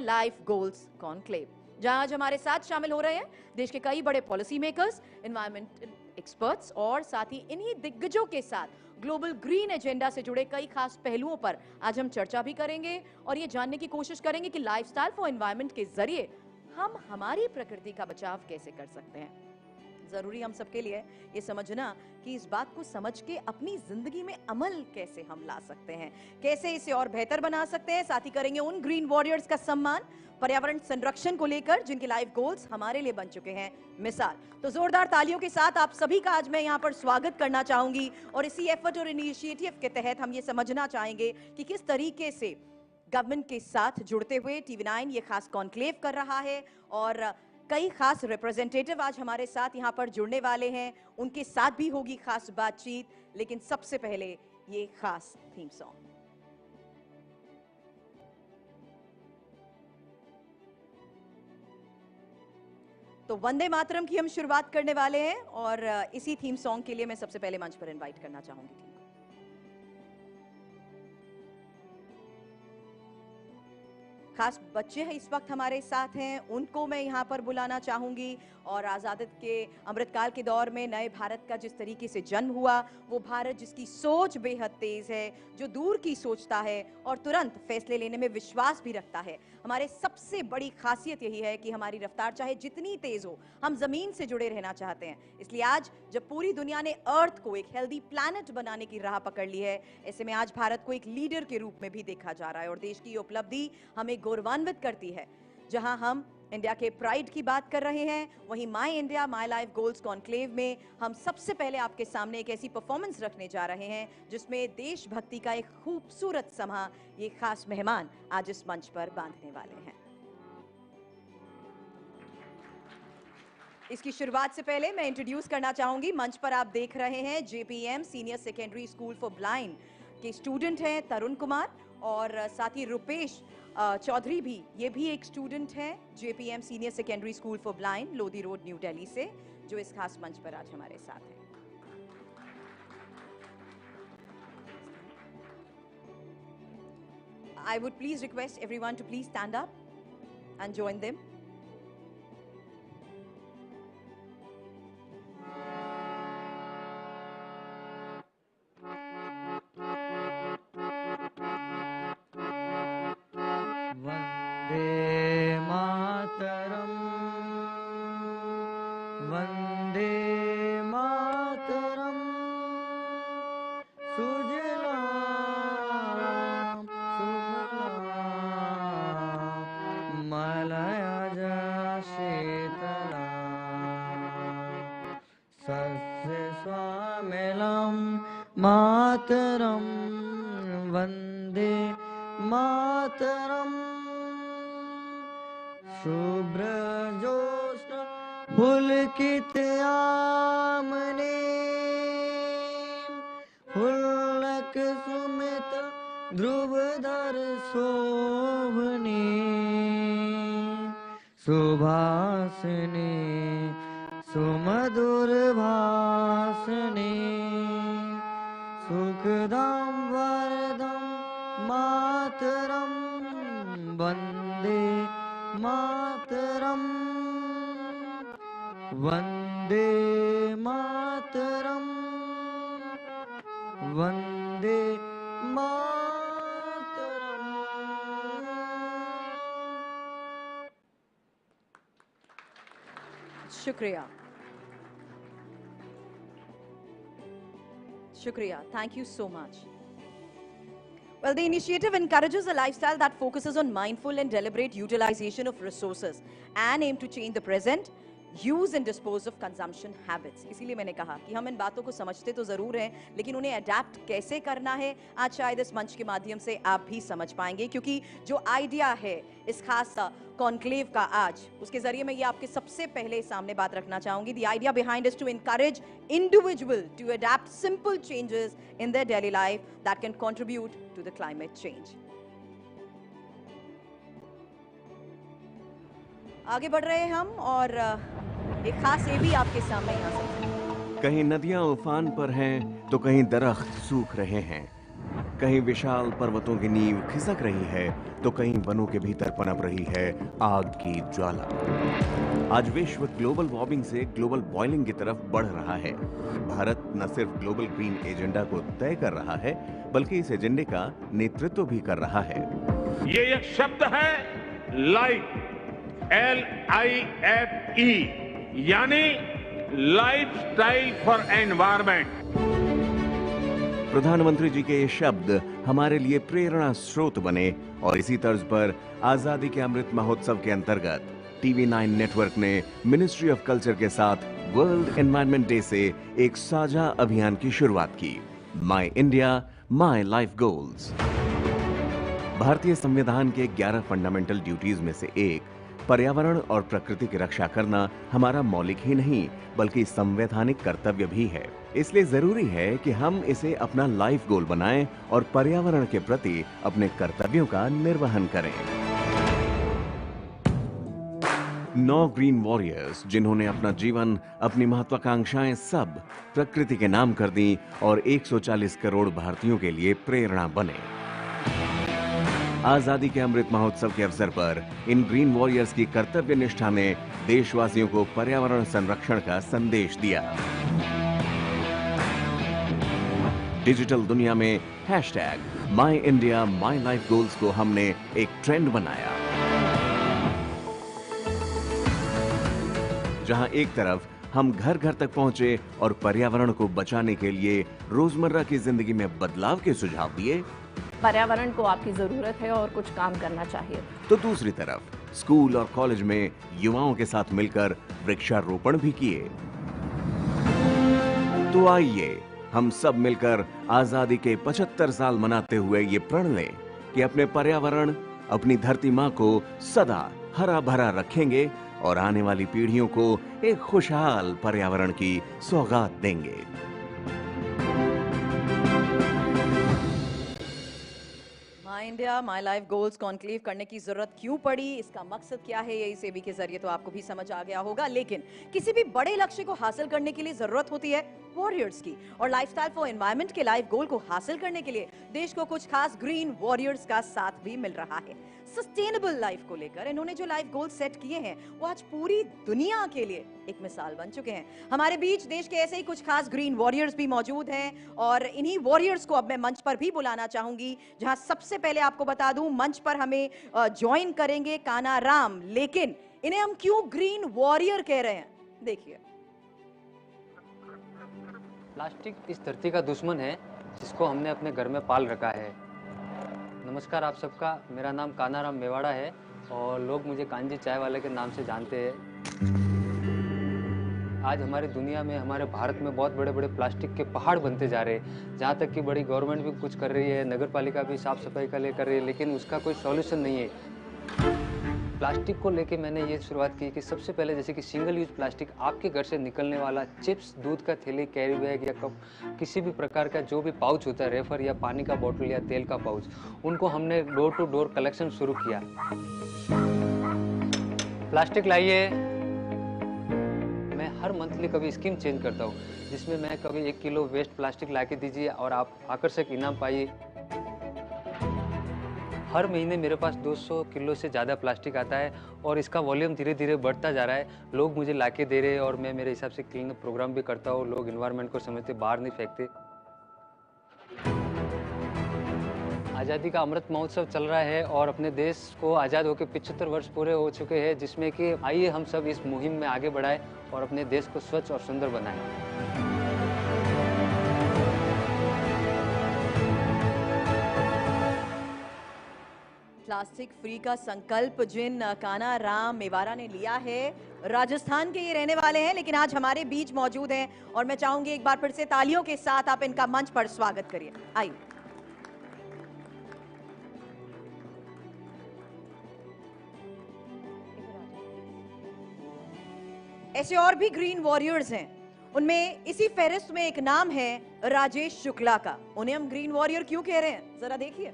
Life goals conclave, जहां आज हमारे साथ शामिल हो रहे हैं देश के कई बड़े पॉलिसी मेकर्स, एनवायरमेंटल एक्सपर्ट्स और साथ ही इन्हीं दिग्गजों के साथ ग्लोबल ग्रीन एजेंडा से जुड़े कई खास पहलुओं पर आज हम चर्चा भी करेंगे और ये जानने की कोशिश करेंगे कि लाइफस्टाइल फॉर एनवायरनमेंट के जरिए हम हमारी प्रकृति का बचाव कैसे कर सकते हैं। जरूरी हम सबके लिए ये समझना कि इस बात को समझ के अपनी जिंदगी में अमल कैसे हम ला सकते हैं, कैसे इसे और बेहतर बना सकते हैं। साथ ही करेंगे उन ग्रीन वॉरियर्स का सम्मान पर्यावरण संरक्षण को लेकर जिनके लाइफ गोल्स हमारे लिए बन चुके हैं मिसाल। तो जोरदार तालियों के साथ आप सभी का आज मैं यहाँ पर स्वागत करना चाहूंगी और इसी एफर्ट और इनिशिएटिव के तहत हम ये समझना चाहेंगे कि किस तरीके से गवर्नमेंट के साथ जुड़ते हुए TV9 ये खास कॉन्क्लेव कर रहा है और कई खास रिप्रेजेंटेटिव आज हमारे साथ यहाँ पर जुड़ने वाले हैं, उनके साथ भी होगी खास बातचीत। लेकिन सबसे पहले ये खास थीम सॉन्ग। तो वंदे मातरम की हम शुरुआत करने वाले हैं और इसी थीम सॉन्ग के लिए मैं सबसे पहले मंच पर इनवाइट करना चाहूंगी। खास बच्चे हैं इस वक्त हमारे साथ हैं, उनको मैं यहाँ पर बुलाना चाहूंगी और आज़ादी के अमृतकाल के दौर में नए भारत का जिस तरीके से जन्म हुआ, वो भारत जिसकी सोच बेहद तेज है, जो दूर की सोचता है और तुरंत फैसले लेने में विश्वास भी रखता है। हमारे सबसे बड़ी खासियत यही है कि हमारी रफ्तार चाहे जितनी तेज हो, हम जमीन से जुड़े रहना चाहते हैं। इसलिए आज जब पूरी दुनिया ने अर्थ को एक हेल्दी प्लैनेट बनाने की राह पकड़ ली है, ऐसे में आज भारत को एक लीडर के रूप में भी देखा जा रहा है और देश की उपलब्धि हमें गौरवान्वित करती है। जहां हम इंडिया के प्राइड की बात कर रहे हैं, वहीं my India my life goals conclave में हम सबसे पहले आपके सामने एक ऐसी परफॉर्मेंस रखने जा रहे हैं जिसमें देशभक्ति का एक खूबसूरत समा ये खास मेहमान आज इस मंच पर बांधने वाले हैं। इसकी शुरुआत से पहले मैं इंट्रोड्यूस करना चाहूंगी, मंच पर आप देख रहे हैं JPM senior secondary school for blind के स्टूडेंट हैं तरुण कुमार और साथ ही रुपेश चौधरी भी, ये भी एक स्टूडेंट हैं JPM senior secondary school for blind Lodhi road new Delhi से, जो इस खास मंच पर आज हमारे साथ हैं। I would please request everyone to please stand up and join them. मातरम वंदे मातरम शुभ्र ज्योत्स्ना पुलकित यामिनी पुलक सुमित ध्रुवधर शोभनी सुभासिनी सुमधुर भाषिणी सुखदं वरदं मातरं वन्दे मातरं वन्दे मातरं वन्दे मातरं। शुक्रिया, Shukriya. Thank you so much. Well, the initiative encourages a lifestyle that focuses on mindful and deliberate utilization of resources and aim to change the present use and dispose of consumption habits. इसीलिए मैंने कहा कि हम इन बातों को समझते तो जरूर हैं, लेकिन उन्हें अडेप्ट कैसे करना है आज शायद इस मंच के माध्यम से आप भी समझ पाएंगे, क्योंकि जो आइडिया है इस खास कॉन्क्लेव का आज, उसके जरिए मैं ये आपके सबसे पहले सामने बात रखना चाहूंगी। The idea behind is to encourage individual to adapt simple changes in their daily life that can contribute to the climate change. आगे बढ़ रहे हैं हम और एक खास ये भी आपके सामने यहाँ से। कहीं नदियां उफान पर हैं तो कहीं दरख्त सूख रहे हैं, कहीं विशाल पर्वतों की नींव खिसक रही है तो कहीं वनों के भीतर पनप रही है आग की ज्वाला। आज विश्व ग्लोबल वार्मिंग से ग्लोबल बॉइलिंग की तरफ बढ़ रहा है। भारत न सिर्फ ग्लोबल ग्रीन एजेंडा को तय कर रहा है बल्कि इस एजेंडे का नेतृत्व भी कर रहा है। ये एक शब्द है लाइफ, LIFE, यानी लाइफस्टाइल फॉर एनवायरमेंट। प्रधानमंत्री जी के ये शब्द हमारे लिए प्रेरणा स्रोत बने और इसी तर्ज पर आजादी के अमृत महोत्सव के अंतर्गत TV9 नेटवर्क ने मिनिस्ट्री ऑफ कल्चर के साथ वर्ल्ड एनवायरनमेंट डे से एक साझा अभियान की शुरुआत की, माई इंडिया माई लाइफ गोल्स। भारतीय संविधान के 11 फंडामेंटल ड्यूटीज में से एक पर्यावरण और प्रकृति की रक्षा करना हमारा मौलिक ही नहीं बल्कि संवैधानिक कर्तव्य भी है। इसलिए जरूरी है कि हम इसे अपना लाइफ गोल बनाएं और पर्यावरण के प्रति अपने कर्तव्यों का निर्वहन करें। 9 ग्रीन वॉरियर्स जिन्होंने अपना जीवन, अपनी महत्वाकांक्षाएं सब प्रकृति के नाम कर दी और 140 करोड़ भारतीयों के लिए प्रेरणा बने। आजादी के अमृत महोत्सव के अवसर पर इन ग्रीन वॉरियर्स की कर्तव्य निष्ठा ने देशवासियों को पर्यावरण संरक्षण का संदेश दिया। डिजिटल दुनिया में #माई इंडिया माई लाइफ गोल्स को हमने एक ट्रेंड बनाया, जहां एक तरफ हम घर घर तक पहुंचे और पर्यावरण को बचाने के लिए रोजमर्रा की जिंदगी में बदलाव के सुझाव दिए। पर्यावरण को आपकी जरूरत है और कुछ काम करना चाहिए। तो दूसरी तरफ स्कूल और कॉलेज में युवाओं के साथ मिलकर वृक्षारोपण भी किए। तो आइए हम सब मिलकर आजादी के 75 साल मनाते हुए ये प्रण लें कि अपने पर्यावरण, अपनी धरती माँ को सदा हरा भरा रखेंगे और आने वाली पीढ़ियों को एक खुशहाल पर्यावरण की सौगात देंगे। My India my life goals conclave करने की जरूरत क्यों पड़ी, इसका मकसद क्या है, ये इस एबी के जरिए तो आपको भी समझ आ गया होगा। लेकिन किसी भी बड़े लक्ष्य को हासिल करने के लिए जरूरत होती है वॉरियर्स की, और लाइफस्टाइल फॉर एनवायरनमेंट के लाइफ गोल को हासिल करने के लिए देश को कुछ खास ग्रीन वॉरियर्स का साथ भी मिल रहा है। सस्टेनेबल लाइफ को लेकर इन्होंने जो लाइफ गोल सेट किए हैं वो आज पूरी दुनिया के लिए एक मिसाल बन चुके हैं। हमारे बीच देश के ऐसे ही कुछ खास ग्रीन वॉरियर्स भी मौजूद हैं और इन्हीं वॉरियर्स को अब मैं मंच पर भी बुलाना चाहूंगी, जहां सबसे पहले आपको बता दूं मंच पर हमें ज्वाइन करेंगे काना राम। लेकिन इन्हें हम क्यों ग्रीन वॉरियर कह रहे हैं, देखिए। प्लास्टिक इस धरती का दुश्मन है जिसको हमने अपने घर में पाल रखा है। नमस्कार आप सबका, मेरा नाम कानाराम मेवाड़ा है और लोग मुझे कांजी चाय वाले के नाम से जानते हैं। आज हमारी दुनिया में, हमारे भारत में बहुत बड़े बड़े प्लास्टिक के पहाड़ बनते जा रहे हैं। जहाँ तक कि बड़ी गवर्नमेंट भी कुछ कर रही है, नगर पालिका भी साफ सफाई का लिए कर रही है, लेकिन उसका कोई सॉल्यूशन नहीं है। प्लास्टिक को लेके मैंने ये शुरुआत की कि सबसे पहले जैसे कि सिंगल यूज प्लास्टिक, आपके घर से निकलने वाला चिप्स, दूध का थैली, कैरी बैग या कप, किसी भी प्रकार का जो भी पाउच होता है, रेफर या पानी का बोतल या तेल का पाउच, उनको हमने डोर टू डोर कलेक्शन शुरू किया। प्लास्टिक लाइए, मैं हर मंथली कभी स्कीम चेंज करता हूँ जिसमें मैं कभी 1 किलो वेस्ट प्लास्टिक ला के दीजिए और आप आकर्षक इनाम पाइए। हर महीने मेरे पास 200 किलो से ज़्यादा प्लास्टिक आता है और इसका वॉल्यूम धीरे धीरे बढ़ता जा रहा है। लोग मुझे लाके दे रहे हैं और मैं मेरे हिसाब से क्लीन अप प्रोग्राम भी करता हूँ। लोग एनवायरनमेंट को समझते, बाहर नहीं फेंकते। आज़ादी का अमृत महोत्सव चल रहा है और अपने देश को आज़ाद होकर 75 वर्ष पूरे हो चुके हैं, जिसमें कि आइए हम सब इस मुहिम में आगे बढ़ाएं और अपने देश को स्वच्छ और सुंदर बनाएं। प्लास्टिक फ्री का संकल्प जिन काना राम मेवाड़ा ने लिया है, राजस्थान के ये रहने वाले हैं लेकिन आज हमारे बीच मौजूद हैं और मैं चाहूंगी एक बार फिर से तालियों के साथ आप इनका मंच पर स्वागत करिए। आइए। ऐसे और भी ग्रीन वॉरियर्स हैं, उनमें इसी फेहरिस्त में एक नाम है राजेश शुक्ला का। उन्हें हम ग्रीन वॉरियर क्यों कह रहे हैं, जरा देखिए।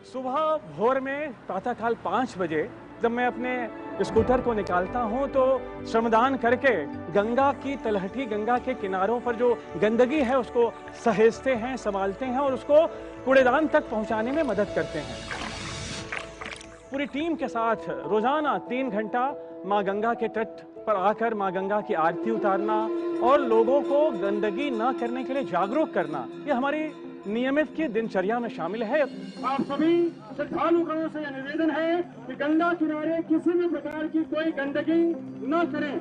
सुबह भोर में प्रातःकाल 5 बजे जब मैं अपने स्कूटर को निकालता हूं तो श्रमदान करके गंगा की तलहटी, गंगा के किनारों पर जो गंदगी है उसको सहेजते हैं, संभालते हैं और उसको कूड़ेदान तक पहुंचाने में मदद करते हैं। पूरी टीम के साथ रोजाना 3 घंटा माँ गंगा के तट पर आकर माँ गंगा की आरती उतारना और लोगों को गंदगी न करने के लिए जागरूक करना, ये हमारी नियमित की दिनचर्या में शामिल है। आप सभी श्रद्धालुओं से यह निवेदन है कि गंगा किनारे किसी भी प्रकार की कोई गंदगी न करें।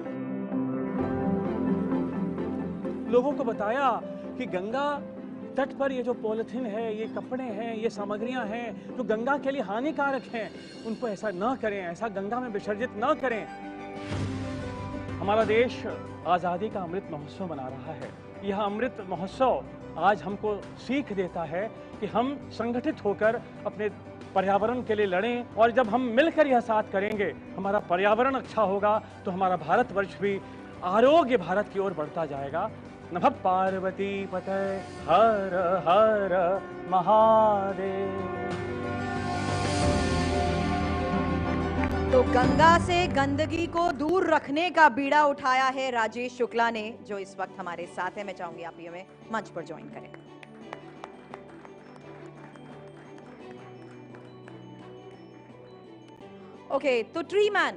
लोगों को बताया कि गंगा तट पर ये जो पॉलिथीन है, ये कपड़े हैं, ये सामग्रियां हैं जो गंगा के लिए हानिकारक हैं, उनको ऐसा न करें, ऐसा गंगा में विसर्जित न करें। हमारा देश आज़ादी का अमृत महोत्सव मना रहा है। यह अमृत महोत्सव आज हमको सीख देता है कि हम संगठित होकर अपने पर्यावरण के लिए लड़ें और जब हम मिलकर यह साथ करेंगे, हमारा पर्यावरण अच्छा होगा तो हमारा भारतवर्ष भी आरोग्य भारत की ओर बढ़ता जाएगा। नमः पार्वती पते हर हर महादेव। तो गंगा से गंदगी को दूर रखने का बीड़ा उठाया है राजेश शुक्ला ने, जो इस वक्त हमारे साथ है। मैं चाहूंगी आप भी हमें मंच पर ज्वाइन करें। ओके, तो ट्री मैन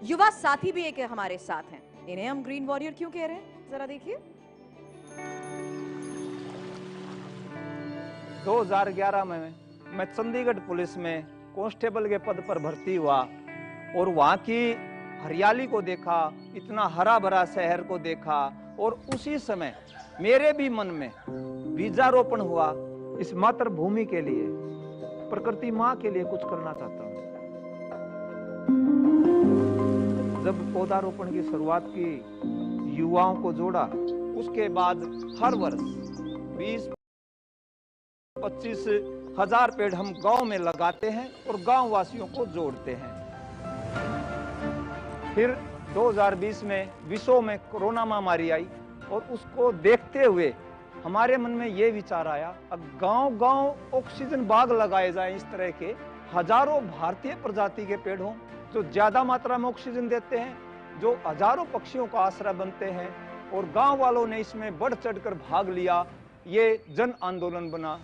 युवा साथी भी एक हमारे साथ हैं। इन्हें हम ग्रीन वॉरियर क्यों कह रहे हैं, जरा देखिए। 2011 में मैं चंडीगढ़ पुलिस में कांस्टेबल के पद पर भर्ती हुआ और वहाँ की हरियाली को देखा, इतना हरा भरा शहर को देखा और उसी समय मेरे भी मन में बीजारोपण हुआ। इस मातृभूमि के लिए, प्रकृति माँ के लिए कुछ करना चाहता हूँ। जब पौधारोपण की शुरुआत की, युवाओं को जोड़ा, उसके बाद हर वर्ष 20-25 हजार पेड़ हम गांव में लगाते हैं और गांव वासियों को जोड़ते हैं। फिर 2020 में विश्व में कोरोना महामारी आई और उसको देखते हुए हमारे मन में ये विचार आया, अब गांव-गांव ऑक्सीजन बाग लगाए जाएं। इस तरह के हजारों भारतीय प्रजाति के पेड़ हों जो ज्यादा मात्रा में ऑक्सीजन देते हैं, जो हजारों पक्षियों का आश्रय बनते हैं। और गांव वालों ने इसमें बढ़ चढ़कर भाग लिया। ये जन आंदोलन बना।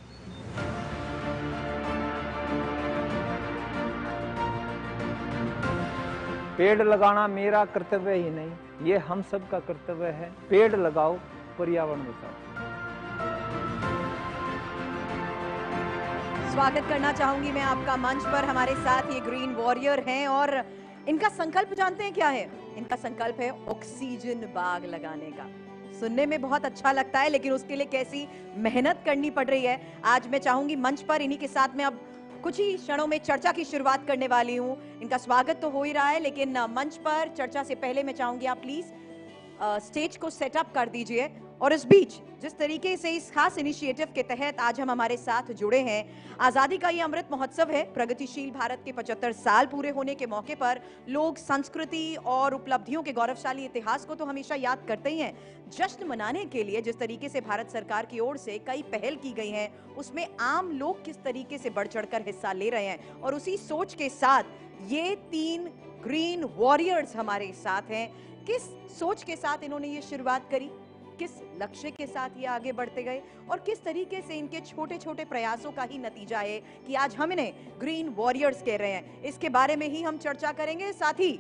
पेड़ लगाना मेरा कर्तव्य ही नहीं, ये हम सब का कर्तव्य है। पेड़ लगाओ, पर्यावरण बचाओ। स्वागत करना चाहूंगी मैं आपका मंच पर। हमारे साथ ये ग्रीन वॉरियर हैं और इनका संकल्प जानते हैं क्या है? इनका संकल्प है ऑक्सीजन बाग लगाने का। सुनने में बहुत अच्छा लगता है, लेकिन उसके लिए कैसी मेहनत करनी पड़ रही है। आज मैं चाहूंगी मंच पर इन्हीं के साथ में अब कुछ ही क्षणों में चर्चा की शुरुआत करने वाली हूं। इनका स्वागत तो हो ही रहा है, लेकिन मंच पर चर्चा से पहले मैं चाहूंगी आप प्लीज स्टेज को सेटअप कर दीजिए। और इस बीच जिस तरीके से इस खास इनिशिएटिव के तहत आज हम हमारे साथ जुड़े हैं, आजादी का ये अमृत महोत्सव है। प्रगतिशील भारत के 75 साल पूरे होने के मौके पर लोग संस्कृति और उपलब्धियों के गौरवशाली इतिहास को तो हमेशा याद करते ही हैं। जश्न मनाने के लिए जिस तरीके से भारत सरकार की ओर से कई पहल की गई हैं, उसमें आम लोग किस तरीके से बढ़ चढ़कर हिस्सा ले रहे हैं। और उसी सोच के साथ ये 3 ग्रीन वॉरियर्स हमारे साथ हैं। किस सोच के साथ इन्होंने ये शुरुआत करी, किस लक्ष्य के साथ ये आगे बढ़ते गए और किस तरीके से इनके छोटे छोटे प्रयासों का ही नतीजा है कि आज हम इन्हें ग्रीन वॉरियर्स कह रहे हैं, इसके बारे में ही हम चर्चा करेंगे। साथ ही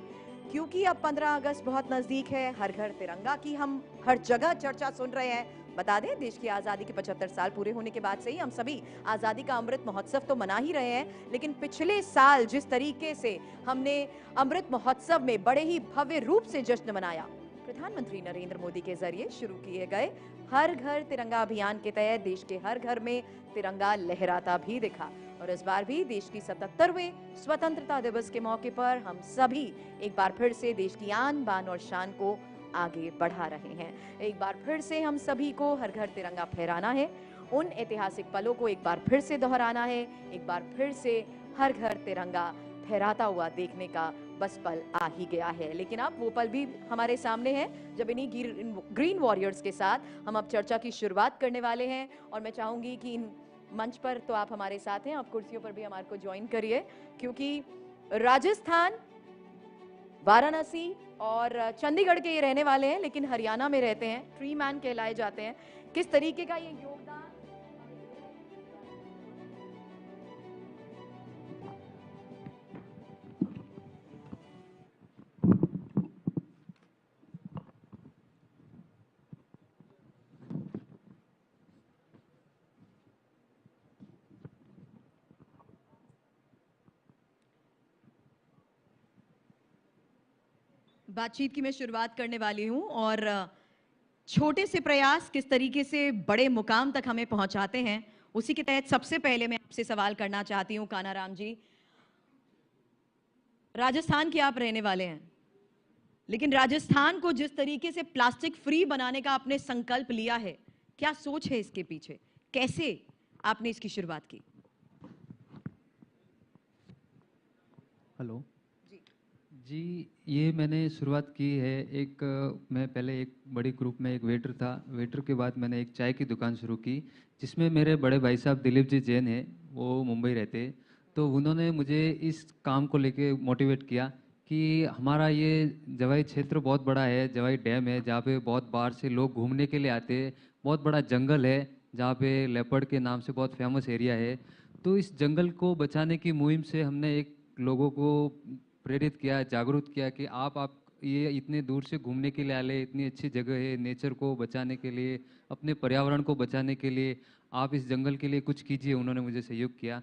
क्योंकि अब 15 अगस्त बहुत नजदीक है, हर घर तिरंगा की हम हर जगह चर्चा सुन रहे हैं। बता दें, देश की आज़ादी के 75 साल पूरे होने के बाद से ही हम सभी आज़ादी का अमृत महोत्सव तो मना ही रहे हैं, लेकिन पिछले साल जिस तरीके से हमने अमृत महोत्सव में बड़े ही भव्य रूप से जश्न मनाया, प्रधानमंत्री नरेंद्र मोदी के जरिए शुरू किए गए हर घर तिरंगा अभियान के तहत देश के हर घर में तिरंगा लहराता भी दिखा। और इस बार भी देश की 77वें स्वतंत्रता दिवस के मौके पर हम सभी एक बार फिर से देश की आन बान और शान को आगे बढ़ा रहे हैं। एक बार फिर से हम सभी को हर घर तिरंगा फहराना है, उन ऐतिहासिक पलों को एक बार फिर से दोहराना है, एक बार फिर से हर घर तिरंगा फहराता हुआ देखने का बस पल आ ही गया है। लेकिन अब वो पल भी हमारे सामने है जब इन्हीं ग्रीन वॉरियर्स के साथ हम अब चर्चा की शुरुआत करने वाले हैं। और मैं चाहूंगी कि इन मंच पर तो आप हमारे साथ हैं, आप कुर्सियों पर भी हमारे को ज्वाइन करिए, क्योंकि राजस्थान, वाराणसी और चंडीगढ़ के ये रहने वाले हैं, लेकिन हरियाणा में रहते हैं, ट्री मैन कहलाए जाते हैं। किस तरीके का ये योगदान बातचीत की मैं शुरुआत करने वाली हूं, और छोटे से प्रयास किस तरीके से बड़े मुकाम तक हमें पहुंचाते हैं, उसी के तहत सबसे पहले मैं आपसे सवाल करना चाहती हूं। कानाराम जी, राजस्थान के आप रहने वाले हैं, लेकिन राजस्थान को जिस तरीके से प्लास्टिक फ्री बनाने का आपने संकल्प लिया है, क्या सोच है इसके पीछे, कैसे आपने इसकी शुरुआत की? हेलो जी, ये मैंने शुरुआत की है। मैं पहले एक बड़ी ग्रुप में एक वेटर था। वेटर के बाद मैंने एक चाय की दुकान शुरू की, जिसमें मेरे बड़े भाई साहब दिलीप जी जैन हैं, वो मुंबई रहते। तो उन्होंने मुझे इस काम को लेके मोटिवेट किया कि हमारा ये जवाई क्षेत्र बहुत बड़ा है, जवाई डैम है, जहाँ पे बहुत बाहर से लोग घूमने के लिए आते हैं। बहुत बड़ा जंगल है, जहाँ पे लेपर्ड के नाम से बहुत फेमस एरिया है। तो इस जंगल को बचाने की मुहिम से हमने एक लोगों को प्रेरित किया, जागरूक किया कि आप ये इतने दूर से घूमने के लिए आए, इतनी अच्छी जगह है, नेचर को बचाने के लिए, अपने पर्यावरण को बचाने के लिए आप इस जंगल के लिए कुछ कीजिए। उन्होंने मुझे सहयोग किया।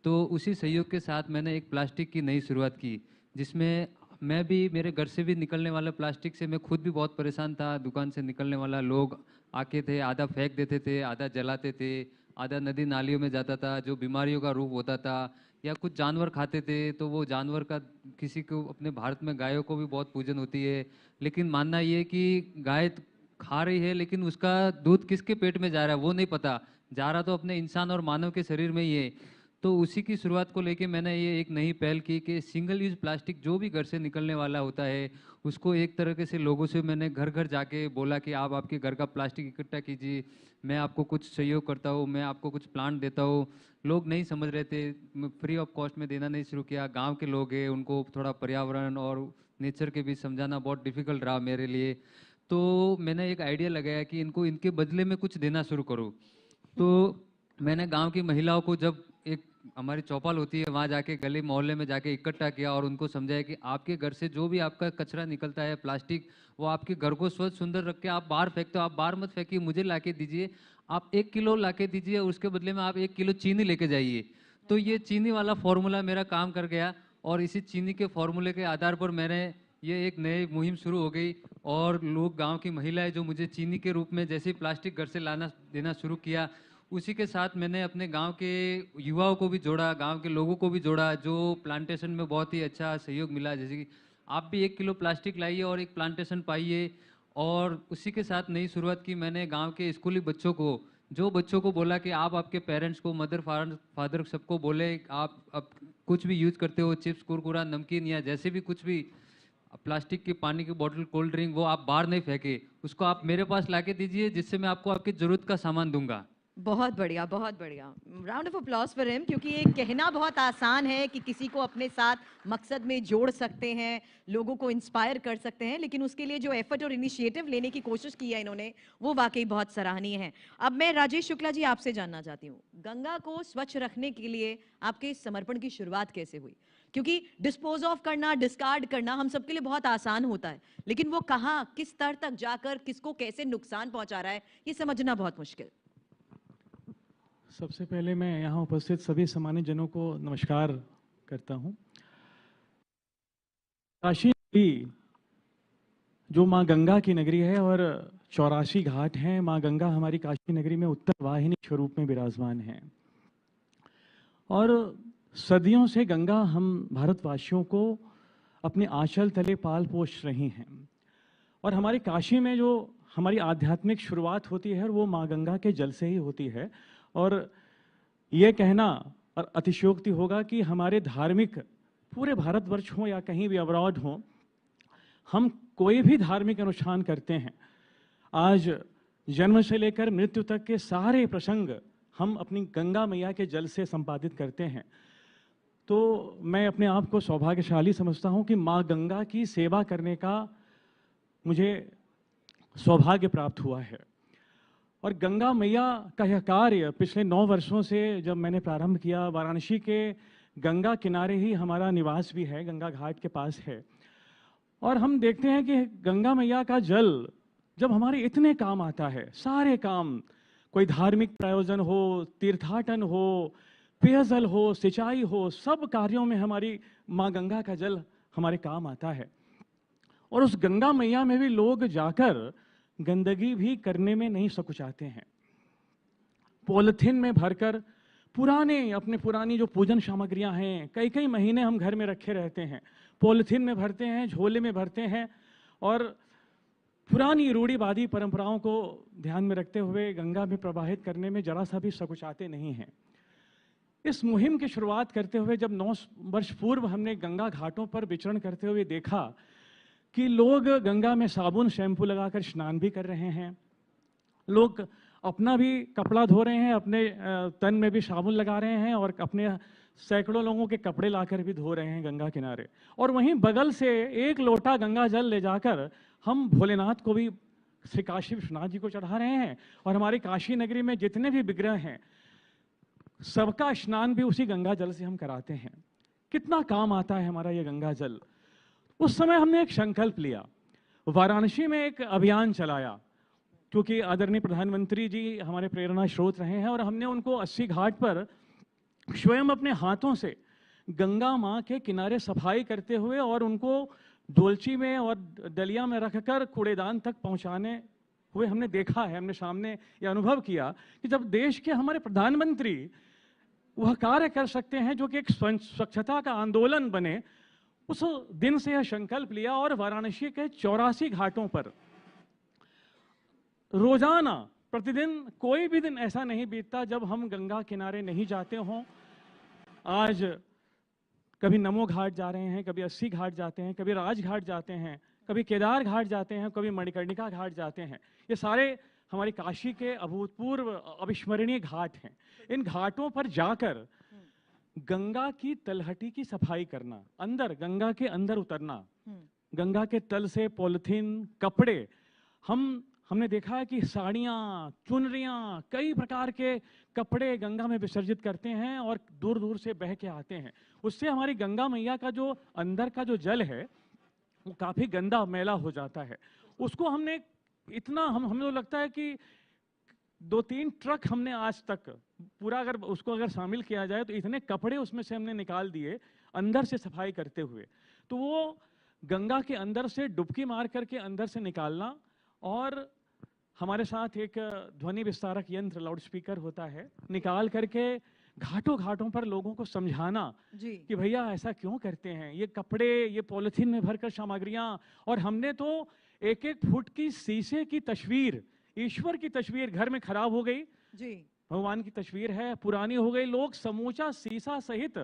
तो उसी सहयोग के साथ मैंने एक प्लास्टिक की नई शुरुआत की, जिसमें मैं भी, मेरे घर से भी निकलने वाला प्लास्टिक से मैं खुद भी बहुत परेशान था। दुकान से निकलने वाला लोग आके थे, आधा फेंक देते थे, आधा जलाते थे, आधा नदी नालियों में जाता था, जो बीमारियों का रूप होता था। या कुछ जानवर खाते थे, तो वो जानवर का किसी को, अपने भारत में गायों को भी बहुत पूजन होती है, लेकिन मानना ये कि गाय खा रही है, लेकिन उसका दूध किसके पेट में जा रहा है वो नहीं पता, जा रहा तो अपने इंसान और मानव के शरीर में ही है। तो उसी की शुरुआत को लेके मैंने ये एक नई पहल की कि सिंगल यूज प्लास्टिक जो भी घर से निकलने वाला होता है, उसको एक तरीके से लोगों से मैंने घर घर जाके बोला कि आप आपके घर का प्लास्टिक इकट्ठा कीजिए, मैं आपको कुछ सहयोग करता हूँ, मैं आपको कुछ प्लांट देता हूँ। लोग नहीं समझ रहे थे, फ्री ऑफ कॉस्ट में देना नहीं शुरू किया। गांव के लोग हैं, उनको थोड़ा पर्यावरण और नेचर के बीच समझाना बहुत डिफिकल्ट रहा मेरे लिए। तो मैंने एक आइडिया लगाया कि इनको इनके बदले में कुछ देना शुरू करूँ। तो मैंने गांव की महिलाओं को, जब एक हमारी चौपाल होती है, वहाँ जाके गली मोहल्ले में जाके इकट्ठा किया और उनको समझाया कि आपके घर से जो भी आपका कचरा निकलता है प्लास्टिक, वो आपके घर को स्वच्छ सुंदर रख के आप बाहर फेंकते हो, आप बाहर मत फेंकिए, मुझे लाके दीजिए। आप 1 किलो लाके दीजिए, उसके बदले में आप 1 किलो चीनी लेके जाइए। तो ये चीनी वाला फॉर्मूला मेरा काम कर गया, और इसी चीनी के फॉर्मूले के आधार पर मैंने ये एक नई मुहिम शुरू हो गई। और लोग, गांव की महिलाएं जो मुझे चीनी के रूप में जैसे प्लास्टिक घर से लाना देना शुरू किया, उसी के साथ मैंने अपने गांव के युवाओं को भी जोड़ा, गांव के लोगों को भी जोड़ा, जो प्लांटेशन में बहुत ही अच्छा सहयोग मिला। जैसे कि आप भी 1 किलो प्लास्टिक लाइए और एक प्लांटेशन पाइए। और उसी के साथ नई शुरुआत की मैंने गांव के स्कूली बच्चों को, जो बच्चों को बोला कि आप आपके पेरेंट्स को, मदर फादर सबको बोले, आप अब कुछ भी यूज करते हो, चिप्स, कुरकुरा, नमकीन या जैसे भी कुछ भी प्लास्टिक की पानी की बोतल, कोल्ड ड्रिंक, वो आप बाहर नहीं फेंके, उसको आप मेरे पास लाके दीजिए, जिससे मैं आपको आपकी जरूरत का सामान दूंगा। बहुत बढ़िया, बहुत बढ़िया। Round of applause for him, क्योंकि ये कहना बहुत आसान है कि किसी को अपने साथ मकसद में जोड़ सकते हैं, लोगों को इंस्पायर कर सकते हैं, लेकिन उसके लिए जो एफर्ट और इनिशिएटिव लेने की कोशिश की है इन्होंने, वो वाकई बहुत सराहनीय है। अब मैं राजेश शुक्ला जी आपसे जानना चाहती हूँ, गंगा को स्वच्छ रखने के लिए आपके इस समर्पण की शुरुआत कैसे हुई? क्योंकि डिस्पोज ऑफ करना, डिस्कार्ड करना हम सबके लिए बहुत आसान होता है, लेकिन वो कहाँ, किस स्तर तक जाकर किसको कैसे नुकसान पहुंचा रहा है, ये समझना बहुत मुश्किल। सबसे पहले मैं यहाँ उपस्थित सभी सम्मानित जनों को नमस्कार करता हूँ। काशी जो माँ गंगा की नगरी है, और 84 घाट हैं। माँ गंगा हमारी काशी नगरी में उत्तर वाहिनी स्वरूप में विराजमान है, और सदियों से गंगा हम भारतवासियों को अपने आंचल तले पाल पोष रही हैं। और हमारी काशी में जो हमारी आध्यात्मिक शुरुआत होती है, वो माँ गंगा के जल से ही होती है। और ये कहना और अतिशयोक्ति होगा कि हमारे धार्मिक, पूरे भारतवर्ष हो या कहीं भी अब्रॉड हो, हम कोई भी धार्मिक अनुष्ठान करते हैं, आज जन्म से लेकर मृत्यु तक के सारे प्रसंग हम अपनी गंगा मैया के जल से संपादित करते हैं, तो मैं अपने आप को सौभाग्यशाली समझता हूं कि माँ गंगा की सेवा करने का मुझे सौभाग्य प्राप्त हुआ है। और गंगा मैया का यह कार्य पिछले 9 वर्षों से जब मैंने प्रारंभ किया, वाराणसी के गंगा किनारे ही हमारा निवास भी है, गंगा घाट के पास है। और हम देखते हैं कि गंगा मैया का जल जब हमारे इतने काम आता है, सारे काम, कोई धार्मिक प्रयोजन हो, तीर्थाटन हो, पेयजल हो, सिंचाई हो, सब कार्यों में हमारी माँ गंगा का जल हमारे काम आता है। और उस गंगा मैया में भी लोग जाकर गंदगी भी करने में नहीं सकुचाते हैं। पॉलिथीन में भरकर पुरानी जो पूजन सामग्रियां हैं, कई कई महीने हम घर में रखे रहते हैं, पॉलिथीन में भरते हैं, झोले में भरते हैं, और पुरानी रूढ़िवादी परंपराओं को ध्यान में रखते हुए गंगा में प्रवाहित करने में जरा सा भी सकुचाते नहीं हैं। इस मुहिम की शुरुआत करते हुए जब 9 वर्ष पूर्व हमने गंगा घाटों पर विचरण करते हुए देखा कि लोग गंगा में साबुन शैम्पू लगाकर स्नान भी कर रहे हैं, लोग अपना भी कपड़ा धो रहे हैं, अपने तन में भी साबुन लगा रहे हैं, और अपने सैकड़ों लोगों के कपड़े लाकर भी धो रहे हैं गंगा किनारे, और वहीं बगल से 1 लोटा गंगा जल ले जाकर हम भोलेनाथ को भी, श्री काशी विश्वनाथ जी को चढ़ा रहे हैं, और हमारी काशी नगरी में जितने भी विग्रह हैं सबका स्नान भी उसी गंगा जल से हम कराते हैं। कितना काम आता है हमारा ये गंगा जल। उस समय हमने एक संकल्प लिया, वाराणसी में एक अभियान चलाया, क्योंकि आदरणीय प्रधानमंत्री जी हमारे प्रेरणा स्रोत रहे हैं, और हमने उनको 80 घाट पर स्वयं अपने हाथों से गंगा माँ के किनारे सफाई करते हुए और उनको डोलची में और डलिया में रखकर कूड़ेदान तक पहुँचाने हुए हमने देखा है, हमने सामने ये अनुभव किया कि जब देश के हमारे प्रधानमंत्री वह कार्य कर सकते हैं जो कि एक स्वच्छता का आंदोलन बने, उस दिन से यह संकल्प लिया। और वाराणसी के 84 घाटों पर रोजाना प्रतिदिन कोई भी दिन ऐसा नहीं बीतता जब हम गंगा किनारे नहीं जाते हों। आज कभी नमो घाट जा रहे हैं, कभी 80 घाट जाते हैं, कभी राजघाट जाते हैं, कभी केदार घाट जाते हैं, कभी मणिकर्णिका घाट जाते हैं। ये सारे हमारी काशी के अभूतपूर्व अविस्मरणीय घाट हैं। इन घाटों पर जाकर गंगा की तलहटी की सफाई करना, अंदर गंगा के अंदर उतरना, गंगा के तल से पॉलिथीन, कपड़े, हमने देखा है कि साड़ियाँ, चुनरियाँ, कई प्रकार के कपड़े गंगा में विसर्जित करते हैं और दूर दूर से बह के आते हैं। उससे हमारी गंगा मैया का जो अंदर का जो जल है वो काफ़ी गंदा मैला हो जाता है। उसको हमने इतना हमें तो लगता है कि 2-3 ट्रक हमने आज तक पूरा अगर शामिल किया जाए तो इतने कपड़े उसमें से हमने निकाल दिए अंदर से सफाई करते हुए। तो वो गंगा के अंदर से डुबकी मार करके अंदर से निकालना, और हमारे साथ एक ध्वनि विस्तारक यंत्र लाउड स्पीकर होता है, निकाल करके घाटों घाटों पर लोगों को समझाना कि भैया ऐसा क्यों करते हैं, ये कपड़े, ये पॉलिथीन में भरकर सामग्रियां। और हमने तो 1-1 फुट की शीशे की तस्वीर, ईश्वर की तस्वीर घर में खराब हो गई जी, भगवान की तस्वीर है पुरानी हो गई, लोग समूचा शीशा सहित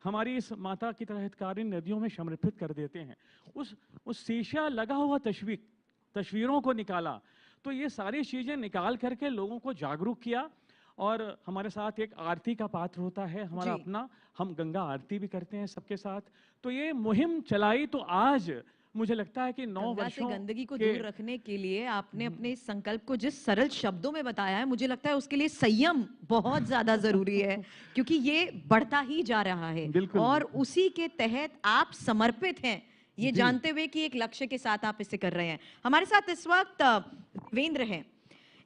हमारी इस माता की तरह हितकारी नदियों में समर्पित कर देते हैं। उस शीशा लगा हुआ तस्वीरों को निकाला। तो ये सारी चीजें निकाल करके लोगों को जागरूक किया। और हमारे साथ एक आरती का पात्र होता है हमारा अपना, हम गंगा आरती भी करते हैं सबके साथ। तो ये मुहिम चलाई। तो आज मुझे लगता है कि 9 वर्षों से गंदगी को दूर रखने के लिए आपने अपने इस संकल्प को जिस सरल शब्दों में बताया है, मुझे लगता है उसके लिए संयम बहुत ज्यादा जरूरी है, क्योंकि ये बढ़ता ही जा रहा है और उसी के तहत आप समर्पित हैं, ये जानते हुए कि एक लक्ष्य के साथ आप इसे कर रहे हैं। हमारे साथ इस वक्त देवेंद्र हैं,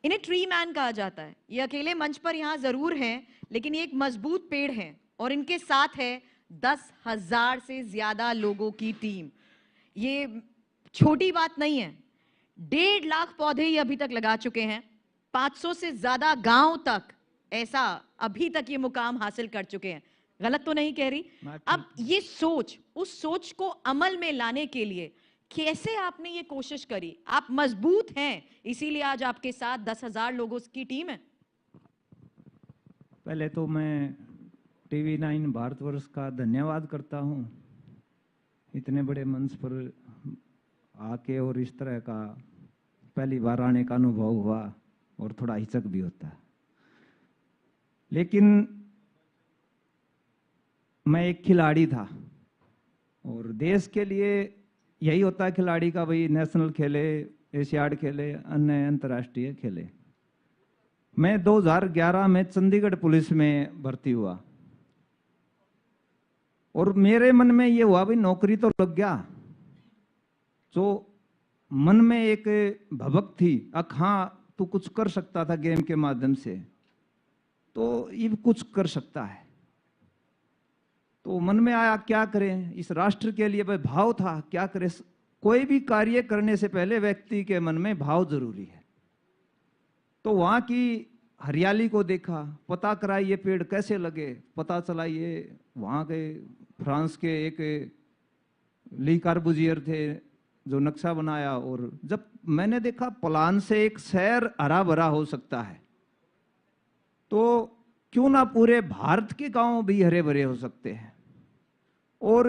इन्हें ट्री मैन कहा जाता है। ये अकेले मंच पर यहाँ जरूर हैं, लेकिन ये एक मजबूत पेड़ है और इनके साथ है 10,000 से ज्यादा लोगों की टीम। ये छोटी बात नहीं है, 1.5 लाख पौधे ये अभी तक लगा चुके हैं, 500 से ज्यादा गांव तक ऐसा अभी तक ये मुकाम हासिल कर चुके हैं। गलत तो नहीं कह रही? अब ये सोच, उस सोच को अमल में लाने के लिए कैसे आपने ये कोशिश करी? आप मजबूत हैं, इसीलिए आज आपके साथ 10,000 लोगों की टीम है। पहले तो मैं टीवी 9 भारतवर्ष का धन्यवाद करता हूँ, इतने बड़े मंच पर आके और इस तरह का पहली बार आने का अनुभव हुआ और थोड़ा हिचक भी होता है। लेकिन मैं एक खिलाड़ी था और देश के लिए यही होता है खिलाड़ी का, भाई नेशनल खेले, एशियाड खेले, अन्य अंतर्राष्ट्रीय खेले। मैं 2011 में चंडीगढ़ पुलिस में भर्ती हुआ और मेरे मन में ये हुआ भाई नौकरी तो लग गया। जो मन में एक भभक थी, हाँ तू कुछ कर सकता था गेम के माध्यम से, तो ये कुछ कर सकता है। तो मन में आया क्या करें, इस राष्ट्र के लिए भाई भाव था, क्या करें। कोई भी कार्य करने से पहले व्यक्ति के मन में भाव जरूरी है। तो वहां की हरियाली को देखा, पता करा ये पेड़ कैसे लगे, पता चला ये वहां के फ्रांस के एक ली कार्बुजियर थे जो नक्शा बनाया। और जब मैंने देखा प्लान से एक शहर हरा भरा हो सकता है, तो क्यों ना पूरे भारत के गांव भी हरे भरे हो सकते हैं। और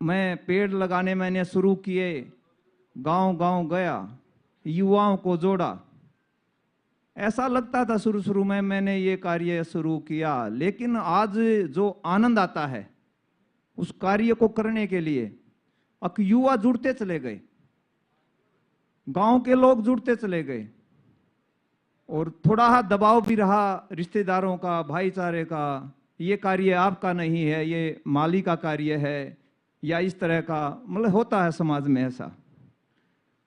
मैं पेड़ लगाने मैंने शुरू किए, गांव गांव गया, युवाओं को जोड़ा। ऐसा लगता था शुरू शुरू में मैंने ये कार्य शुरू किया, लेकिन आज जो आनंद आता है उस कार्य को करने के लिए, अब युवा जुड़ते चले गए, गांव के लोग जुड़ते चले गए और थोड़ा दबाव भी रहा रिश्तेदारों का, भाईचारे का, ये कार्य आपका नहीं है, ये माली का कार्य है, या इस तरह का मतलब होता है समाज में ऐसा।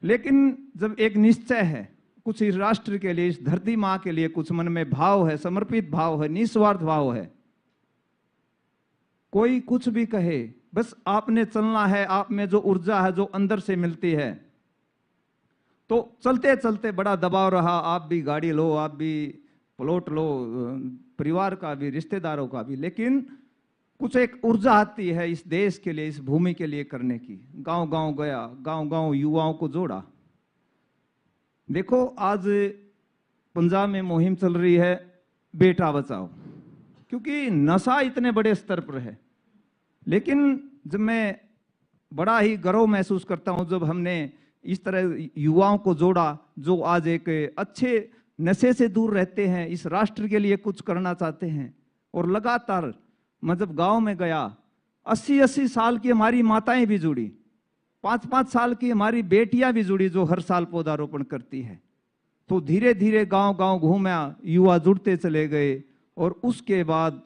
लेकिन जब एक निश्चय है कुछ इस राष्ट्र के लिए, इस धरती माँ के लिए, कुछ मन में भाव है, समर्पित भाव है, निस्वार्थ भाव है, कोई कुछ भी कहे, बस आपने चलना है, आप में जो ऊर्जा है जो अंदर से मिलती है, तो चलते चलते बड़ा दबाव रहा। आप भी गाड़ी लो, आप भी प्लॉट लो, परिवार का भी, रिश्तेदारों का भी, लेकिन कुछ एक ऊर्जा आती है इस देश के लिए, इस भूमि के लिए करने की। गांव गांव गया, गांव गांव युवाओं को जोड़ा। देखो आज पंजाब में मुहिम चल रही है बेटा बचाओ, क्योंकि नशा इतने बड़े स्तर पर है। लेकिन जब मैं बड़ा ही गर्व महसूस करता हूं जब हमने इस तरह युवाओं को जोड़ा, जो आज एक अच्छे नशे से दूर रहते हैं, इस राष्ट्र के लिए कुछ करना चाहते हैं। और लगातार मैं जब गांव में गया, 80-80 साल की हमारी माताएं भी जुड़ी, 5-5 साल की हमारी बेटियां भी जुड़ी जो हर साल पौधारोपण करती है। तो धीरे धीरे गांव गांव घूमा, युवा जुड़ते चले गए। और उसके बाद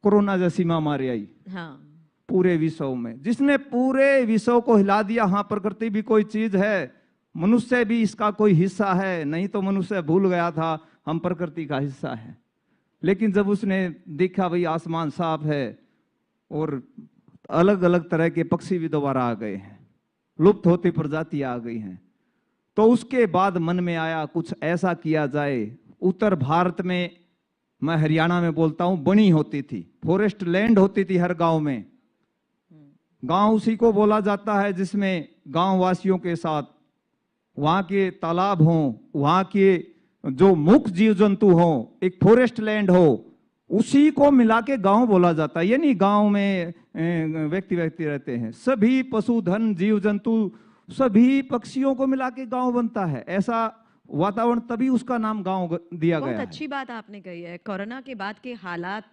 कोरोना जैसी महामारी आई, हाँ, पूरे विश्व में, जिसने पूरे विश्व को हिला दिया। हाँ, प्रकृति भी कोई चीज है, मनुष्य भी इसका कोई हिस्सा है, नहीं तो मनुष्य भूल गया था हम प्रकृति का हिस्सा है। लेकिन जब उसने देखा भाई आसमान साफ है और अलग अलग तरह के पक्षी भी दोबारा आ गए हैं, लुप्त होती प्रजातियां आ गई हैं, तो उसके बाद मन में आया कुछ ऐसा किया जाए। उत्तर भारत में, मैं हरियाणा में बोलता हूं, बनी होती थी, फॉरेस्ट लैंड होती थी हर गांव में। गांव उसी को बोला जाता है जिसमें गांव वासियों के साथ वहां के तालाब हों, वहां के जो मुख्य जीव जंतु हों, एक फॉरेस्ट लैंड हो, उसी को मिला के गांव बोला जाता है। ये नहीं गांव में व्यक्ति रहते हैं, सभी पशुधन, जीव जंतु, सभी पक्षियों को मिला के गांव बनता है। ऐसा वातावरण, तभी उसका नाम गांव दिया गया है। बहुत अच्छी बात आपने कही है। कोरोना के बाद के हालात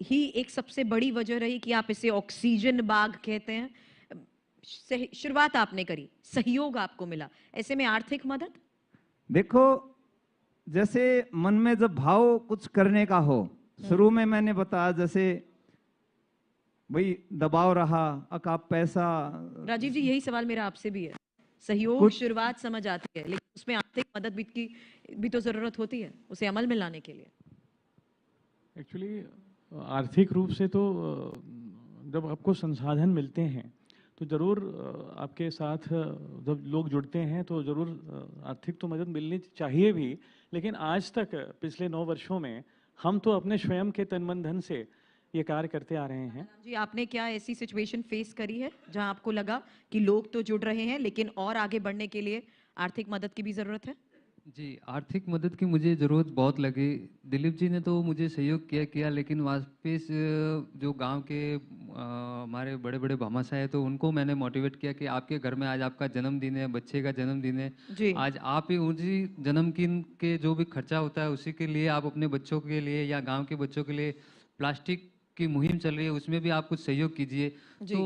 ही एक सबसे बड़ी वजह रही कि आप इसे ऑक्सीजन बाग कहते हैं। शुरुआत आपने करी, सहयोग आपको मिला, ऐसे में आर्थिक मदद। देखो, जैसे मन में जब भाव कुछ करने का हो, शुरू में मैंने बताया जैसे भाई दबाव रहा, आप पैसा। राजीव जी, यही सवाल मेरा आपसे भी है। सहयोग शुरुआत समझ आती है, लेकिन उसमें आर्थिक मदद की भी तो जरूरत होती है उसे अमल में लाने के लिए। एक्चुअली आर्थिक रूप से तो जब आपको संसाधन मिलते हैं तो ज़रूर आपके साथ जब लोग जुड़ते हैं तो ज़रूर आर्थिक तो मदद मिलनी चाहिए भी। लेकिन आज तक पिछले 9 वर्षों में हम तो अपने स्वयं के तन मन धन से ये कार्य करते आ रहे हैं। जी, आपने क्या ऐसी सिचुएशन फेस करी है जहां आपको लगा कि लोग तो जुड़ रहे हैं लेकिन और आगे बढ़ने के लिए आर्थिक मदद की भी जरूरत है? जी, आर्थिक मदद की मुझे ज़रूरत बहुत लगी। दिलीप जी ने तो मुझे सहयोग किया, लेकिन वापस जो गांव के हमारे बड़े बड़े भामाशाह हैं, तो उनको मैंने मोटिवेट किया कि आपके घर में आज आपका जन्मदिन है, बच्चे का जन्मदिन है, जी। आज आप ही उसी जन्मदिन के जो भी खर्चा होता है उसी के लिए आप अपने बच्चों के लिए या गांव के बच्चों के लिए प्लास्टिक की मुहिम चल रही है, उसमें भी आप कुछ सहयोग कीजिए। तो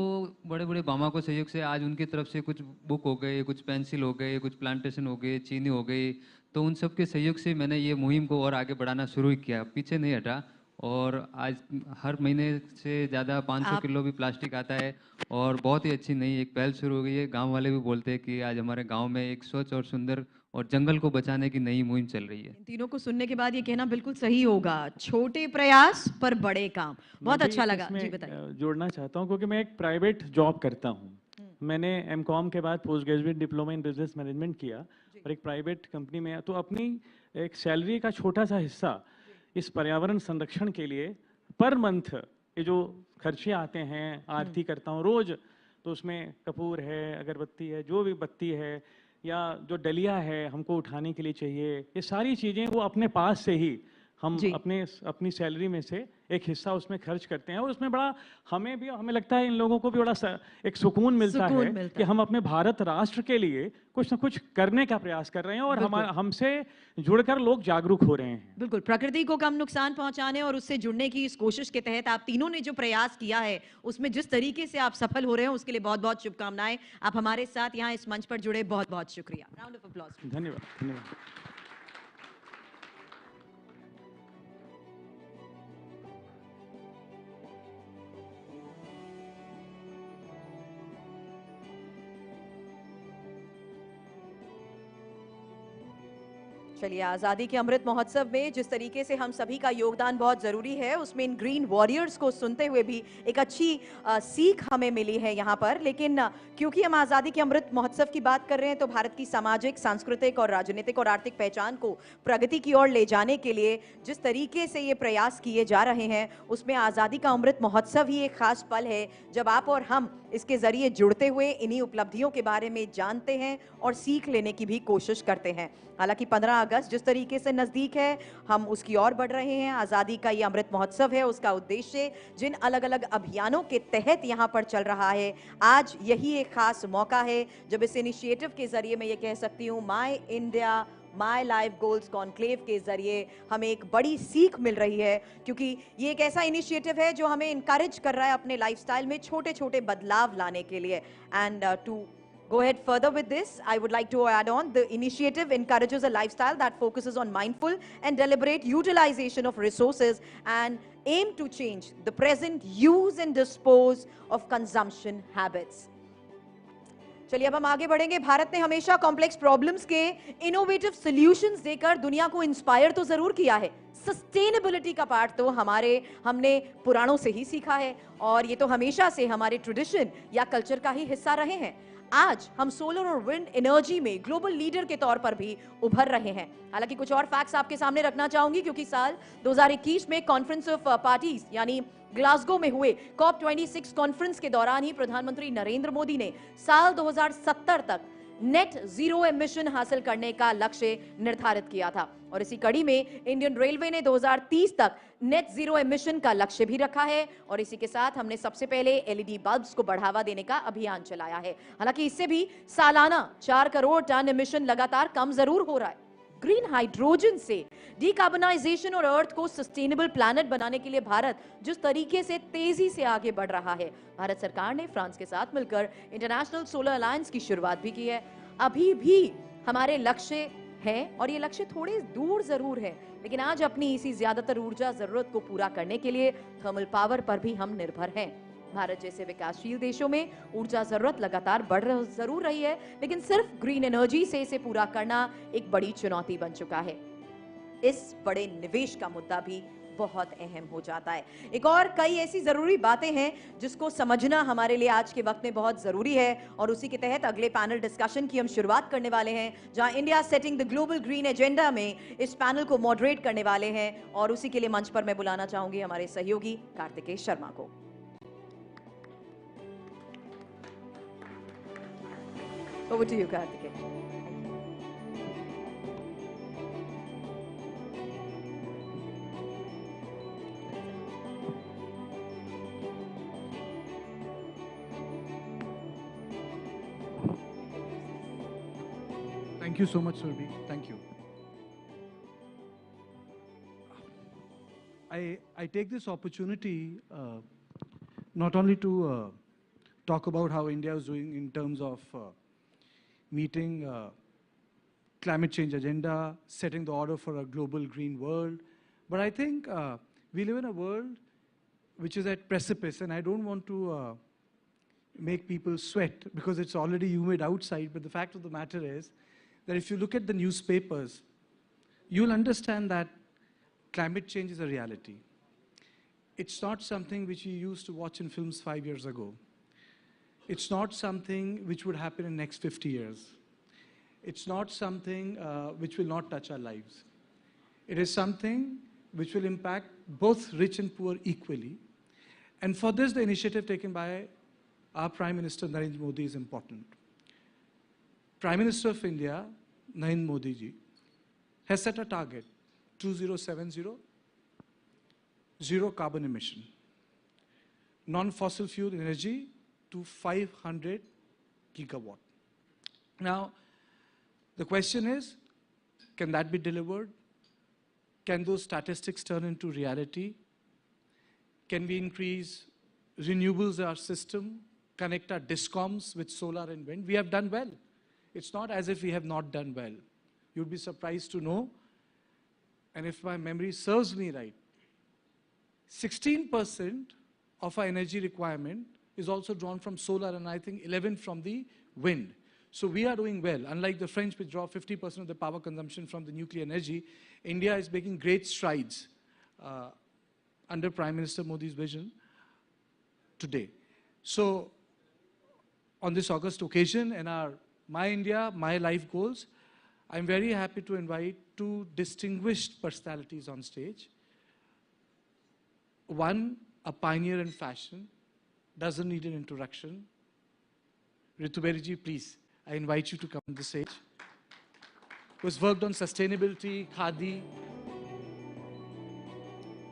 बड़े बड़े भामा को सहयोग से आज उनकी तरफ से कुछ बुक हो गए, कुछ पेंसिल हो गए, कुछ प्लांटेशन हो गए, चीनी हो गई, तो उन सब के सहयोग से मैंने ये मुहिम को और आगे बढ़ाना शुरू किया, पीछे नहीं हटा। और आज हर महीने से ज़्यादा 500 किलो भी प्लास्टिक आता है और बहुत ही अच्छी नई एक पहल शुरू हो गई है। गांव वाले भी बोलते हैं कि आज हमारे गांव में एक स्वच्छ और सुंदर और जंगल को बचाने की नई मुहिम चल रही है। इन तीनों को सुनने के बाद ये कहना बिल्कुल सही होगा, छोटे प्रयास पर बड़े काम। बहुत अच्छा लगा। जी बताइए। जोड़ना चाहता हूँ क्योंकि मैं एक प्राइवेट जॉब करता हूँ। मैंने एमकॉम के बाद post graduate diploma in business management किया और एक प्राइवेट कंपनी में, तो अपनी एक सैलरी का छोटा सा हिस्सा इस पर्यावरण संरक्षण के लिए पर मंथ ये जो खर्चे आते हैं आरती करता हूँ रोज, तो उसमें कपूर है, अगरबत्ती है, जो भी बत्ती है या जो डलिया है हमको उठाने के लिए चाहिए, ये सारी चीज़ें वो अपने पास से ही हम अपनी सैलरी में से एक हिस्सा उसमें खर्च करते हैं और उसमें बड़ा हमें लगता है इन लोगों को भी बड़ा एक सुकून मिलता है कि हम अपने भारत राष्ट्र के लिए कुछ ना कुछ करने का प्रयास कर रहे हैं और हमसे जुड़कर लोग जागरूक हो रहे हैं। बिल्कुल, प्रकृति को कम नुकसान पहुंचाने और उससे जुड़ने की इस कोशिश के तहत आप तीनों ने जो प्रयास किया है उसमें जिस तरीके से आप सफल हो रहे हैं उसके लिए बहुत बहुत शुभकामनाएं। आप हमारे साथ यहाँ इस मंच पर जुड़े, बहुत बहुत शुक्रिया। Round of applause. धन्यवाद। चलिए, आज़ादी के अमृत महोत्सव में जिस तरीके से हम सभी का योगदान बहुत ज़रूरी है, उसमें इन ग्रीन वॉरियर्स को सुनते हुए भी एक अच्छी सीख हमें मिली है यहाँ पर। लेकिन क्योंकि हम आज़ादी के अमृत महोत्सव की बात कर रहे हैं, तो भारत की सामाजिक, सांस्कृतिक और राजनीतिक और आर्थिक पहचान को प्रगति की ओर ले जाने के लिए जिस तरीके से ये प्रयास किए जा रहे हैं, उसमें आज़ादी का अमृत महोत्सव ही एक खास पल है जब आप और हम इसके जरिए जुड़ते हुए इन्हीं उपलब्धियों के बारे में जानते हैं और सीख लेने की भी कोशिश करते हैं। हालांकि 15 अगस्त जिस तरीके से नजदीक है, हम उसकी ओर बढ़ रहे हैं। आज़ादी का ये अमृत महोत्सव है, उसका उद्देश्य जिन अलग अलग अभियानों के तहत यहाँ पर चल रहा है, आज यही एक खास मौका है जब इस इनिशिएटिव के जरिए मैं ये कह सकती हूँ, my India my life goals conclave के जरिए हमें एक बड़ी सीख मिल रही है, क्योंकि ये एक ऐसा इनिशिएटिव है जो हमें इनकरेज कर रहा है अपने लाइफस्टाइल में छोटे छोटे बदलाव लाने के लिए। And to go ahead further with this, I would like to add on, the initiative encourages a lifestyle that focuses on mindful and deliberate utilization of resources and aim to change the present use and dispose of consumption habits. चलिए अब हम आगे बढ़ेंगे। भारत ने हमेशा complex problems के innovative solutions देकर दुनिया को इंस्पायर तो जरूर किया है। सस्टेनेबिलिटी का पार्ट तो हमने पुराणों से ही सीखा है और ये तो हमेशा से हमारे ट्रेडिशन या कल्चर का ही हिस्सा रहे हैं। आज हम सोलर और विंड एनर्जी में ग्लोबल लीडर के तौर पर भी उभर रहे हैं। हालांकि कुछ और फैक्ट्स आपके सामने रखना चाहूंगी, क्योंकि साल 2021 में कॉन्फ्रेंस ऑफ पार्टीज यानी ग्लासगो में हुए COP26 कॉन्फ्रेंस के दौरान ही प्रधानमंत्री नरेंद्र मोदी ने साल 2070 तक नेट जीरो एमिशन हासिल करने का लक्ष्य निर्धारित किया था। और इसी कड़ी में इंडियन रेलवे ने 2030 तक नेट जीरो एमिशन का लक्ष्य भी रखा है और इसी के साथ हमने सबसे पहले LED बल्ब्स को बढ़ावा देने का अभियान चलाया है। हालांकि इससे भी सालाना 4 करोड़ टन एमिशन लगातार कम जरूर हो रहा है। ग्रीन हाइड्रोजन से डिकार्बनाइजेशन और अर्थ को सस्टेनेबल प्लैनेट बनाने के लिए भारत जिस तरीके से तेजी से आगे बढ़ रहा है, भारत सरकार ने फ्रांस के साथ मिलकर इंटरनेशनल सोलर अलायंस की शुरुआत भी की है। अभी भी हमारे लक्ष्य हैं और ये लक्ष्य थोड़े दूर जरूर है, लेकिन आज अपनी इसी ज्यादातर ऊर्जा जरूरत को पूरा करने के लिए थर्मल पावर पर भी हम निर्भर हैं। भारत जैसे विकासशील देशों में ऊर्जा जरूरत लगातार बढ़ जरूर रही है, लेकिन सिर्फ ग्रीन एनर्जी से इसे पूरा करना एक बड़ी चुनौती बन चुका है। इस बड़े निवेश का मुद्दा भी बहुत अहम हो जाता है। एक और कई ऐसी जरूरी बातें हैं जिसको समझना हमारे लिए आज के वक्त में बहुत जरूरी है और उसी के तहत अगले पैनल डिस्कशन की हम शुरुआत करने वाले हैं, जहां India setting the global green agenda में इस पैनल को मॉडरेट करने वाले हैं और उसी के लिए मंच पर मैं बुलाना चाहूंगी हमारे सहयोगी कार्तिकेय शर्मा को। Over to you, Karthikeya. Thank you so much, Surbi. Thank you. I take this opportunity not only to talk about how India is doing in terms of meeting climate change agenda, setting the order for a global green world, but I think we live in a world which is at precipice, and I don't want to make people sweat because it's already humid outside, but the fact of the matter is that if you look at the newspapers, you'll understand that climate change is a reality. It's not something which we used to watch in films 5 years ago. It's not something which would happen in the next 50 years. It's not something which will not touch our lives. It is something which will impact both rich and poor equally. And for this, the initiative taken by our Prime Minister Narendra Modi is important. Prime Minister of India, Narendra Modi ji, has set a target, 2070, zero carbon emission, non-fossil fuel energy to 500 gigawatt. Now, the question is, can that be delivered? Can those statistics turn into reality? Can we increase renewables in our system, connect our discoms with solar and wind? We have done well. It's not as if we have not done well. You'd be surprised to know, and if my memory serves me right, 16% of our energy requirement is also drawn from solar, and I think 11% from the wind. So we are doing well. Unlike the French, which draw 50% of the power consumption from the nuclear energy, India is making great strides under Prime Minister Modi's vision today. So on this August occasion and our My India, My Life goals, I'm very happy to invite two distinguished personalities on stage. One, a pioneer in fashion, doesn't need an introduction. Rituberi ji, please, I invite you to come to the stage. Who's worked on sustainability, khadi,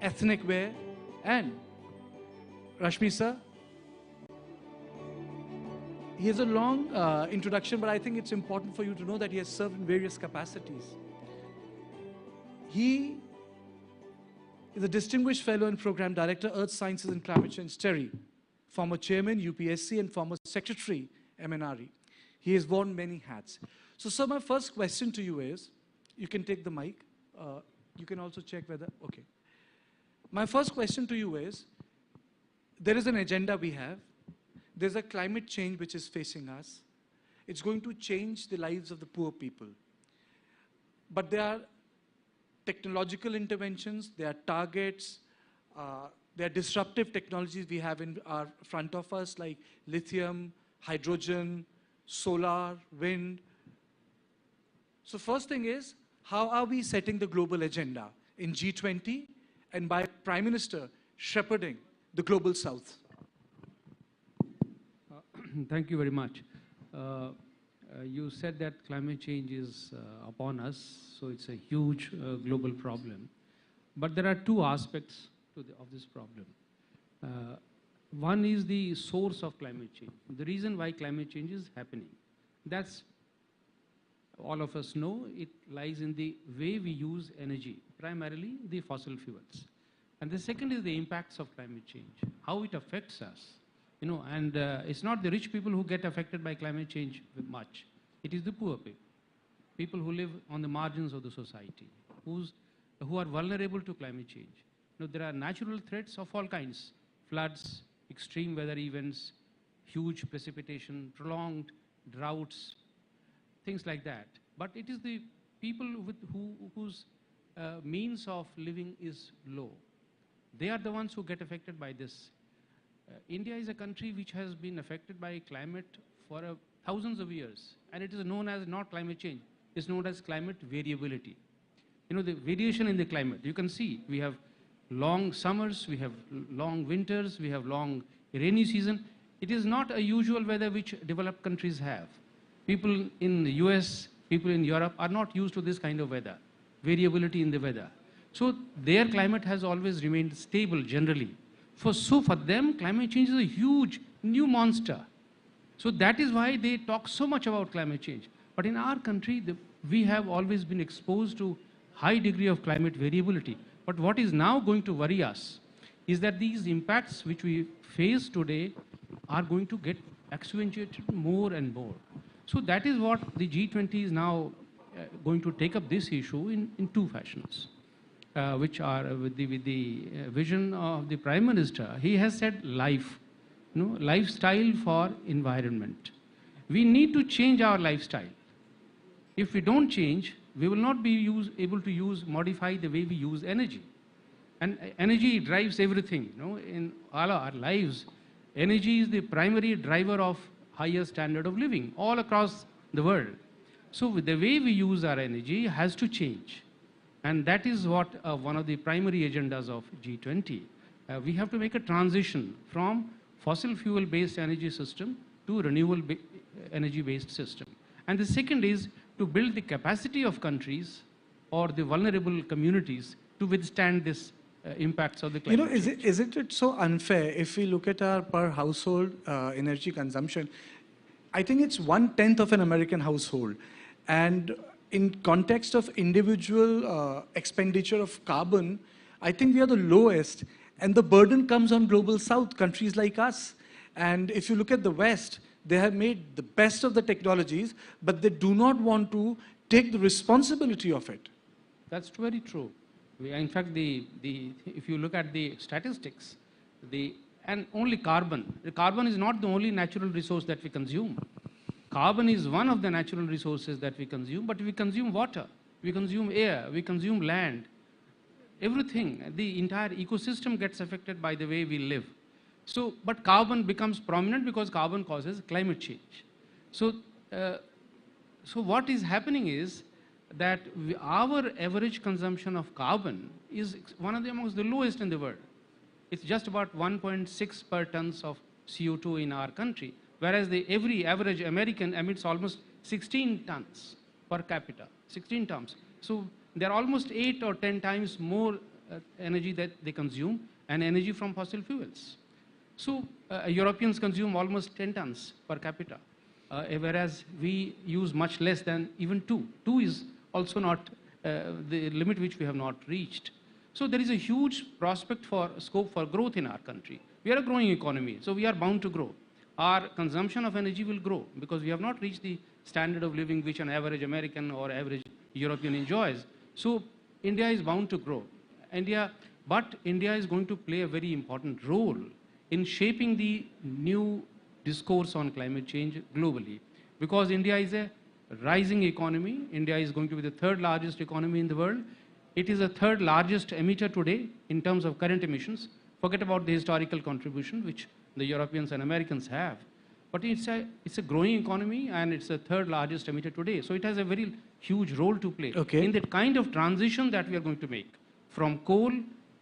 ethnic wear, and Rashmi sir. He has a long introduction, but I think it's important for you to know that he has served in various capacities. He is a distinguished fellow and program director, Earth Sciences and Climate Change, TERI, former chairman, UPSC, and former secretary, MNRE. He has worn many hats. So, sir, my first question to you is, you can take the mic. You can also check whether, okay. My first question to you is, there is an agenda we have. There's a climate change which is facing us. It's going to change the lives of the poor people. But there are technological interventions, there are targets, there are disruptive technologies we have in our front of us, like lithium, hydrogen, solar, wind. So first thing is, how are we setting the global agenda in G20 and by Prime Minister shepherding the global South? Thank you very much. You said that climate change is upon us, so it's a huge global problem. But there are two aspects of this problem. One is the source of climate change, the reason why climate change is happening. That's, all of us know, it lies in the way we use energy, primarily the fossil fuels. And the second is the impacts of climate change, how it affects us. You know, and it's not the rich people who get affected by climate change much. It is the poor people, people who live on the margins of the society, who are vulnerable to climate change. You know, there are natural threats of all kinds: floods, extreme weather events, huge precipitation, prolonged droughts, things like that. But it is the people whose means of living is low. They are the ones who get affected by this. India is a country which has been affected by climate for thousands of years, and it is known as not climate change, it's known as climate variability. You know, the variation in the climate, you can see we have long summers, we have long winters, we have long rainy season. It is not a usual weather which developed countries have. People in the US, people in Europe are not used to this kind of weather, variability in the weather. So their climate has always remained stable generally. So for them, climate change is a huge new monster. So that is why they talk so much about climate change. But in our country, the we have always been exposed to high degree of climate variability. But what is now going to worry us is that these impacts which we face today are going to get accentuated more and more. So that is what the G20 is now going to take up this issue in two fashions, which are with the vision of the Prime Minister. He has said LiFE, lifestyle for environment. We need to change our lifestyle. If we don't change, we will not be able to modify the way we use energy. And energy drives everything, in all our lives. Energy is the primary driver of higher standard of living all across the world. So the way we use our energy has to change. And that is what one of the primary agendas of G20. We have to make a transition from fossil fuel based energy system to renewable energy based system. And the second is to build the capacity of countries or the vulnerable communities to withstand this impacts of the climate change. Isn't it so unfair if we look at our per household energy consumption? I think it's 1/10 of an American household. And in context of individual expenditure of carbon, I think we are the lowest. And the burden comes on global south, countries like us. And if you look at the West, they have made the best of the technologies, but they do not want to take the responsibility of it. That's very true. In fact, if you look at the statistics, and only carbon is not the only natural resource that we consume. Carbon is one of the natural resources that we consume, but we consume water, we consume air, we consume land. Everything, the entire ecosystem gets affected by the way we live. So, but carbon becomes prominent because carbon causes climate change. So, so what is happening is that our average consumption of carbon is one of the amongst the lowest in the world. It's just about 1.6 per tons of CO2 in our country, whereas the every average American emits almost 16 tons per capita, 16 tons. So they're almost 8 or 10 times more energy that they consume, and energy from fossil fuels. So Europeans consume almost 10 tons per capita, whereas we use much less than even 2. 2 is also not the limit which we have not reached. So there is a huge prospect for scope for growth in our country. We are a growing economy, so we are bound to grow. Our consumption of energy will grow because we have not reached the standard of living which an average American or average European enjoys. So India is bound to grow. But India is going to play a very important role in shaping the new discourse on climate change globally. Because India is a rising economy. India is going to be the third largest economy in the world. It is the third largest emitter today in terms of current emissions. Forget about the historical contribution which the Europeans and Americans have. But it's a growing economy and it's the third largest emitter today. So it has a very huge role to play in that kind of transition that we are going to make from coal,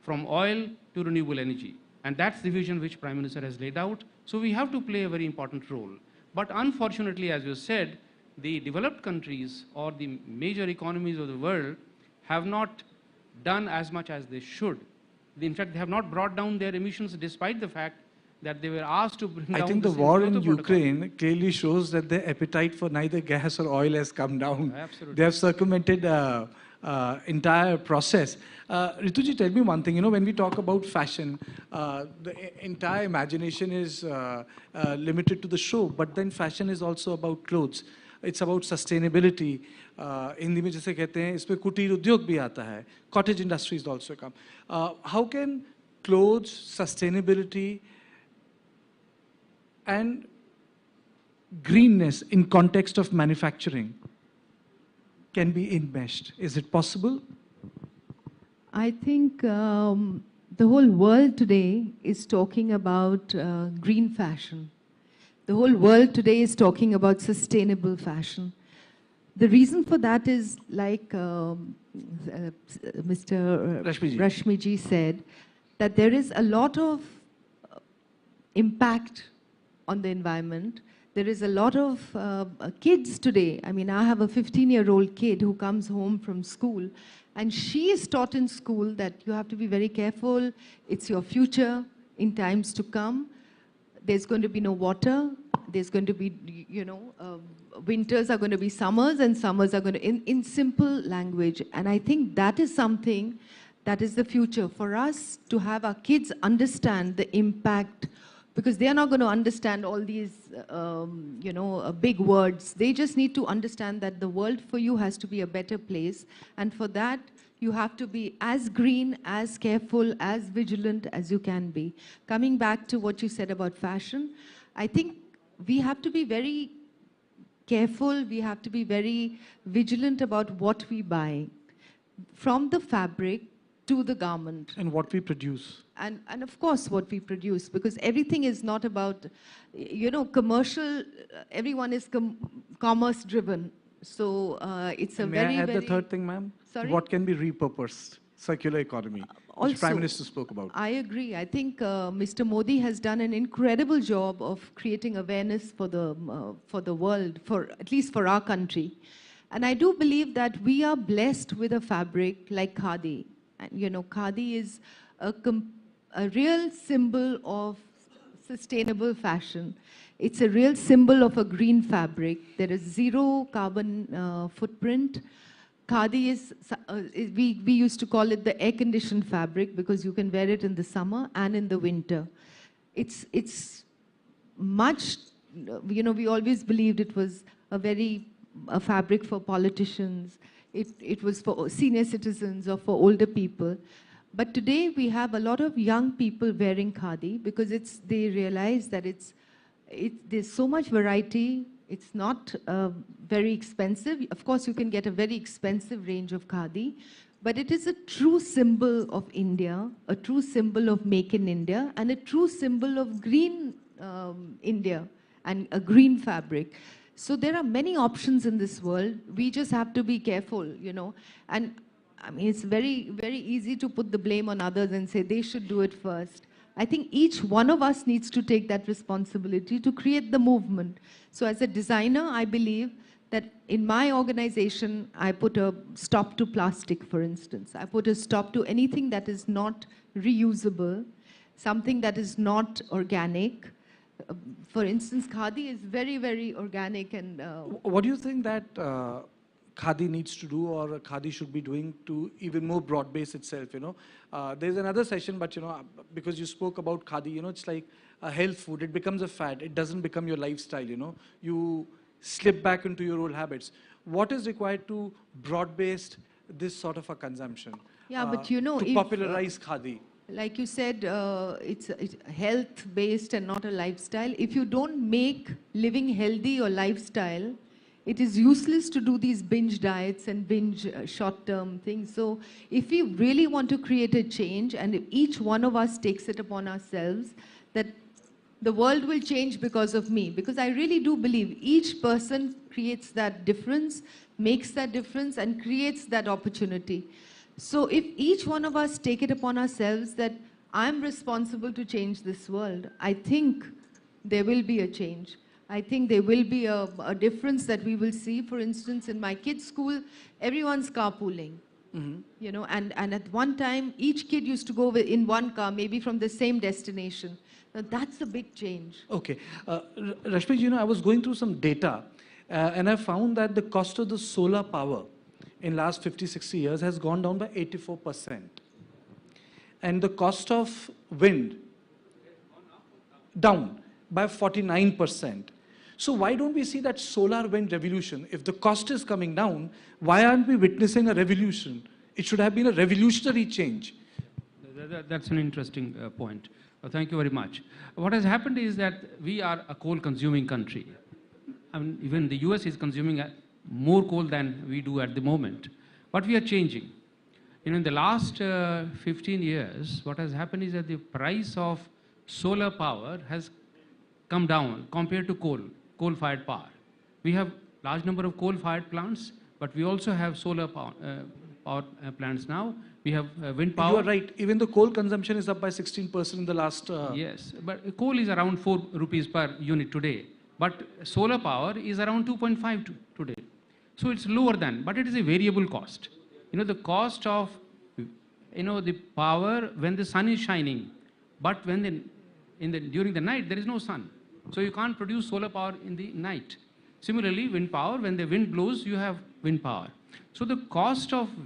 from oil to renewable energy. And that's the vision which Prime Minister has laid out. So we have to play a very important role. But unfortunately, as you said, the developed countries or the major economies of the world have not done as much as they should. In fact, they have not brought down their emissions despite the fact that they were asked to bring down. I think the war in Ukraine clearly shows that their appetite for neither gas or oil has come down. Absolutely. They have circumvented entire process. Rituji, tell me one thing. When we talk about fashion, the entire imagination is limited to the show. But then fashion is also about clothes. It's about sustainability. Hindi में जैसे कहते हैं इसमें कुटीर उद्योग भी आता है. Cottage industry is also come. How can clothes, sustainability, and greenness in context of manufacturing can be enmeshed? Is it possible? I think the whole world today is talking about green fashion. The whole world today is talking about sustainable fashion. The reason for that is, like Mr. Rashmiji said, that there is a lot of impact on the environment. There is a lot of kids today. I mean, I have a 15-year-old kid who comes home from school, and she is taught in school that you have to be very careful. It's your future in times to come. There's going to be no water. There's going to be, you know, winters are going to be summers and summers are going to, in simple language. And I think that is something that is the future for us, to have our kids understand the impact, because they are not going to understand all these, you know, big words. They just need to understand that the world for you has to be a better place. And for that, you have to be as green, as careful, as vigilant as you can be. Coming back to what you said about fashion, I think we have to be very careful, we have to be very vigilant about what we buy, from the fabric to the garment. And what we produce. And of course what we produce, because everything is not about, you know, commercial, everyone is commerce driven. So it's a May very, I add very... the third thing, ma'am? Sorry? What can be repurposed? Circular economy, which Prime Minister spoke about. I agree. I think Mr. Modi has done an incredible job of creating awareness for the world, for at least for our country. And I do believe that we are blessed with a fabric like khadi. And you know, khadi is a real symbol of sustainable fashion. It's a real symbol of a green fabric. There is zero carbon footprint. Khadi is, we used to call it the air-conditioned fabric, because you can wear it in the summer and in the winter. It's much, you know, we always believed it was a fabric for politicians. It was for senior citizens or for older people. But today we have a lot of young people wearing khadi, because they realize that there's so much variety. It's not very expensive. Of course, you can get a very expensive range of khadi, but it is a true symbol of India, a true symbol of Make in India, and a true symbol of green India and a green fabric. So there are many options in this world. We just have to be careful, you know. And I mean, it's very, very easy to put the blame on others and say they should do it first. I think each one of us needs to take that responsibility to create the movement. So as a designer, I believe that in my organization, I put a stop to plastic, for instance. I put a stop to anything that is not reusable, something that is not organic. For instance, khadi is very, very organic. And what do you think that khadi needs to do, or khadi should be doing, to even more broad base itself, you know? There's another session, but you know, because you spoke about khadi, you know, it's like a health food. It becomes a fad. It doesn't become your lifestyle, you know. You slip back into your old habits. What is required to broad-based this sort of a consumption? Yeah, but you know, to popularize khadi. Like you said, it's health-based and not a lifestyle. If you don't make living healthy your lifestyle, it is useless to do these binge diets and binge short-term things. So if we really want to create a change, and if each one of us takes it upon ourselves, that the world will change because of me. Because I really do believe each person creates that difference, makes that difference, and creates that opportunity. So if each one of us take it upon ourselves that I'm responsible to change this world, I think there will be a change. I think there will be a difference that we will see. For instance, in my kids' school, everyone's carpooling. Mm-hmm. You know, and at one time, each kid used to go in one car, maybe from the same destination. Now, that's a big change. Okay. Rashmi, you know, I was going through some data, and I found that the cost of the solar power in last 50, 60 years has gone down by 84%. And the cost of wind down by 49%. So why don't we see that solar wind revolution? If the cost is coming down, why aren't we witnessing a revolution? It should have been a revolutionary change. That's an interesting point. Thank you very much. What has happened is that we are a coal-consuming country. I mean, even the US is consuming more coal than we do at the moment. But we are changing. You know, in the last 15 years, what has happened is that the price of solar power has come down compared to coal-fired power. We have large number of coal-fired plants, but we also have solar power plants now. We have wind power. You are right. Even the coal consumption is up by 16% in the last... Yes, but coal is around 4 rupees per unit today. But solar power is around 2.5 today. So it's lower than, but it is a variable cost. You know, the cost of, you know, the power when the sun is shining, but when during the night there is no sun. So you can't produce solar power in the night. Similarly, wind power, when the wind blows, you have wind power. So the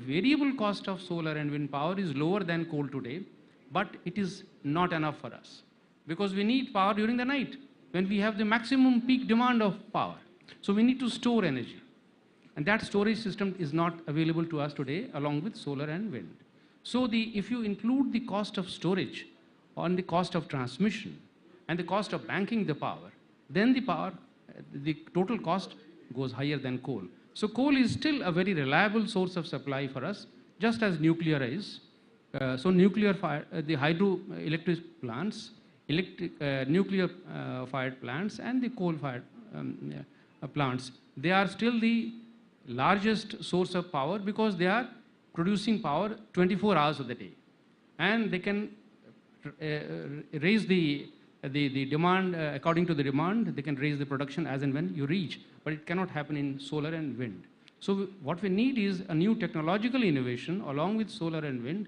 variable cost of solar and wind power is lower than coal today, but it is not enough for us because we need power during the night when we have the maximum peak demand of power. So we need to store energy. And that storage system is not available to us today along with solar and wind. So if you include the cost of storage on the cost of transmission and the cost of banking the power, then the total cost goes higher than coal. So coal is still a very reliable source of supply for us, just as nuclear is. So nuclear fire, the hydroelectric plants, nuclear fired plants and the coal fired plants, they are still the largest source of power because they are producing power 24 hours of the day. And they can raise the demand, according to the demand, they can raise the production as and when you reach, but it cannot happen in solar and wind. So what we need is a new technological innovation along with solar and wind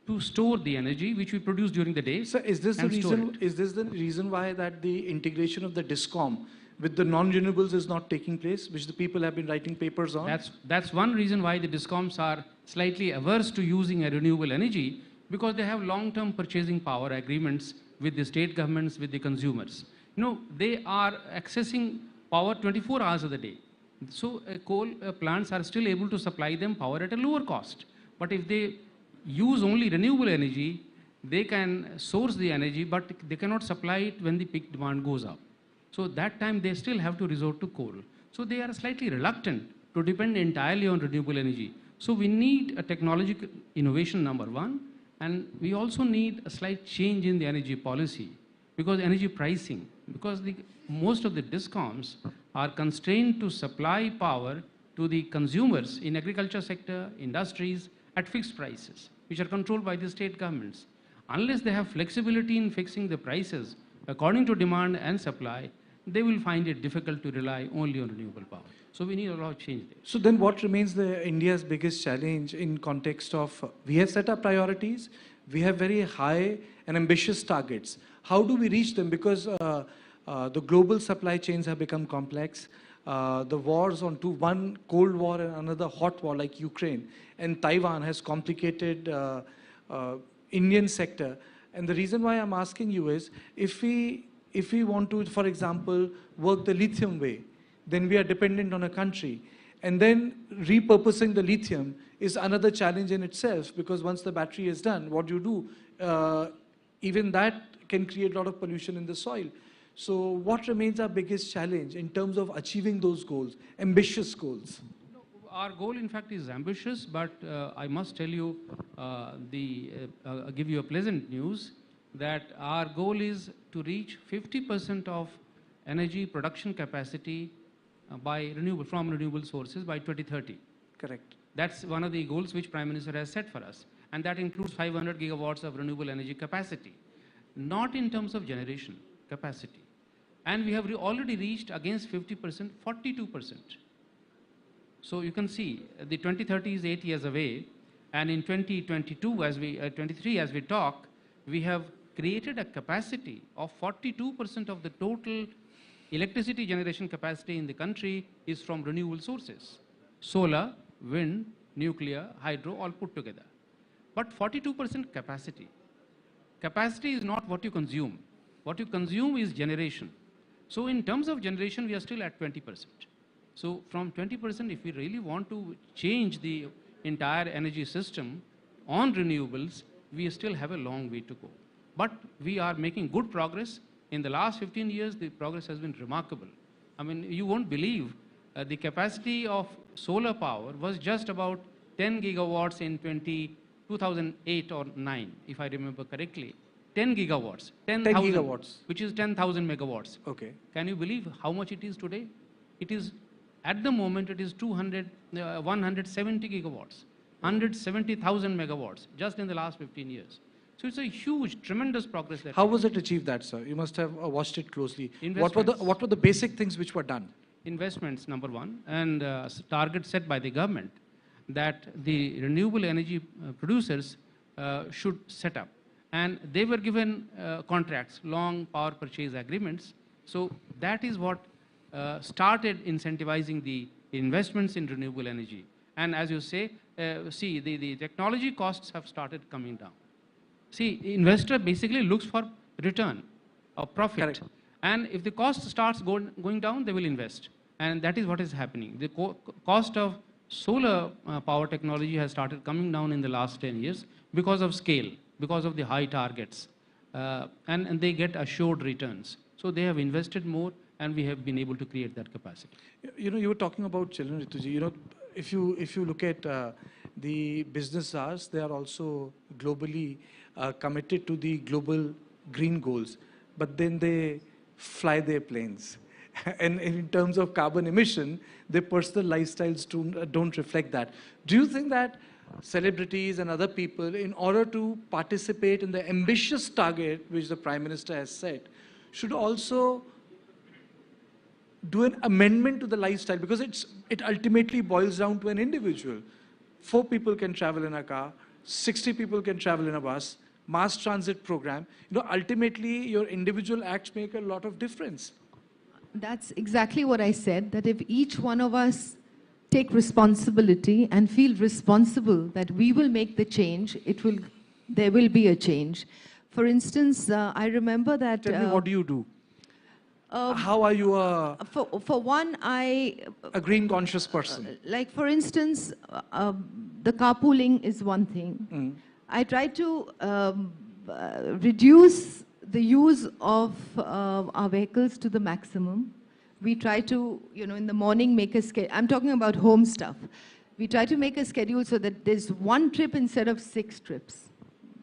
to store the energy which we produce during the day. So is this the reason why that the integration of the DISCOM with the non-renewables is not taking place, which the people have been writing papers on? That's one reason why the DISCOMs are slightly averse to using a renewable energy, because they have long-term purchasing power agreements with the state governments, with the consumers. You know, they are accessing power 24 hours of the day. So coal plants are still able to supply them power at a lower cost. But if they use only renewable energy, they can source the energy, but they cannot supply it when the peak demand goes up. So that time they still have to resort to coal. So they are slightly reluctant to depend entirely on renewable energy. So we need a technological innovation, number one, and we also need a slight change in the energy policy, because energy pricing, because most of the DISCOMs are constrained to supply power to the consumers in agriculture sector, industries at fixed prices, which are controlled by the state governments. Unless they have flexibility in fixing the prices according to demand and supply, they will find it difficult to rely only on renewable power. So we need a lot of change there. So then what remains India's biggest challenge in context of, we have set up priorities, we have very high and ambitious targets. How do we reach them? Because the global supply chains have become complex. The wars on one cold war and another hot war like Ukraine and Taiwan has complicated Indian sector. And the reason why I'm asking you is, if we want to, for example, work the lithium way, then we are dependent on a country. And then repurposing the lithium is another challenge in itself, because once the battery is done, what you do, even that can create a lot of pollution in the soil. So what remains our biggest challenge in terms of achieving those goals, ambitious goals? Our goal, in fact, is ambitious, but I must tell you, give you a pleasant news, that our goal is to reach 50% of energy production capacity from renewable sources by 2030. Correct. That's one of the goals which Prime Minister has set for us. And that includes 500 gigawatts of renewable energy capacity, not in terms of generation capacity. And we have already reached against 50%, 42%. So you can see the 2030 is 8 years away. And in 2022, 23 as we talk, we have created a capacity of 42% of the total electricity generation capacity in the country is from renewable sources. Solar, wind, nuclear, hydro, all put together. But 42% capacity. Capacity is not what you consume. What you consume is generation. So in terms of generation, we are still at 20%. So from 20%, if we really want to change the entire energy system on renewables, we still have a long way to go. But we are making good progress. In the last 15 years, the progress has been remarkable. I mean, you won't believe the capacity of solar power was just about 10 gigawatts in 2008 or 9, if I remember correctly. 10 gigawatts. 10 gigawatts. Which is 10,000 megawatts. Okay. Can you believe how much it is today? It is, at the moment, it is 170 gigawatts. 170,000 megawatts just in the last 15 years. So it's a huge, tremendous progress. How was it achieved that, sir? You must have watched it closely. What were the basic things which were done? Investments, number one, and target set by the government that the renewable energy producers should set up. And they were given contracts, long power purchase agreements, So that is what started incentivizing the investments in renewable energy. And as you say, see, the technology costs have started coming down. See, investor basically looks for return or profit. Correct. And if the cost starts going down, they will invest. And that is what is happening. The cost of solar power technology has started coming down in the last 10 years because of scale, because of the high targets. And they get assured returns. So they have invested more, and we have been able to create that capacity. You know, you were talking about children, Rituji. You know, if you look at the business czars, they are also globally committed to the global green goals, but then they fly their planes. And in terms of carbon emission, their personal lifestyles don't reflect that. Do you think that celebrities and other people, in order to participate in the ambitious target which the Prime Minister has set, should also do an amendment to the lifestyle? Because it ultimately boils down to an individual. 4 people can travel in a car, 60 people can travel in a bus, mass transit program. You know, ultimately your individual acts make a lot of difference. That's exactly what I said, that if each one of us take responsibility and feel responsible that we will make the change, there will be a change. For instance, I remember that... Tell me, what do you do? How are you for one, a green conscious person? Like for instance, the carpooling is one thing. I try to reduce the use of our vehicles to the maximum. We try to, you know, in the morning make a schedule. I'm talking about home stuff. We try to make a schedule so that there's 1 trip instead of 6 trips.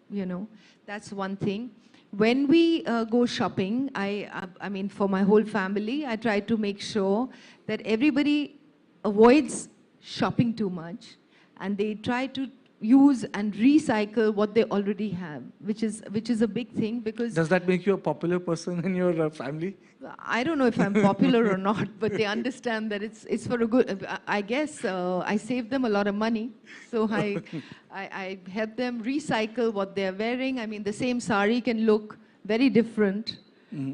You know, that's one thing. When we go shopping, I mean, for my whole family, I try to make sure that everybody avoids shopping too much, and they try to use and recycle what they already have, which is a big thing, because... Does that make you a popular person in your family? I don't know if I'm popular or not, but they understand that it's for a good... I guess I save them a lot of money, so I help them recycle what they're wearing. I mean, the same sari can look very different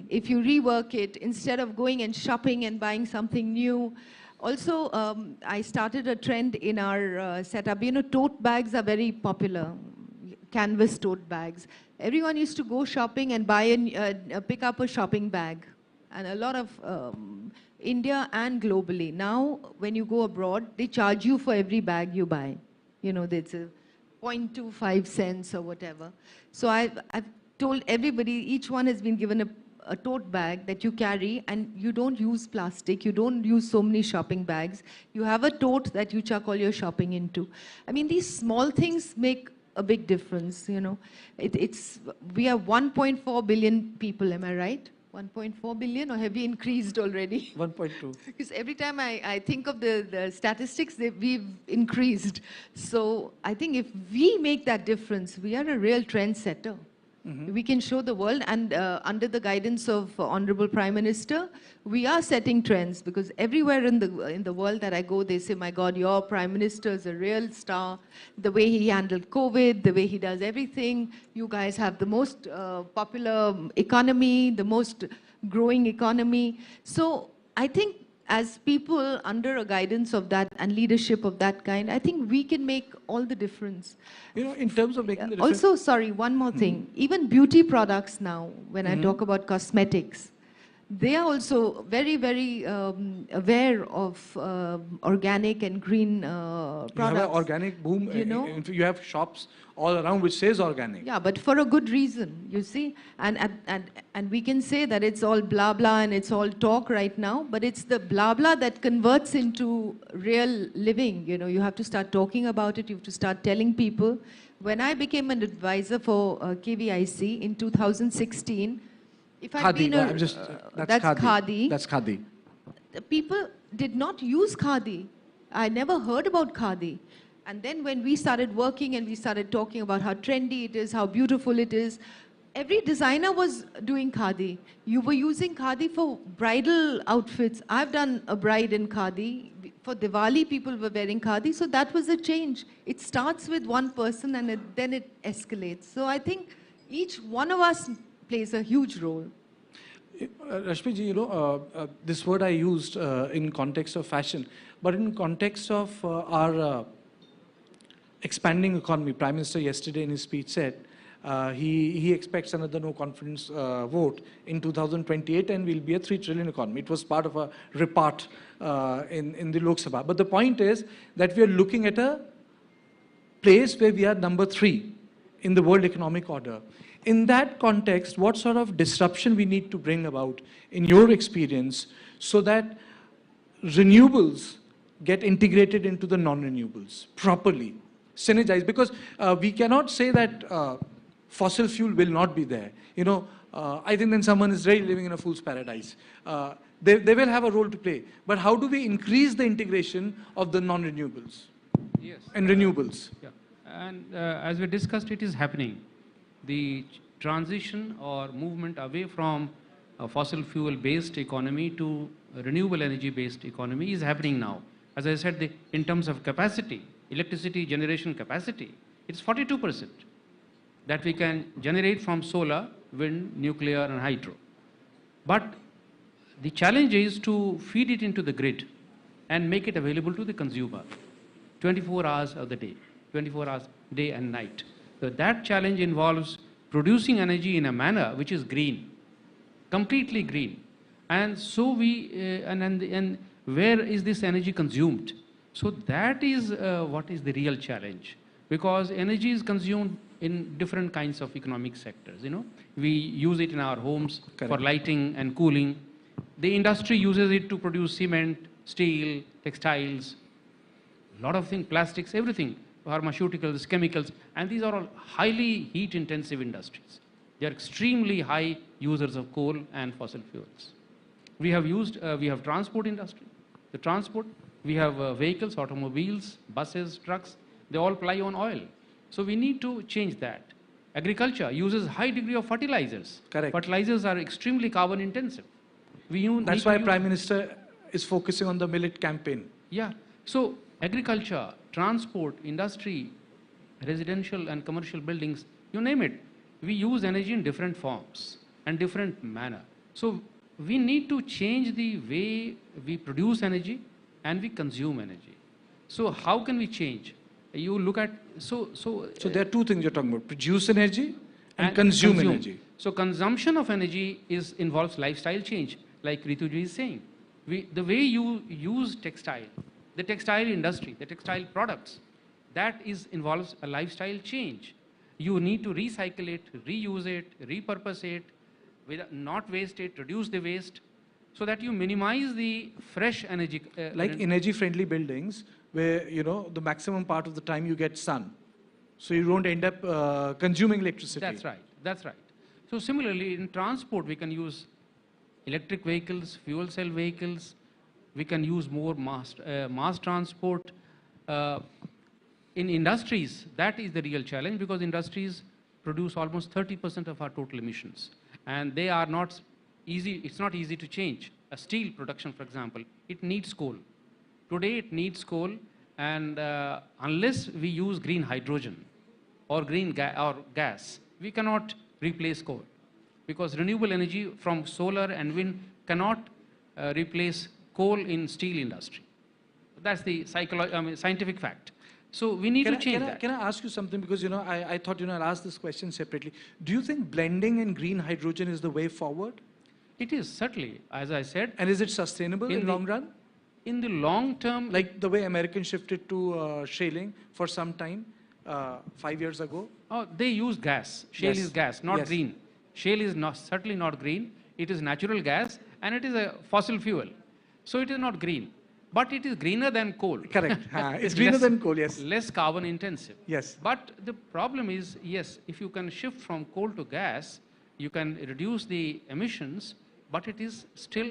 if you rework it, instead of going and shopping and buying something new. Also, I started a trend in our setup. You know, tote bags are very popular, canvas tote bags. Everyone used to go shopping and buy pick up a shopping bag. And a lot of India and globally. Now, when you go abroad, they charge you for every bag you buy. You know, it's a 0.25 cents or whatever. So I've told everybody, each one has been given a tote bag that you carry, and you don't use plastic, you don't use so many shopping bags. You have a tote that you chuck all your shopping into. I mean, these small things make a big difference, you know. We have 1.4 billion people, am I right? 1.4 billion, or have we increased already? 1.2. Because every time I think of the statistics, we've increased. So I think if we make that difference, we are a real trendsetter. We can show the world, and under the guidance of Honorable Prime Minister, we are setting trends, because everywhere in the world that I go, they say, my God, your Prime Minister is a real star. The way he handled COVID, the way he does everything. You guys have the most popular economy, the most growing economy. So I think as people under a guidance of that and leadership of that kind, I think we can make all the difference. You know, in terms of making the difference... Also, sorry, one more thing. Even beauty products now, when I talk about cosmetics, they are also very, very aware of organic and green products. You have an organic boom. You know? You have shops all around which says organic. Yeah, but for a good reason, you see. And we can say that it's all blah blah and it's all talk right now, but it's the blah blah that converts into real living. You know, you have to start talking about it. You have to start telling people. When I became an advisor for KVIC in 2016, if I've been that's khadi. That's khadi. People did not use khadi. I never heard about khadi. And then when we started working and we started talking about how trendy it is, how beautiful it is, every designer was doing khadi. You were using khadi for bridal outfits. I've done a bride in khadi. For Diwali, people were wearing khadi. So that was a change. It starts with one person and then it escalates. So I think each one of us plays a huge role. Rashmi ji, this word I used in context of fashion, but in context of our expanding economy. Prime Minister yesterday in his speech said he expects another no confidence vote in 2028 and will be a 3 trillion economy. It was part of a report in the Lok Sabha. But the point is that we are looking at a place where we are number 3 in the world economic order. In that context, what sort of disruption we need to bring about, in your experience, so that renewables get integrated into the non-renewables properly, synergize? Because we cannot say that fossil fuel will not be there. I think then someone is really living in a fool's paradise. They will have a role to play. But how do we increase the integration of the non-renewables and renewables? Yeah. And as we discussed, it is happening. The transition or movement away from a fossil fuel-based economy to a renewable energy-based economy is happening now. As I said, in terms of capacity, electricity generation capacity, it's 42% that we can generate from solar, wind, nuclear, and hydro. But the challenge is to feed it into the grid and make it available to the consumer 24 hours of the day, 24 hours day and night. So that challenge involves producing energy in a manner which is green, completely green. And so and where is this energy consumed? So that is what is the real challenge, because energy is consumed in different kinds of economic sectors. We use it in our homes for lighting and cooling. The industry uses it to produce cement, steel, textiles, a lot of things, plastics, everything, pharmaceuticals, chemicals, and these are all highly heat-intensive industries. They are extremely high users of coal and fossil fuels. We have transport industry. The transport, we have vehicles, automobiles, buses, trucks, they all ply on oil. So we need to change that. Agriculture uses high degree of fertilizers. Correct. Fertilizers are extremely carbon intensive. That's why Prime Minister is focusing on the millet campaign. Yeah. So agriculture, transport, industry, residential and commercial buildings, you name it, we use energy in different forms and different manner. So we need to change the way we produce energy and we consume energy. So how can we change? You look at, so there are two things you're talking about: produce energy and consume energy. So consumption of energy involves lifestyle change, like Rituji is saying. The way you use textile, the textile industry, the textile products, that involves a lifestyle change. You need to recycle it, reuse it, repurpose it, not waste it, reduce the waste, so that you minimize the fresh energy. Like energy-friendly buildings, where the maximum part of the time you get sun, so you don't end up consuming electricity. That's right. That's right. So similarly, in transport, we can use electric vehicles, fuel cell vehicles. We can use more mass transport. In industries, that is the real challenge, because industries produce almost 30% of our total emissions, and they are not easy. It's not easy to change. A steel production, for example, it needs coal. Today, it needs coal, and unless we use green hydrogen or gas, we cannot replace coal, because renewable energy from solar and wind cannot replace coal in steel industry. That's the scientific fact. So we need to change that. Can I ask you something? Because I thought I'll ask this question separately. Do you think blending in green hydrogen is the way forward? It is, certainly, as I said. And is it sustainable in the long run? In the long term, like the way Americans shifted to shaling for some time 5 years ago. Oh, they use gas. Shale is gas, not green. Shale is certainly not green. It is natural gas, and it is a fossil fuel. So it is not green. But it is greener than coal. Correct. It's greener than coal, yes. Less carbon intensive. Yes. But the problem is, yes, if you can shift from coal to gas, you can reduce the emissions, but it is still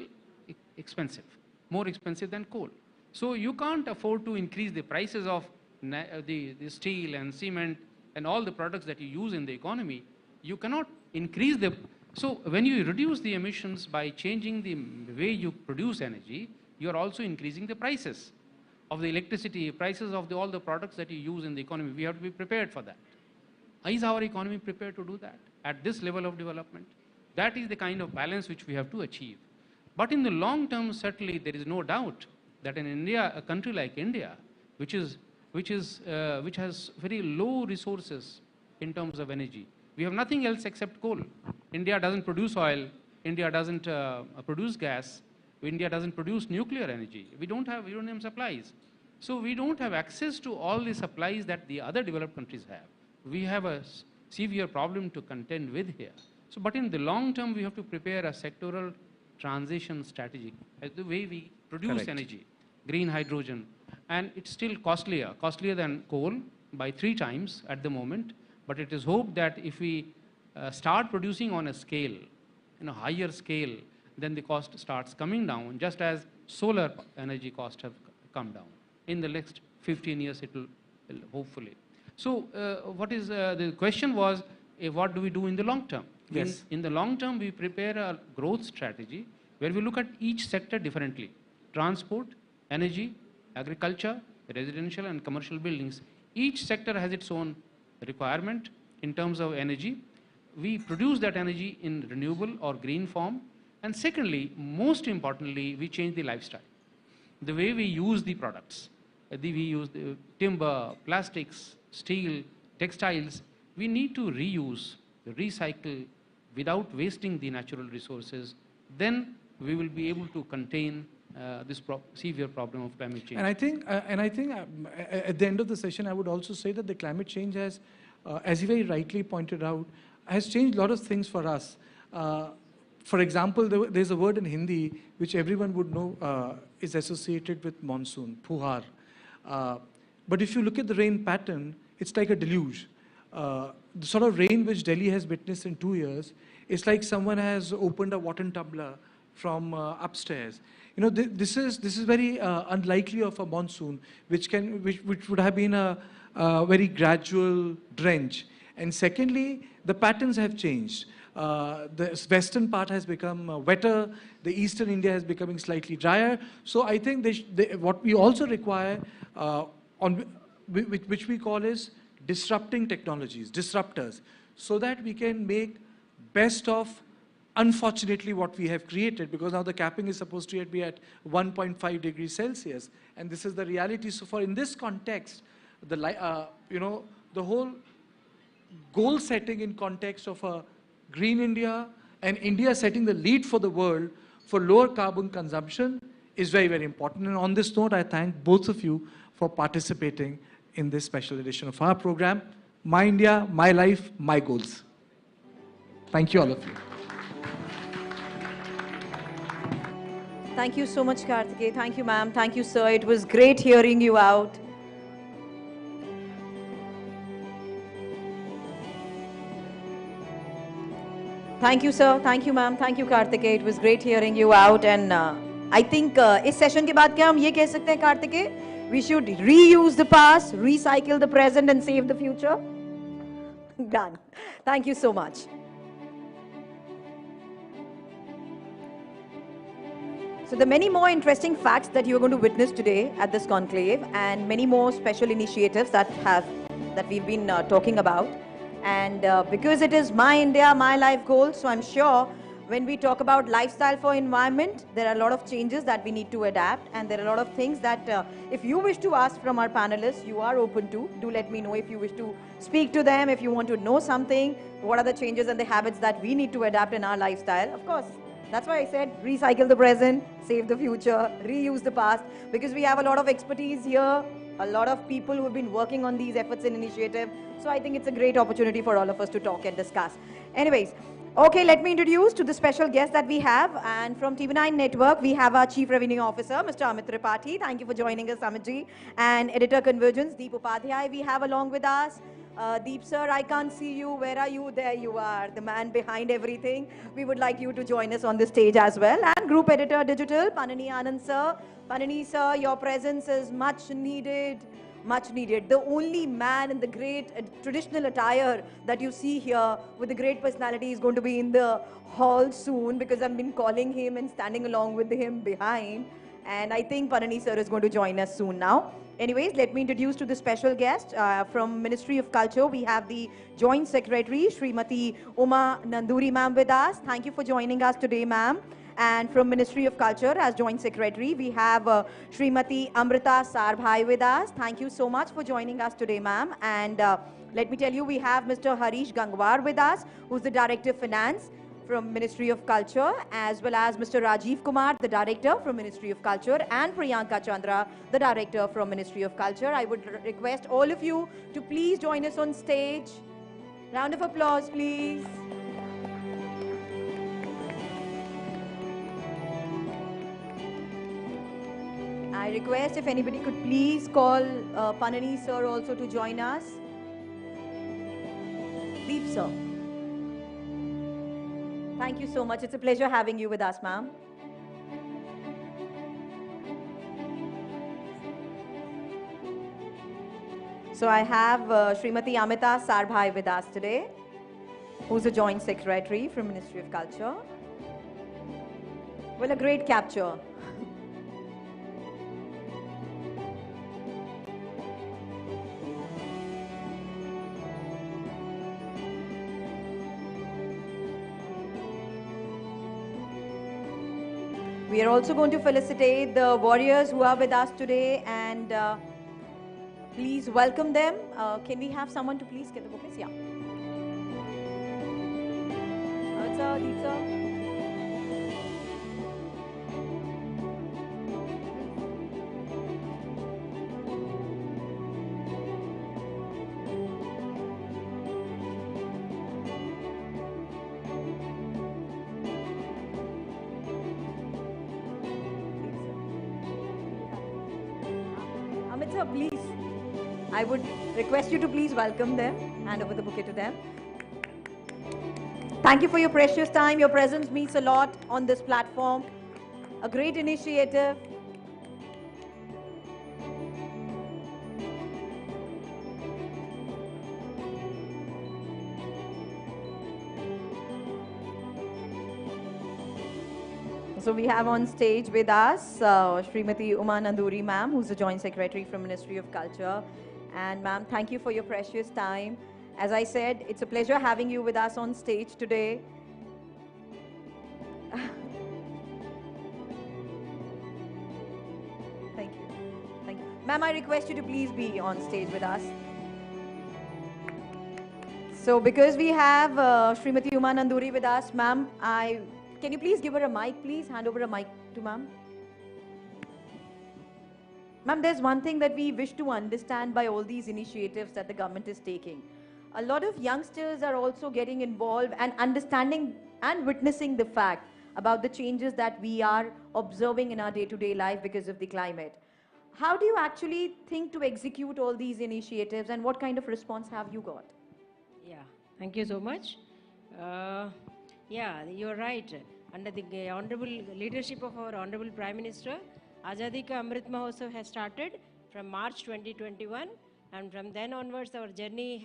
expensive, more expensive than coal. So you can't afford to increase the prices of the steel and cement and all the products that you use in the economy. You cannot increase the... So when you reduce the emissions by changing the way you produce energy, you are also increasing the prices of the electricity, prices of all the products that you use in the economy. We have to be prepared for that. Is our economy prepared to do that at this level of development? That is the kind of balance which we have to achieve. But in the long term, certainly there is no doubt that in India, a country like India, which has very low resources in terms of energy, we have nothing else except coal. India doesn't produce oil. India doesn't produce gas. India doesn't produce nuclear energy. We don't have uranium supplies. So we don't have access to all the supplies that the other developed countries have. We have a severe problem to contend with here. So, but in the long term, we have to prepare a sectoral transition strategy as the way we produce energy, green hydrogen, and it's still costlier than coal by 3 times at the moment. But it is hoped that if we start producing on a scale, higher scale, then the cost starts coming down, just as solar energy costs have come down. In the next 15 years, it will hopefully. So, what is the question was, what do we do in the long term? Yes. In the long term, we prepare a growth strategy where we look at each sector differently. Transport, energy, agriculture, residential and commercial buildings. Each sector has its own requirement in terms of energy. We produce that energy in renewable or green form. And secondly, most importantly, we change the lifestyle. The way we use the products. We use the timber, plastics, steel, textiles. We need to reuse, recycle without wasting the natural resources. Then we will be able to contain this severe problem of climate change. And I think at the end of the session, I would also say that the climate change has, as you very rightly pointed out, has changed a lot of things for us. For example, there's a word in Hindi which everyone would know is associated with monsoon, puhar. But if you look at the rain pattern, it's like a deluge. The sort of rain which Delhi has witnessed in 2 years, it's like someone has opened a water tumbler from upstairs. This is very unlikely of a monsoon, which would have been a very gradual drench. And secondly, the patterns have changed. The western part has become wetter. The eastern India is becoming slightly drier. So I think what we also require, which we call is disrupting technologies, disruptors, so that we can make best of, unfortunately, what we have created, because now the capping is supposed to be at 1.5 degrees Celsius, and this is the reality. So in this context, the whole goal setting in context of a green India and India setting the lead for the world for lower carbon consumption is very, very important. And on this note, I thank both of you for participating in this special edition of our program, My India, My Life, My Goals. Thank you, all of you. Thank you so much, Karthikeya. Thank you, ma'am. Thank you, sir. It was great hearing you out. Thank you, sir. Thank you, ma'am. Thank you, Karthikeya. It was great hearing you out. And I think इस session के बाद क्या हम ये कह सकते हैं, Karthikeya? We should reuse the past, recycle the present, and save the future. Done. Thank you so much. So the many more interesting facts that you are going to witness today at this conclave, and many more special initiatives that we've been talking about. And because it is My India, My Life goal, so I'm sure when we talk about lifestyle for environment, there are a lot of changes that we need to adapt, and there are a lot of things that if you wish to ask from our panelists, you are open to. Do let me know if you wish to speak to them, if you want to know something, what are the changes and the habits that we need to adapt in our lifestyle. Of course, that's why I said recycle the present, save the future, reuse the past, because we have a lot of expertise here, a lot of people who have been working on these efforts and initiatives. So I think it's a great opportunity for all of us to talk and discuss. Anyways, okay, let me introduce to the special guest that we have. And from TV9 Network, we have our Chief Revenue Officer, Mr. Amit Tripathi. Thank you for joining us, Amitji. And Editor Convergence, Deep Upadhyay, we have along with us. Deep sir, I can't see you. Where are you? There you are, the man behind everything. We would like you to join us on the stage as well. And Group Editor Digital, Panani Anand sir. Panani sir, your presence is much needed. Much needed. The only man in the great traditional attire that you see here with the great personality is going to be in the hall soon, because I've been calling him and standing along with him behind. And I think Panani sir is going to join us soon now. Anyways, let me introduce to the special guest from Ministry of Culture. We have the Joint Secretary, Srimati Uma Nanduri ma'am with us. Thank you for joining us today, ma'am. And from Ministry of Culture as Joint Secretary, we have Srimati Amrita Sarbhai with us. Thank you so much for joining us today, ma'am. And let me tell you, we have Mr. Harish Gangwar with us, who's the Director of Finance from Ministry of Culture, as well as Mr. Rajiv Kumar, the Director from Ministry of Culture, and Priyanka Chandra, the Director from Ministry of Culture. I would request all of you to please join us on stage. Round of applause, please. I request if anybody could please call Panani sir also to join us. LiFE sir. Thank you so much. It's a pleasure having you with us, ma'am. So I have Srimati Amrita Sarbhai with us today, who's a Joint Secretary from Ministry of Culture. Well, a great capture. We are also going to felicitate the warriors who are with us today and please welcome them. Can we have someone to please get the bouquets? Yeah. Sir, Deep sir. Sir, please, I would request you to please welcome them, hand over the bouquet to them. Thank you for your precious time. Your presence means a lot on this platform. A great initiative. So we have on stage with us Srimati Uma Nanduri ma'am, who's the Joint Secretary from Ministry of Culture. And ma'am, thank you for your precious time. As I said, it's a pleasure having you with us on stage today. Thank you. Thank you. Ma'am, I request you to please be on stage with us. So because we have Srimati Uma Nanduri with us, ma'am, can you please give her a mic, please? Hand over a mic to ma'am. Ma'am, there's one thing that we wish to understand by all these initiatives that the government is taking. A lot of youngsters are also getting involved and understanding and witnessing the fact about the changes that we are observing in our day-to-day life because of the climate. How do you actually think to execute all these initiatives and what kind of response have you got? Yeah, thank you so much. Yeah, you're right. Under the honorable leadership of our honorable Prime Minister, Azadi Ka Amrit Mahotsav has started from March 2021, and from then onwards our journey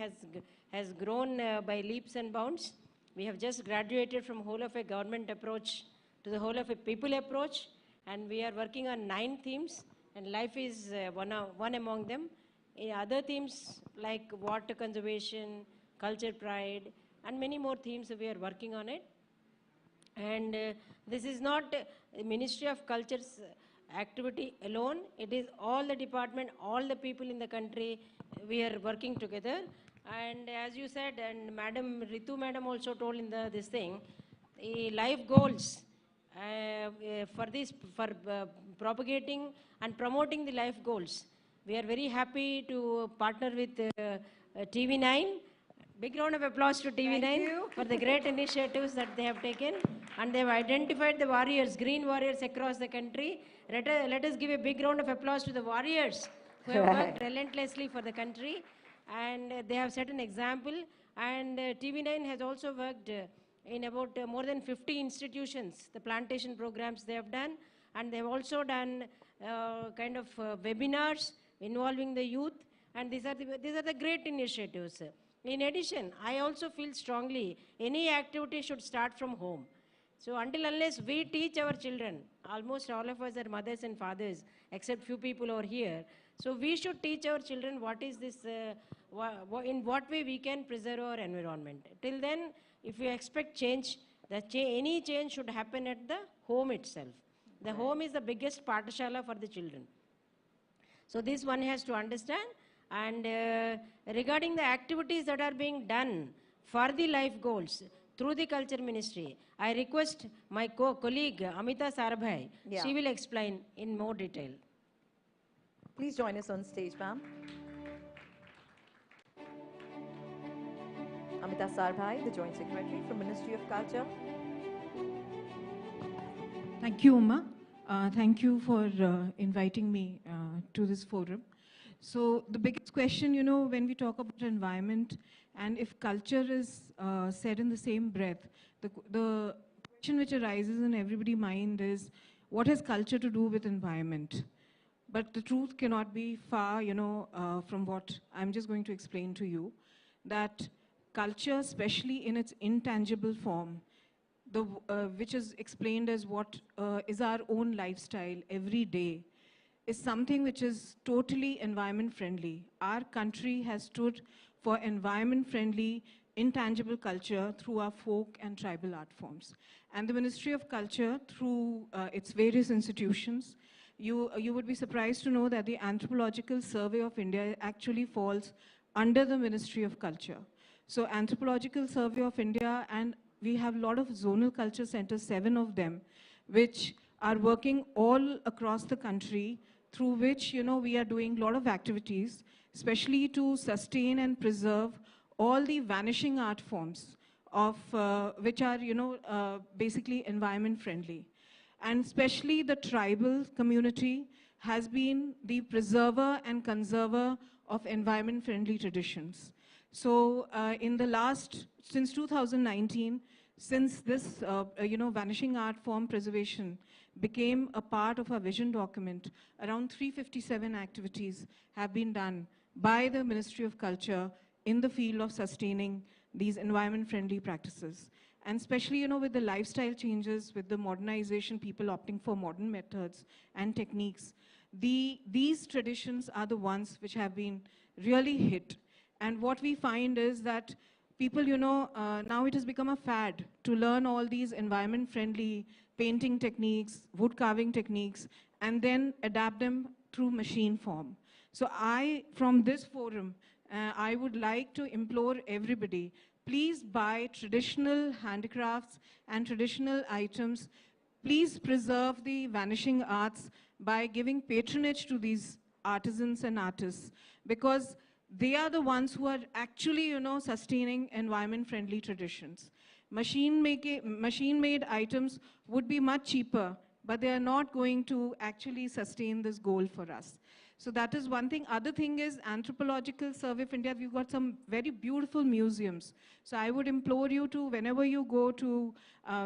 has grown by leaps and bounds. We have just graduated from whole of a government approach to the whole of a people approach, and we are working on 9 themes, and life is one among them. In other themes like water conservation, culture pride, and many more themes we are working on it. And this is not Ministry of Culture's activity alone. It is all the department, all the people in the country, we are working together. And as you said, and Madam Ritu Madam also told in this thing, the life goals for propagating and promoting the life goals. We are very happy to partner with TV9. Big round of applause to TV9 for the great initiatives that they have taken. And they have identified the warriors, green warriors across the country. Let us give a big round of applause to the warriors who have worked relentlessly for the country. And they have set an example. And TV9 has also worked in about more than 50 institutions, the plantation programs they have done. And they have also done kind of webinars involving the youth. And these are the great initiatives. In addition, I also feel strongly any activity should start from home. So until unless we teach our children, almost all of us are mothers and fathers, except few people over here. So we should teach our children what is this, in what way we can preserve our environment. Till then, if you expect change, any change should happen at the home itself. The home is the biggest pathshala for the children. So this one has to understand. And regarding the activities that are being done for the life goals through the Culture Ministry, I request my colleague Amita Sarabhai, she will explain in more detail. Please join us on stage, ma'am. Amita Sarabhai, the Joint Secretary from Ministry of Culture. Thank you, Uma. Thank you for inviting me to this forum. So the biggest question, you know, when we talk about environment and if culture is said in the same breath, the question which arises in everybody's mind is, what has culture to do with environment? But the truth cannot be far, you know, from what I'm just going to explain to you, that culture, especially in its intangible form, which is explained as what is our own lifestyle every day, is something which is totally environment friendly. Our country has stood for environment friendly, intangible culture through our folk and tribal art forms. And the Ministry of Culture, through its various institutions, you would be surprised to know that the Anthropological Survey of India actually falls under the Ministry of Culture. So Anthropological Survey of India, and we have a lot of zonal culture centers, 7 of them, which are working all across the country, through which, you know, we are doing a lot of activities, especially to sustain and preserve all the vanishing art forms of which are, you know, basically environment friendly. And especially the tribal community has been the preserver and conserver of environment friendly traditions. So in the since 2019, since this, you know, vanishing art form preservation became a part of our vision document, around 357 activities have been done by the Ministry of Culture in the field of sustaining these environment-friendly practices. And especially, you know, with the lifestyle changes, with the modernization, people opting for modern methods and techniques, these traditions are the ones which have been really hit. And what we find is that people, you know, now it has become a fad to learn all these environment-friendly painting techniques, wood carving techniques, and then adapt them through machine form. So from this forum, I would like to implore everybody, please buy traditional handicrafts and traditional items. Please preserve the vanishing arts by giving patronage to these artisans and artists, because they are the ones who are actually, you know, sustaining environment-friendly traditions. Machine-made items would be much cheaper, but they are not going to actually sustain this goal for us. So that is one thing. Other thing is Anthropological Survey of India. We've got some very beautiful museums. So I would implore you to, whenever you go to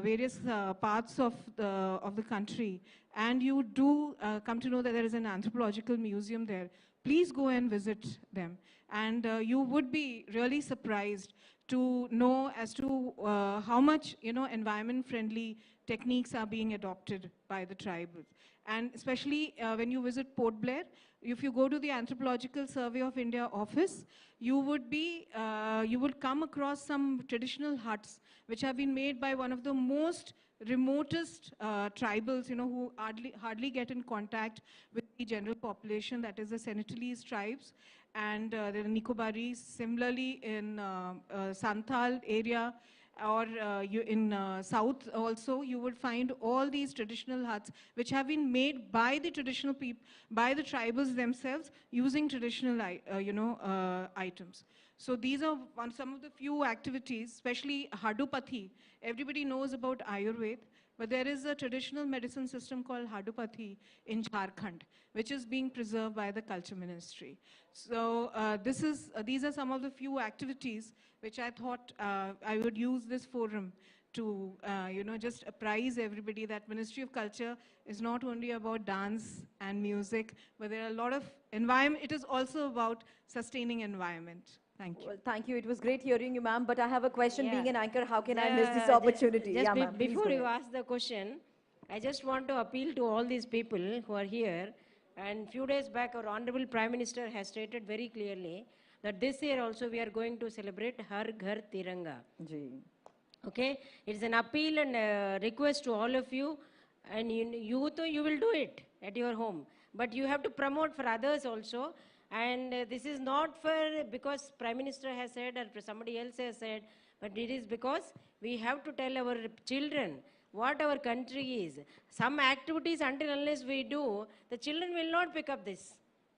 various parts of the country, and you do come to know that there is an anthropological museum there, please go and visit them. And you would be really surprised to know as to how much, you know, environment-friendly techniques are being adopted by the tribes. And especially when you visit Port Blair, if you go to the Anthropological Survey of India office, you would come across some traditional huts which have been made by one of the most remotest tribals, you know, who hardly get in contact with the general population, that is the Senetalese tribes, and the Nicobaris. Similarly, in Santhal area, or in south also, you would find all these traditional huts which have been made by the traditional people, by the tribals themselves, using traditional items. So these are some of the few activities, especially Hadupathy. Everybody knows about Ayurveda, but there is a traditional medicine system called Hadupathy in Jharkhand, which is being preserved by the Culture Ministry. So these are some of the few activities which I thought I would use this forum to just apprise everybody that Ministry of Culture is not only about dance and music, but there are a lot of environment. It is also about sustaining environment. Thank you. Well, thank you. It was great hearing you, ma'am. But I have a question. Being an anchor, how can I miss this opportunity? Just Yeah, ma'am. before you ask the question, I just want to appeal to all these people who are here. And few days back, our Honorable Prime Minister has stated very clearly that this year also we are going to celebrate Har Ghar Tiranga. Okay, it's an appeal and a request to all of you, and you will do it at your home, but you have to promote for others also. And this is not for because Prime Minister has said or somebody else has said, but it is because we have to tell our children what our country is. Some activities, until unless we do, the children will not pick up this.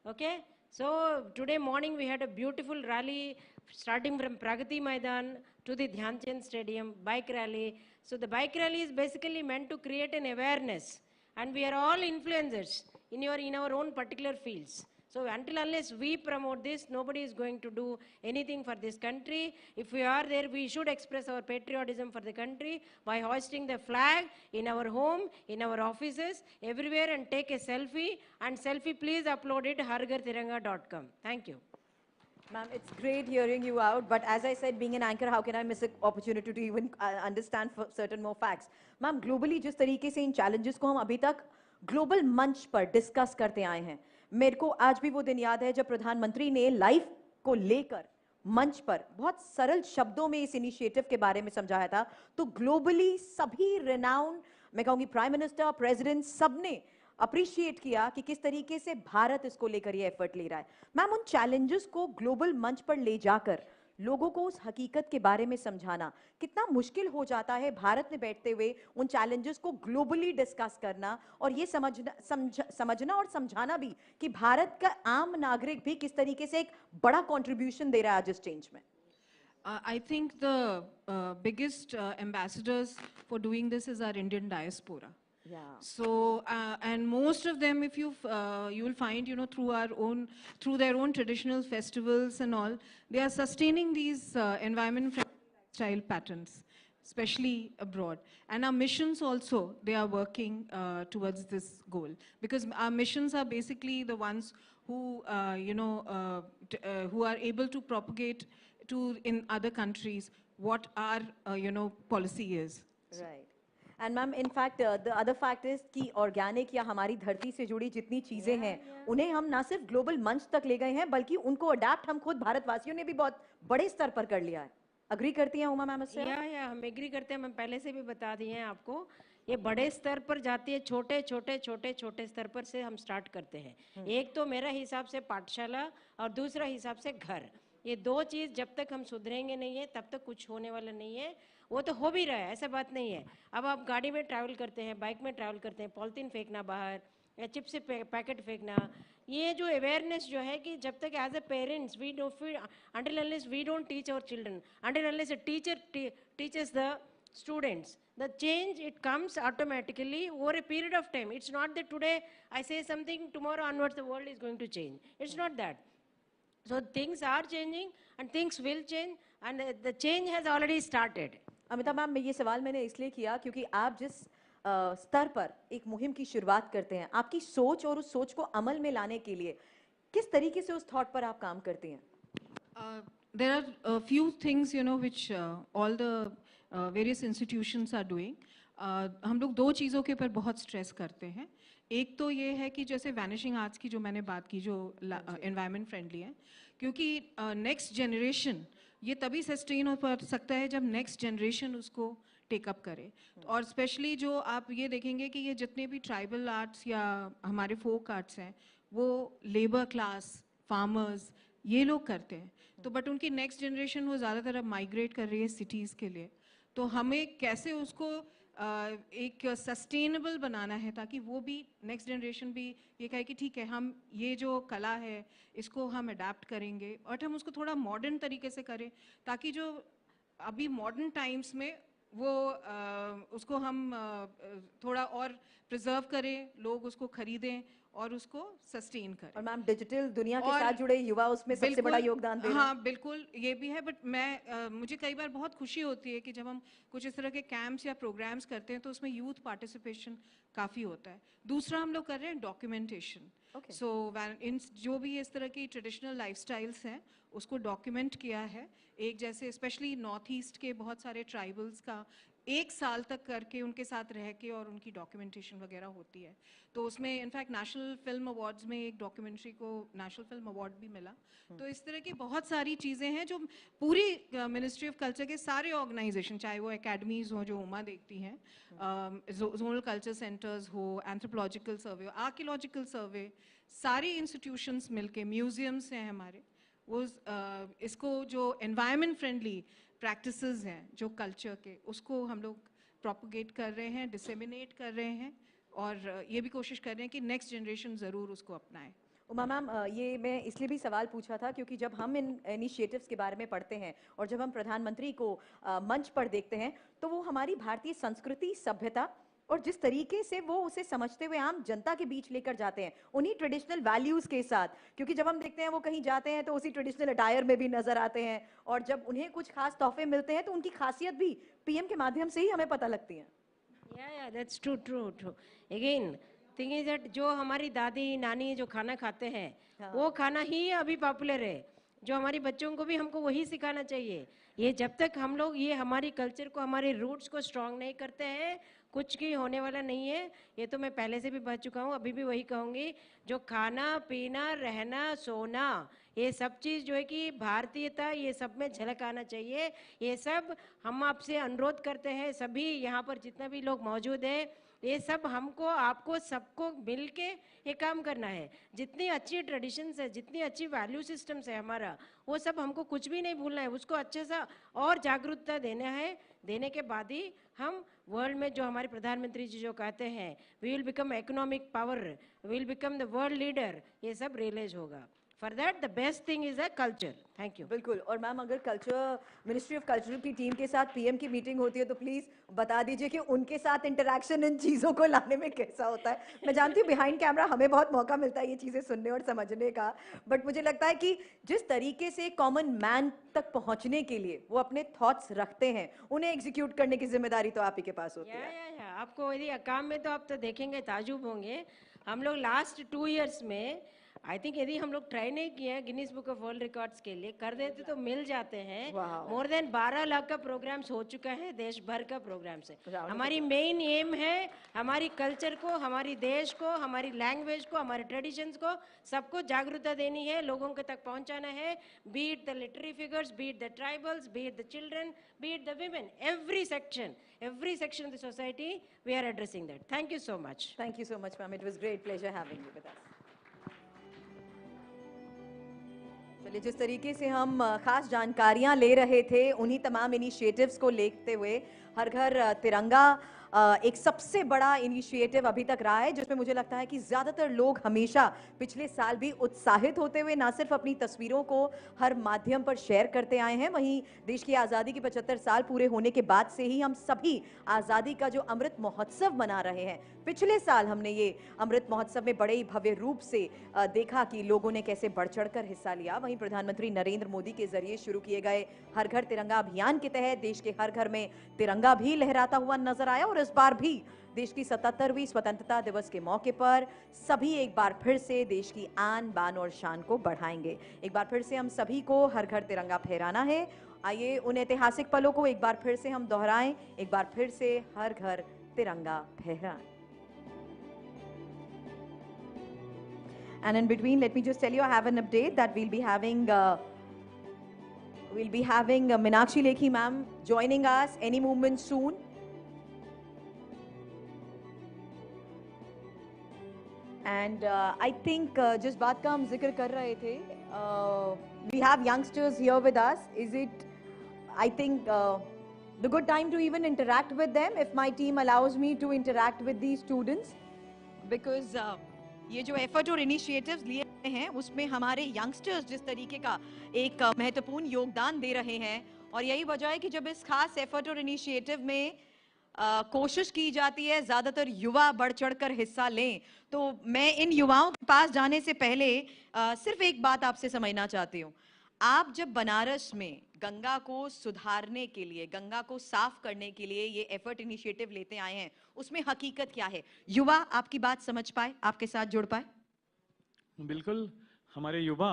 Okay? So today morning we had a beautiful rally starting from Pragati Maidan to the Dhyan Chand Stadium, bike rally. So the bike rally is basically meant to create an awareness, and we are all influencers in our own particular fields. So until unless we promote this, nobody is going to do anything for this country. If we are there, we should express our patriotism for the country by hoisting the flag in our home, in our offices, everywhere, and take a selfie. And selfie, please upload it hargartiranga.com. Thank you. Ma'am, it's great hearing you out, but as I said, being an anchor, how can I miss an opportunity to even understand certain more facts? Ma'am, globally जिस तरीके से इन challenges को हम अभी तक global मंच पर discuss करते आए हैं, मेरे को आज भी वो दिन याद है जब प्रधानमंत्री ने लाइफ को लेकर मंच पर बहुत सरल शब्दों में इस इनिशिएटिव के बारे में समझाया था, तो ग्लोबली सभी रेनाउंड, मैं कहूंगी प्राइम मिनिस्टर, प्रेसिडेंट, सबने अप्रिशिएट किया कि किस तरीके से भारत इसको लेकर ये एफर्ट ले रहा है। मैम, उन चैलेंजेस को ग्लोबल मंच पर ले जाकर लोगों को उस हकीकत के बारे में समझाना कितना मुश्किल हो जाता है भारत में बैठते हुए उन चैलेंजेस को ग्लोबली डिस्कस करना और ये समझना और समझाना भी कि भारत का आम नागरिक भी किस तरीके से एक बड़ा कंट्रीब्यूशन दे रहा है आज इस चेंज में। I think the biggest ambassadors for doing this is our Indian diaspora. Yeah. So and most of them, if you will find, through their own traditional festivals and all, they are sustaining these environment-friendly lifestyle patterns, especially abroad. And our missions also, they are working towards this goal, because our missions are basically the ones who who are able to propagate to in other countries what our policy is. Right. And ma'am, in fact, the other fact is कि organic या हमारी धरती से जुड़ी जितनी चीजें हैं, उन्हें हम ना सिर्फ ग्लोबल मंच तक ले गए हैं, बल्कि उनको अडैप्ट हम खुद भारतवासियों ने भी बहुत बड़े स्तर पर कर लिया है। अग्री करती हैं उमा मैम इससे? या हम एग्री करते हैं। हम पहले से भी बता दिए हैं आपको, ये बड़े स्तर पर जाती है, छोटे छोटे स्तर पर से हम स्टार्ट करते हैं। एक तो मेरा हिसाब से पाठशाला और दूसरा हिसाब से घर, ये दो चीज़ जब तक हम सुधरेंगे नहीं है तब तक कुछ होने वाला नहीं है। वो तो हो भी रहा है, ऐसा बात नहीं है। अब आप गाड़ी में ट्रैवल करते हैं, बाइक में ट्रैवल करते हैं, पॉलिथीन फेंकना बाहर या चिप्स से पैकेट फेंकना, ये जो अवेयरनेस जो है कि जब तक as a parents we don't feel until unless we don't teach our children, until unless a teacher teaches the students, the change it comes automatically over a period of time. It's not that today I say something, tomorrow onwards the world is going to change. It's not that. So things are changing and things will change, and the change has already started. Amita ma'am, ये सवाल मैंने इसलिए किया क्योंकि आप जिस स्तर पर एक मुहिम की शुरुआत करते हैं, आपकी सोच और उस सोच को अमल में लाने के लिए किस तरीके से उस थॉट पर आप काम करती हैं? There are a few things, which all the various institutions are doing. हम लोग दो चीज़ों के ऊपर बहुत स्ट्रेस करते हैं। एक तो ये है कि जैसे वैनिशिंग आर्ट्स की जो मैंने बात की, जो एनवायरनमेंट फ्रेंडली है, क्योंकि नेक्स्ट जनरेशन ये तभी सस्टेन हो पा सकता है जब नेक्स्ट जनरेशन उसको टेकअप करे। और स्पेशली जो आप ये देखेंगे कि ये जितने भी ट्राइबल आर्ट्स या हमारे फोक आर्ट्स हैं, वो लेबर क्लास, फार्मर्स, ये लोग करते हैं। तो बट उनकी नेक्स्ट जनरेशन वो ज़्यादातर अब माइग्रेट कर रही है सिटीज़ के लिए। तो हमें कैसे उसको एक सस्टेनेबल बनाना है ताकि वो भी नेक्स्ट जनरेशन भी ये कहे कि ठीक है, हम ये जो कला है इसको हम अडेप्ट करेंगे और हम उसको थोड़ा मॉडर्न तरीके से करें, ताकि जो अभी मॉडर्न टाइम्स में वो उसको हम थोड़ा और प्रिजर्व करें, लोग उसको खरीदें और उसको सस्टेन करें। और मैम, डिजिटल दुनिया के साथ जुड़े युवा उसमें सबसे बड़ा योगदान दे रहे हैं। हाँ बिल्कुल, ये भी है। बट मुझे कई बार बहुत खुशी होती है कि जब हम कुछ इस तरह के कैंप्स या प्रोग्राम्स करते हैं तो उसमें यूथ पार्टिसिपेशन काफ़ी होता है। दूसरा हम लोग कर रहे हैं डॉक्यूमेंटेशन। सो इन जो भी इस तरह की ट्रेडिशनल लाइफस्टाइल्स हैं उसको डॉक्यूमेंट किया है। एक जैसे स्पेशली नॉर्थ ईस्ट के बहुत सारे ट्राइबल्स का 1 साल तक करके उनके साथ रह के और उनकी डॉक्यूमेंटेशन वगैरह होती है। तो उसमें इनफैक्ट नेशनल फिल्म अवार्ड्स में एक डॉक्यूमेंट्री को नेशनल फिल्म अवार्ड भी मिला। तो इस तरह की बहुत सारी चीज़ें हैं जो पूरी मिनिस्ट्री ऑफ कल्चर के सारे ऑर्गेनाइजेशन, चाहे वो एकेडमीज़ हो जो उमा देखती हैं, जोनल कल्चर सेंटर्स हो, एंथ्रोपोलॉजिकल सर्वे, आर्कियोलॉजिकल सर्वे, सारी इंस्टीट्यूशंस मिलके, म्यूजियम्स हैं हमारे, वो इसको जो एनवायरनमेंट फ्रेंडली प्रैक्टिसेस हैं जो कल्चर के, उसको हम लोग प्रोपोगेट कर रहे हैं, डिसेमिनेट कर रहे हैं और ये भी कोशिश कर रहे हैं कि नेक्स्ट जनरेशन ज़रूर उसको अपनाए। उमा मैम, ये मैं इसलिए भी सवाल पूछा था क्योंकि जब हम इन इनिशिएटिव्स के बारे में पढ़ते हैं और जब हम प्रधानमंत्री को मंच पर देखते हैं तो वो हमारी भारतीय संस्कृति, सभ्यता और जिस तरीके से वो उसे समझते हुए आम जनता के बीच लेकर जाते हैं उन्हीं ट्रेडिशनल वैल्यूज़ के साथ, क्योंकि जब हम देखते हैं वो कहीं जाते हैं तो उसी ट्रेडिशनल अटायर में भी नजर आते हैं और जब उन्हें कुछ खास तोहफे मिलते हैं तो उनकी खासियत भी पीएम के माध्यम से ही हमें पता लगती है। Yeah, that's true. Again, thing is that जो हमारी दादी नानी जो खाना खाते हैं वो खाना ही अभी पॉपुलर है, जो हमारी बच्चों को भी हमको वही सिखाना चाहिए। ये जब तक हम लोग ये हमारी कल्चर को, हमारे रूट्स को स्ट्रांग नहीं करते हैं, कुछ की होने वाला नहीं है। ये तो मैं पहले से भी बता चुका हूँ, अभी भी वही कहूँगी, जो खाना पीना रहना सोना ये सब चीज़ जो है कि भारतीयता ये सब में झलक आना चाहिए। ये सब हम आपसे अनुरोध करते हैं, सभी यहाँ पर जितना भी लोग मौजूद है, ये सब हमको आपको सबको मिल के ये काम करना है। जितनी अच्छी ट्रेडिशंस है, जितनी अच्छी वैल्यू सिस्टम्स है हमारा, वो सब हमको कुछ भी नहीं भूलना है, उसको अच्छे सा और जागरूकता देना है। देने के बाद ही हम वर्ल्ड में जो हमारे प्रधानमंत्री जी जो कहते हैं we will become economic power, we will become the world leader, ये सब रियलाइज होगा। For that the best thing is a culture. Thank you. बिल्कुल। और मैम, अगर कल्चर मिनिस्ट्री ऑफ कल्चर की टीम के साथ पीएम की मीटिंग होती है तो प्लीज बता दीजिए कि उनके साथ इंटरेक्शन इन चीज़ों को लाने में कैसा होता है। मैं जानती हूँ बिहाइंड कैमरा हमें बहुत मौका मिलता है ये चीज़ें सुनने और समझने का, बट मुझे लगता है कि जिस तरीके से कॉमन मैन तक पहुँचने के लिए वो अपने थॉट्स रखते हैं, उन्हें एग्जीक्यूट करने की जिम्मेदारी तो आप ही के पास होती है। आपको यदि काम में तो आप तो देखेंगे, ताजुब होंगे। हम लोग लास्ट 2 इयर्स में आई थिंक यदि हम लोग ट्राई नहीं किए हैं Guinness book of world records के लिए, कर देते तो मिल जाते हैं। मोर देन 12 लाख का प्रोग्राम्स हो चुका है, देश भर का प्रोग्राम से। हमारी मेन एम है हमारी कल्चर को, हमारी देश को, हमारी लैंग्वेज को, हमारे ट्रेडिशंस को सबको जागरूकता देनी है, लोगों के तक पहुंचाना है। B it the literary figures, B it the tribals, B it the children, B it the women, every section of the society we are addressing that. Thank you so much. Thank you so much, ma'am. It was great pleasure having you with us. चलिए, जिस तरीके से हम खास जानकारियां ले रहे थे उन्हीं तमाम इनिशिएटिव्स को लेते हुए हर घर तिरंगा एक सबसे बड़ा इनिशिएटिव अभी तक रहा है, जिसमें मुझे लगता है कि ज़्यादातर लोग हमेशा पिछले साल भी उत्साहित होते हुए ना सिर्फ अपनी तस्वीरों को हर माध्यम पर शेयर करते आए हैं, वहीं देश की आज़ादी के 75 साल पूरे होने के बाद से ही हम सभी आज़ादी का जो अमृत महोत्सव मना रहे हैं। पिछले साल हमने ये अमृत महोत्सव में बड़े ही भव्य रूप से देखा कि लोगों ने कैसे बढ़ चढ़कर हिस्सा लिया। वहीं प्रधानमंत्री नरेंद्र मोदी के जरिए शुरू किए गए हर घर तिरंगा अभियान के तहत देश के हर घर में तिरंगा भी लहराता हुआ नजर आया और इस बार भी देश की 77वीं स्वतंत्रता दिवस के मौके पर सभी एक बार फिर से देश की आन बान और शान को बढ़ाएंगे। एक बार फिर से हम सभी को हर घर तिरंगा फहराना है। आइए उन ऐतिहासिक पलों को एक बार फिर से हम दोहराएं, एक बार फिर से हर घर तिरंगा फहराएं। And in between, let me just tell you, I have an update that we'll be having Meenakshi Lekhi ma'am joining us any moment soon. And I think जिस बात का हम जिक्र कर रहे थे, we have youngsters here with us. Is it, I think, the good time to even interact with them if my team allows me to interact with these students? Because ये जो एफर्ट और इनिशिएटिव्स लिए हैं उसमें हमारे youngsters जिस तरीके का एक महत्वपूर्ण योगदान दे रहे हैं, और यही वजह है कि जब इस खास एफर्ट और इनिशिएटिव में कोशिश की जाती है ज़्यादातर युवा बढ़ चढ़कर हिस्सा लें, तो मैं इन युवाओं के पास जाने से पहले सिर्फ एक बात आपसे समझना चाहती हूँ। आप जब बनारस में गंगा को सुधारने के लिए, गंगा को साफ करने के लिए ये एफर्ट इनिशिएटिव लेते आए हैं, उसमें हकीकत क्या है? युवा आपकी बात समझ पाए, आपके साथ जुड़ पाए? बिल्कुल, हमारे युवा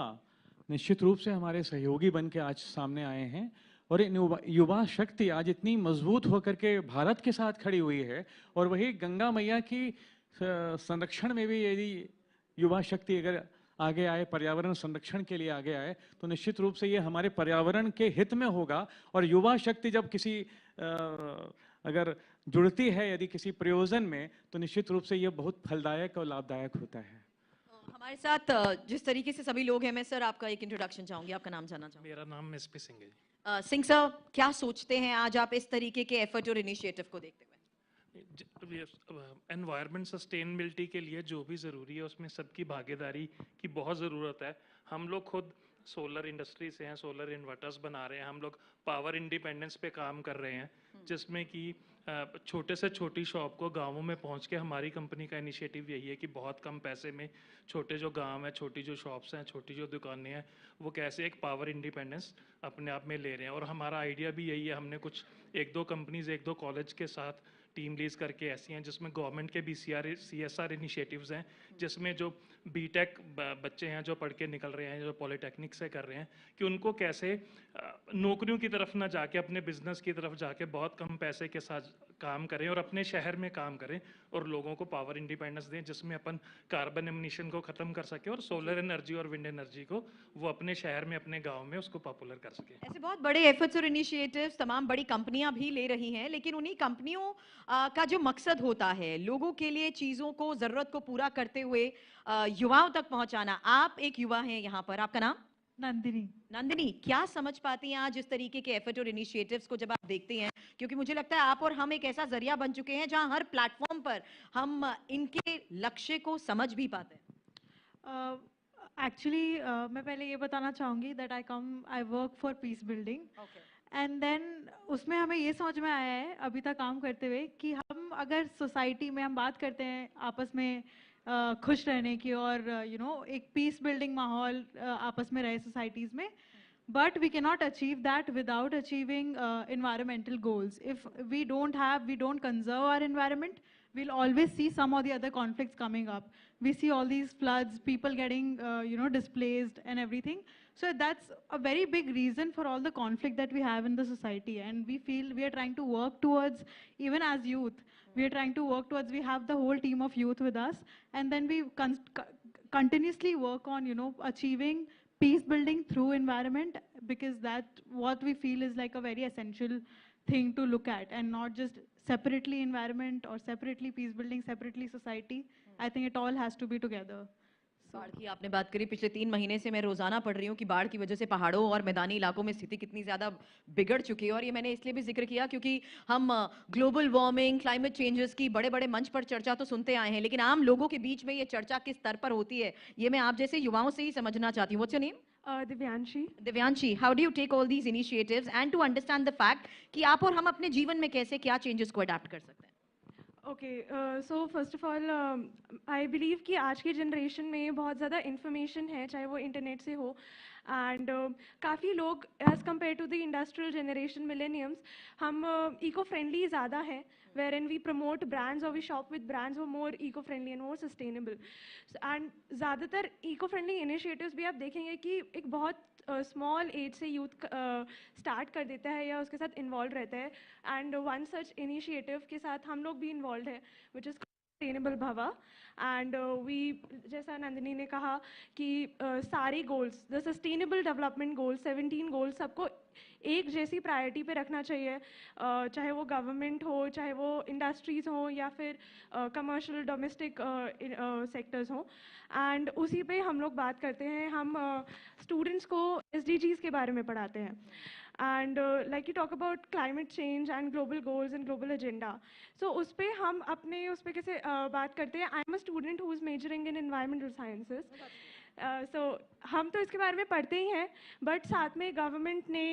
निश्चित रूप से हमारे सहयोगी बन के आज सामने आए हैं और युवा शक्ति आज इतनी मजबूत होकर के भारत के साथ खड़ी हुई है, और वही गंगा मैया की संरक्षण में भी यदि युवा शक्ति अगर आगे आए, पर्यावरण संरक्षण के लिए आगे आए, तो निश्चित रूप से ये हमारे पर्यावरण के हित में होगा। और युवा शक्ति जब किसी अगर जुड़ती है यदि किसी प्रयोजन में, तो निश्चित रूप से ये बहुत फलदायक और लाभदायक होता है। हमारे साथ जिस तरीके से सभी लोग हैं, मैं सर आपका एक इंट्रोडक्शन चाहूंगी, आपका नाम जानना चाहूंगी। मेरा नाम एसपी सिंह है। सिंह साहब, क्या सोचते हैं आज आप इस तरीके के एफर्ट और इनिशिएटिव को देखते हुए? एनवायरनमेंट सस्टेनेबिलिटी के लिए जो भी ज़रूरी है उसमें सबकी भागीदारी की बहुत ज़रूरत है। हम लोग खुद सोलर इंडस्ट्री से हैं, सोलर इन्वर्टर्स बना रहे हैं, हम लोग पावर इंडिपेंडेंस पे काम कर रहे हैं, जिसमें कि छोटे से छोटी शॉप को गांवों में पहुंच के हमारी कंपनी का इनिशिएटिव यही है कि बहुत कम पैसे में छोटे जो गांव हैं, छोटी जो शॉप्स हैं, छोटी जो दुकानें हैं, वो कैसे एक पावर इंडिपेंडेंस अपने आप में ले रहे हैं। और हमारा आइडिया भी यही है, हमने कुछ एक दो कंपनीज, एक दो कॉलेज के साथ टीम लीज करके ऐसी हैं जिसमें गवर्नमेंट के भी CSR इनिशिएटिव्स हैं, जिसमें जो बीटेक बच्चे हैं जो पढ़ के निकल रहे हैं, जो पॉलिटेक्निक से कर रहे हैं, कि उनको कैसे नौकरियों की तरफ ना जाके अपने बिजनेस की तरफ जाके बहुत कम पैसे के साथ काम करें और अपने शहर में काम करें और लोगों को पावर इंडिपेंडेंस दें, जिसमें अपन कार्बन एमिशन को ख़त्म कर सके और सोलर एनर्जी और विंड एनर्जी को वो अपने शहर में, अपने गाँव में उसको पॉपुलर कर सके। ऐसे बहुत बड़े एफर्ट्स और इनिशिएटिव्स तमाम बड़ी कंपनियां भी ले रही हैं, लेकिन उन्हीं कंपनियों का जो मकसद होता है लोगों के लिए चीज़ों को, ज़रूरत को पूरा करते हुए युवाओं तक पहुंचाना। आप एक युवा हैं यहाँ पर, आपका नाम? नंदिनी। नंदिनी, क्या समझ पाती हैं आज इस तरीके के एफर्ट और इनिशिएटिव्स को जब आप देखती हैं? क्योंकि मुझे लगता है आप और हम एक ऐसा जरिया बन चुके हैं जहां हर प्लेटफॉर्म पर हम इनके लक्ष्य को समझ भी पाते हैं। एक्चुअली मैं पहले ये बताना चाहूँगी that I work for peace building, and then उसमें हमें ये समझ में आया है अभी तक काम करते हुए कि हम अगर सोसाइटी में हम बात करते हैं आपस में खुश रहने की और एक पीस बिल्डिंग माहौल आपस में रहे सोसाइटीज़ में, but we cannot achieve that without achieving environmental goals. If we don't conserve our environment, we'll always see some or the other conflicts coming up. We see all these floods, people getting displaced and everything. So that's a very big reason for all the conflict that we have in the society, and we feel we are trying to work towards, even as youth, we are trying to work towards, we have the whole team of youth with us, and then we continuously work on achieving peace building through environment, because that what we feel is like a very essential thing to look at, and not just separately environment or separately peace building, separately society. I think it all has to be together. बाढ़ की आपने बात करी, पिछले 3 महीने से मैं रोजाना पढ़ रही हूँ कि बाढ़ की वजह से पहाड़ों और मैदानी इलाकों में स्थिति कितनी ज्यादा बिगड़ चुकी है। और ये मैंने इसलिए भी जिक्र किया क्योंकि हम ग्लोबल वार्मिंग, क्लाइमेट चेंजेस की बड़े बड़े मंच पर चर्चा तो सुनते आए हैं, लेकिन आम लोगों के बीच में ये चर्चा किस स्तर पर होती है, ये मैं आप जैसे युवाओं से ही समझना चाहती हूँ। What's your name? Divyanshi. Divyanshi, how do you take all these initiatives and to understand the fact कि आप और हम अपने जीवन में कैसे क्या चेंजेस को अडैप्ट कर सकते हैं? Okay, so first of all I believe कि आज की जनरेशन में बहुत ज़्यादा इन्फॉर्मेशन है, चाहे वो इंटरनेट से हो, एंड काफ़ी लोग as compared to the industrial generation millenniums, हम इको फ्रेंडली ज़्यादा हैं, wherein we promote brands or we shop with brands who are more eco-friendly and more sustainable. And ज़्यादातर eco-friendly initiatives भी आप देखेंगे कि एक बहुत small age से youth start कर देता है या उसके साथ involved रहता है, and one such initiative के साथ हम लोग भी involved है, which is sustainable Bhava, and we, जैसा नंदिनी ने कहा कि सारे goals, the sustainable development goals, 17 goals सबको एक जैसी प्रायोरिटी पे रखना चाहिए, चाहे वो गवर्नमेंट हो, चाहे वो इंडस्ट्रीज़ हो, या फिर कमर्शियल डोमेस्टिक सेक्टर्स हो, एंड उसी पे हम लोग बात करते हैं। हम स्टूडेंट्स को SDGs के बारे में पढ़ाते हैं, and like you talk about climate change and global goals and global agenda, so उस पर हम अपने उस पर कैसे बात करते हैं। I am a student who is majoring in environmental sciences, so हम तो इसके बारे में पढ़ते ही हैं, बट साथ में गवर्नमेंट ने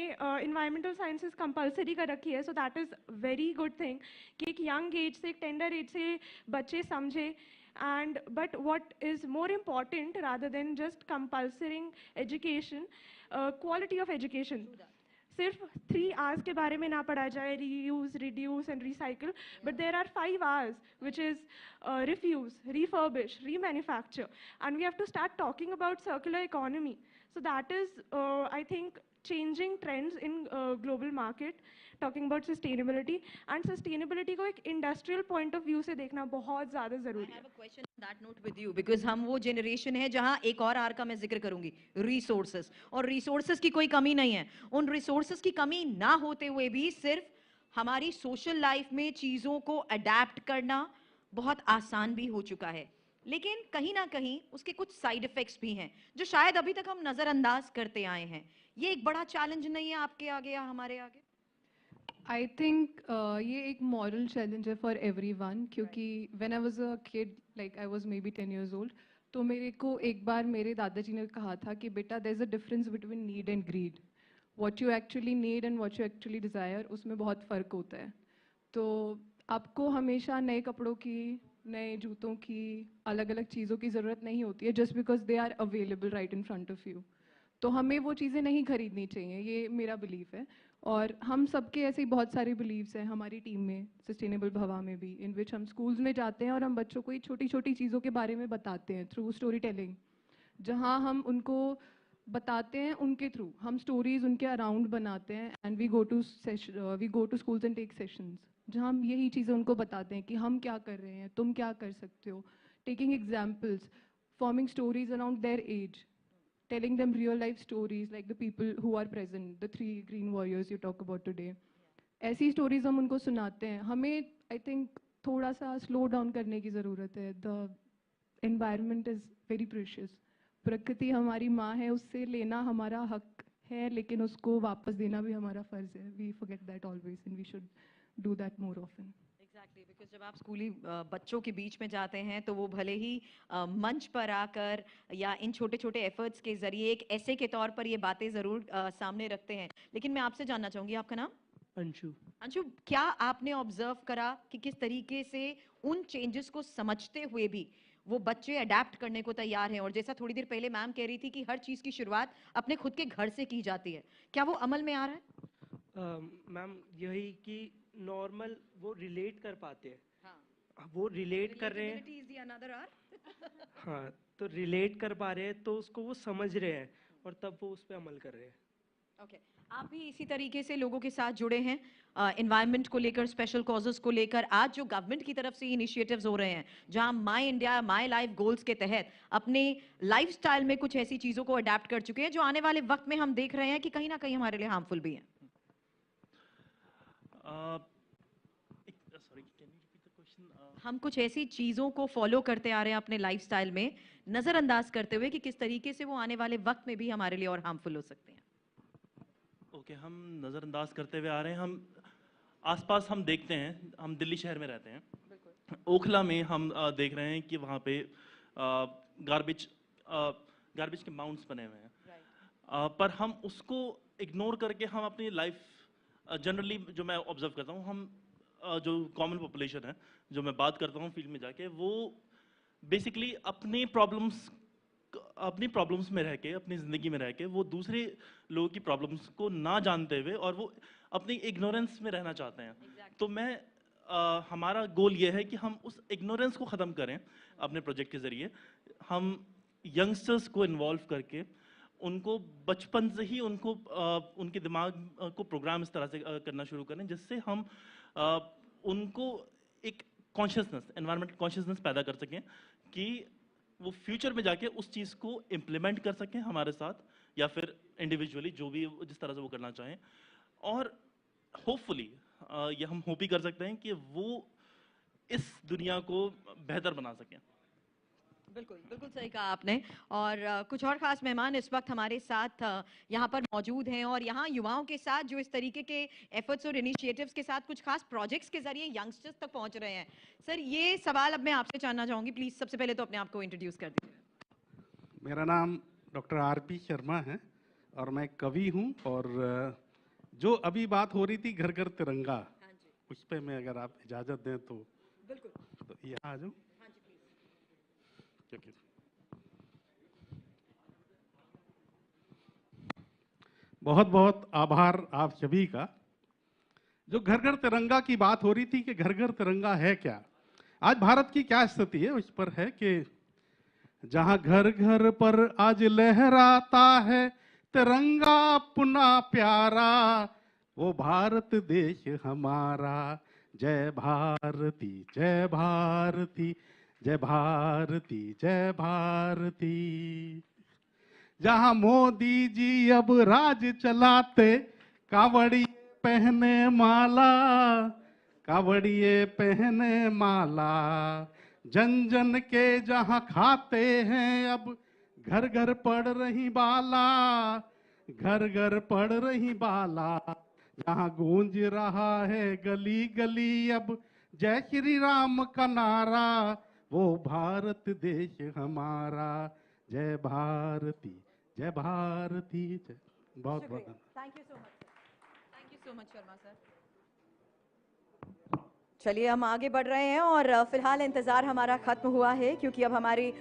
इन्वायरमेंटल साइंसेज कंपलसरी कर रखी है, so that is very good thing कि एक यंग एज से, एक टेंडर एज से बच्चे समझे। And but what is more important rather than just compulsoring education, quality of education. सिर्फ 3 आवर्स के बारे में ना पढ़ा जाए, reuse, reduce and recycle, but there are 5 hours which is refuse, refurbish, remanufacture, and we have to start talking about circular economy. So that is I think changing trends in global market, talking about sustainability, and sustainability को एक industrial point of view से देखना बहुत ज़्यादा ज़रूरी है. That note with you because हम वो जनरेशन है जहां एक और आर का मैं जिक्र करूंगी, रिसोर्सेस. और रिसोर्सेस की कोई कमी नहीं है. उन रिसोर्सेस की कमी ना होते हुए भी सिर्फ हमारी सोशल लाइफ में चीजों को अडेप्ट करना बहुत आसान भी हो चुका है. लेकिन कहीं ना कहीं उसके कुछ साइड इफेक्ट्स भी हैं जो शायद अभी तक हम नजरअंदाज करते आए हैं. ये एक बड़ा चैलेंज नहीं है आपके आगे या हमारे आगे? आई थिंक ये एक मॉरल चैलेंज है फॉर एवरीवन, क्योंकि when I was a kid, like I was may be 10 years old, तो मेरे को एक बार मेरे दादाजी ने कहा था कि बेटा there is a difference between need and greed. What you actually need and what you actually desire, उसमें बहुत फ़र्क होता है. तो आपको हमेशा नए कपड़ों की, नए जूतों की, अलग अलग चीज़ों की ज़रूरत नहीं होती है just because they are available right in front of you. तो हमें वो चीज़ें नहीं खरीदनी चाहिए, ये मेरा बिलीफ है. और हम सबके ऐसे ही बहुत सारे बिलीव्स हैं हमारी टीम में, सस्टेनेबल भवा में भी, इन विच हम स्कूल्स में जाते हैं और हम बच्चों को ये छोटी छोटी चीज़ों के बारे में बताते हैं थ्रू स्टोरी टेलिंग, जहाँ हम उनको बताते हैं उनके थ्रू, हम स्टोरीज उनके अराउंड बनाते हैं. And we go to schools and take sessions जहाँ हम यही चीज़ें उनको बताते हैं कि हम क्या कर रहे हैं, तुम क्या कर सकते हो, taking examples, forming stories around their age, telling them real life stories like the people who are present, the 3 green warriors you talk about today. ऐसी स्टोरीज हम उनको सुनाते हैं. हमें आई थिंक थोड़ा सा स्लो डाउन करने की ज़रूरत है. The environment is very precious. प्रकृति हमारी माँ है, उससे लेना हमारा हक है, लेकिन उसको वापस देना भी हमारा फ़र्ज़ है. We forget that always and we should do that more often. Exactly, because जब आप स्कूली बच्चों के बीच में जाते हैं तो वो भले ही मंच पर आकर या इन छोटे छोटे एफर्ट्स के जरिए एक ऐसे के तौर पर ये बातें ज़रूर सामने रखते हैं. लेकिन मैं आपसे जानना चाहूँगी, आपका नाम? अंशु. अंशु, क्या आपने ऑब्जर्व करा कि किस तरीके से उन चेंजेस को समझते हुए भी वो बच्चे अडेप्ट करने को तैयार हैं? और जैसा थोड़ी देर पहले मैम कह रही थी कि हर चीज़ की शुरुआत अपने खुद के घर से की जाती है, क्या वो अमल में आ रहा है? मैम यही कि नॉर्मल वो रिलेट कर पाते हैं. हाँ. वो रिलेट कर रहे हैं. हाँ, तो रिलेट कर पा रहे हैं तो उसको वो समझ रहे हैं और तब वो उस पर अमल कर रहे हैं. ओके, आप भी इसी तरीके से लोगों के साथ जुड़े हैं एनवायरनमेंट को लेकर, स्पेशल कॉजेस को लेकर. आज जो गवर्नमेंट की तरफ से इनिशिएटिव्स हो रहे हैं जहां my India my life goals के तहत अपने लाइफस्टाइल में कुछ ऐसी चीज़ों को अडेप्ट कर चुके हैं जो आने वाले वक्त में हम देख रहे हैं कि कहीं ना कहीं हमारे लिए हार्मफुल भी हैं. हम कुछ ऐसी चीज़ों को फॉलो करते आ रहे हैं अपने लाइफस्टाइल में, नज़रअंदाज करते हुए कि किस तरीके से वो आने वाले वक्त में भी हमारे लिए और हार्मफुल हो सकते हैं. ओके, हम नज़रअंदाज करते हुए आ रहे हैं. हम आसपास हम देखते हैं, हम दिल्ली शहर में रहते हैं. ओखला में हम देख रहे हैं कि वहाँ पे गार्बेज के माउंट्स बने हुए हैं. पर हम उसको इग्नोर करके हम अपनी लाइफ जनरली जो मैं ऑब्जर्व करता हूँ, हम जो कॉमन पॉपुलेशन है, जो मैं बात करता हूँ फील्ड में जाके, वो बेसिकली अपनी प्रॉब्लम्स में रह के, अपनी ज़िंदगी में रह के, वो दूसरे लोगों की प्रॉब्लम्स को ना जानते हुए और वो अपनी इग्नोरेंस में रहना चाहते हैं. तो हमारा गोल ये है कि हम उस इग्नोरेंस को ख़त्म करें अपने प्रोजेक्ट के ज़रिए. हम यंगस्टर्स को इन्वॉल्व करके उनको बचपन से ही उनके दिमाग को प्रोग्राम इस तरह से करना शुरू करें जिससे हम उनको एक कॉन्शियसनेस, एनवायरमेंटल कॉन्शियसनेस पैदा कर सकें कि वो फ्यूचर में जाके उस चीज़ को इम्प्लीमेंट कर सकें हमारे साथ या फिर इंडिविजुअली, जो भी जिस तरह से वो करना चाहें. और होपफुली ये हम होप ही कर सकते हैं कि वो इस दुनिया को बेहतर बना सकें. बिल्कुल बिल्कुल सही कहा आपने. और कुछ और खास मेहमान इस वक्त हमारे साथ यहाँ पर मौजूद हैं और यहाँ युवाओं के साथ जो इस तरीके के एफर्ट्स और इनिशिएटिव्स के साथ कुछ खास प्रोजेक्ट्स के जरिए यंगस्टर्स तक पहुँच रहे हैं. सर, ये सवाल अब मैं आपसे जानना चाहूँगी. प्लीज़ सबसे पहले तो अपने आप को इंट्रोड्यूस कर दीजिए. मेरा नाम डॉक्टर आर.पी. शर्मा है और मैं कवि हूँ. और जो अभी बात हो रही थी घर घर तिरंगा, उस पर मैं अगर आप इजाज़त दें तो यहाँ आ जाऊँ. बहुत बहुत आभार आप सभी का। जो घर घर तिरंगा की बात हो रही थी कि घर घर तिरंगा है क्या, आज भारत की क्या स्थिति है उस पर है कि जहां घर घर पर आज लहराता है तिरंगा अपना प्यारा, वो भारत देश हमारा। जय भारती जय भारती जय भारती जय भारती। जहां मोदी जी अब राज चलाते, कावड़ी पहने माला, कावड़िए पहने माला। जन जन के जहां खाते हैं अब घर घर पड़ रही बाला, घर घर पड़ रही बाला। जहां गूंज रहा है गली गली अब जय श्री राम का नारा, वो भारत देश हमारा। जय भारती जय भारती जय। बहुत बहुत thank you so much, thank you so much Sharma sir. चलिए हम आगे बढ़ रहे हैं और फिलहाल इंतज़ार हमारा ख़त्म हुआ है क्योंकि अब हमारी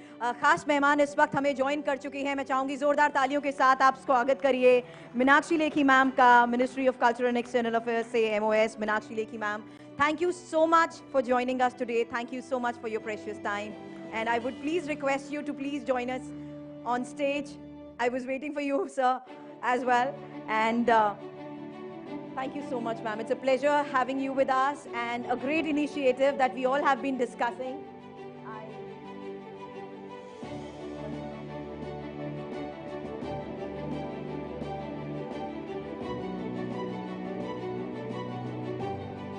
ख़ास मेहमान इस वक्त हमें ज्वाइन कर चुकी हैं। मैं चाहूँगी ज़ोरदार तालियों के साथ आप स्वागत करिए मीनाक्षी लेखी मैम का, ministry of culture and external affairs से MOS। Meenakshi Lekhi ma'am, thank you so much for joining us today, thank you so much for your precious time, and I would please request you to please join us on stage. I was waiting for you, sir, as well. And thank you so much, ma'am. It's a pleasure having you with us, and a great initiative that we all have been discussing.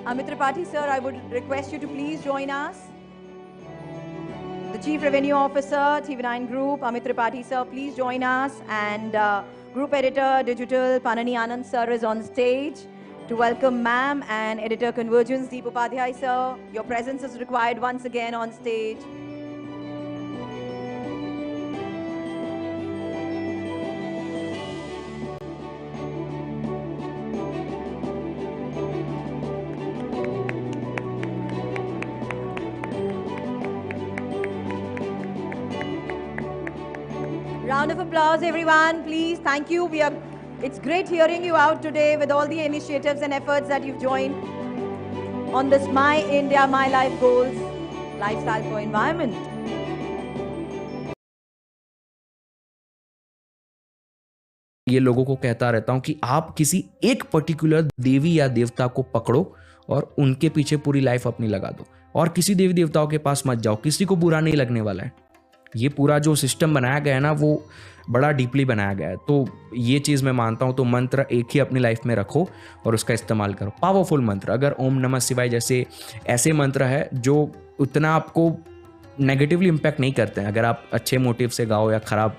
Amit Tripathi, sir, I would request you to please join us. The Chief Revenue Officer, TV9 Group, Amit Tripathi, sir, please join us. And Group Editor, Digital, Panani Anand, sir, is on stage to welcome ma'am. And Editor Convergence, Deep Upadhyay, sir, your presence is required once again on stage. Round of applause, everyone, please. Thank you. It's great hearing you out today with all the initiatives and efforts that you've joined on this My India, My Life Goals, Lifestyle for Environment. ये लोगों को कहता रहता हूं कि आप किसी एक पर्टिकुलर देवी या देवता को पकड़ो और उनके पीछे पूरी लाइफ अपनी लगा दो, और किसी देवी देवताओं के पास मत जाओ, किसी को बुरा नहीं लगने वाला है। ये पूरा जो सिस्टम बनाया गया है ना, वो बड़ा डीपली बनाया गया है। तो ये चीज़ मैं मानता हूँ। तो मंत्र एक ही अपनी लाइफ में रखो और उसका इस्तेमाल करो। पावरफुल मंत्र, अगर ओम नमः शिवाय जैसे ऐसे मंत्र है जो उतना आपको नेगेटिवली इम्पैक्ट नहीं करते हैं, अगर आप अच्छे मोटिव से गाओ या खराब,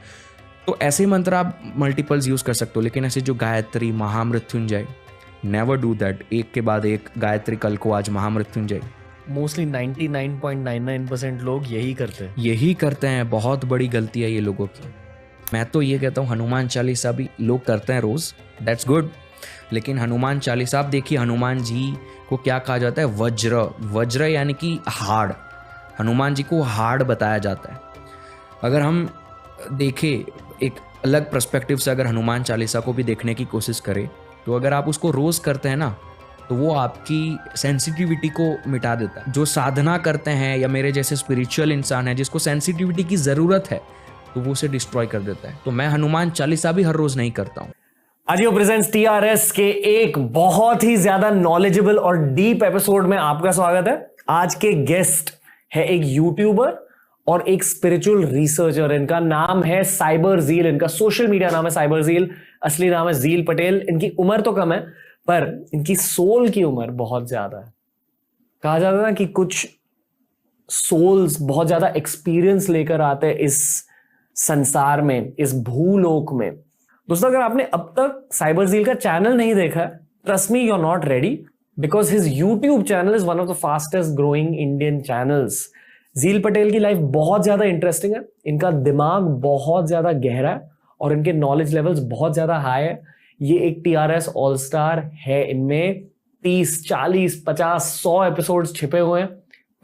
तो ऐसे मंत्र आप मल्टीपल्स यूज़ कर सकते हो। लेकिन ऐसे जो गायत्री, महामृत्युंजय, नेवर डू दैट। एक के बाद एक गायत्री, कल को आज महामृत्युंजय। मोस्टली 99.99% लोग यही करते हैं। बहुत बड़ी गलती है ये लोगों की। मैं तो ये कहता हूँ हनुमान चालीसा भी लोग करते हैं रोज़, दैट्स गुड। लेकिन हनुमान चालीसा आप देखिए, हनुमान जी को क्या कहा जाता है? वज्र। वज्र यानी कि हार्ड। हनुमान जी को हार्ड बताया जाता है। अगर हम देखें एक अलग पर्सपेक्टिव से, अगर हनुमान चालीसा को भी देखने की कोशिश करें, तो अगर आप उसको रोज़ करते हैं ना, तो वो आपकी सेंसिटिविटी को मिटा देता है। जो साधना करते हैं या मेरे जैसे स्पिरिचुअल इंसान है जिसको सेंसिटिविटी की ज़रूरत है, तो वो उसे डिस्ट्रॉय कर देता है। तो मैं हनुमान चालीसा भी हर रोज़ नहीं करता हूँ। आजियो प्रेजेंट्स TRS के एक बहुत ही ज्यादा नॉलेजेबल और डीप एपिसोड में आपका स्वागत है। आज के गेस्ट है एक यूट्यूबर और एक स्पिरिचुअल रिसर्चर। इनका नाम है साइबर ज़ील। इनका सोशल मीडिया नाम है साइबर ज़ील, असली नाम है ज़ील पटेल। इनकी उम्र तो कम है पर इनकी सोल की उम्र बहुत ज्यादा है। कहा जाता है ना कि कुछ सोल्स बहुत ज्यादा एक्सपीरियंस लेकर आते हैं इस संसार में, इस भूलोक में। दोस्तों, अगर आपने अब तक साइबर ज़ील का चैनल नहीं देखा है, trust me, you are not ready, because his YouTube channel is one of the fastest growing Indian channels. Zeel Patel की लाइफ बहुत ज्यादा इंटरेस्टिंग है। इनका दिमाग बहुत ज्यादा गहरा है और इनके नॉलेज लेवल्स बहुत ज्यादा हाई है। ये एक TRS ऑल स्टार है। इनमें 30, 40, 50, 100 एपिसोड्स छिपे हुए हैं।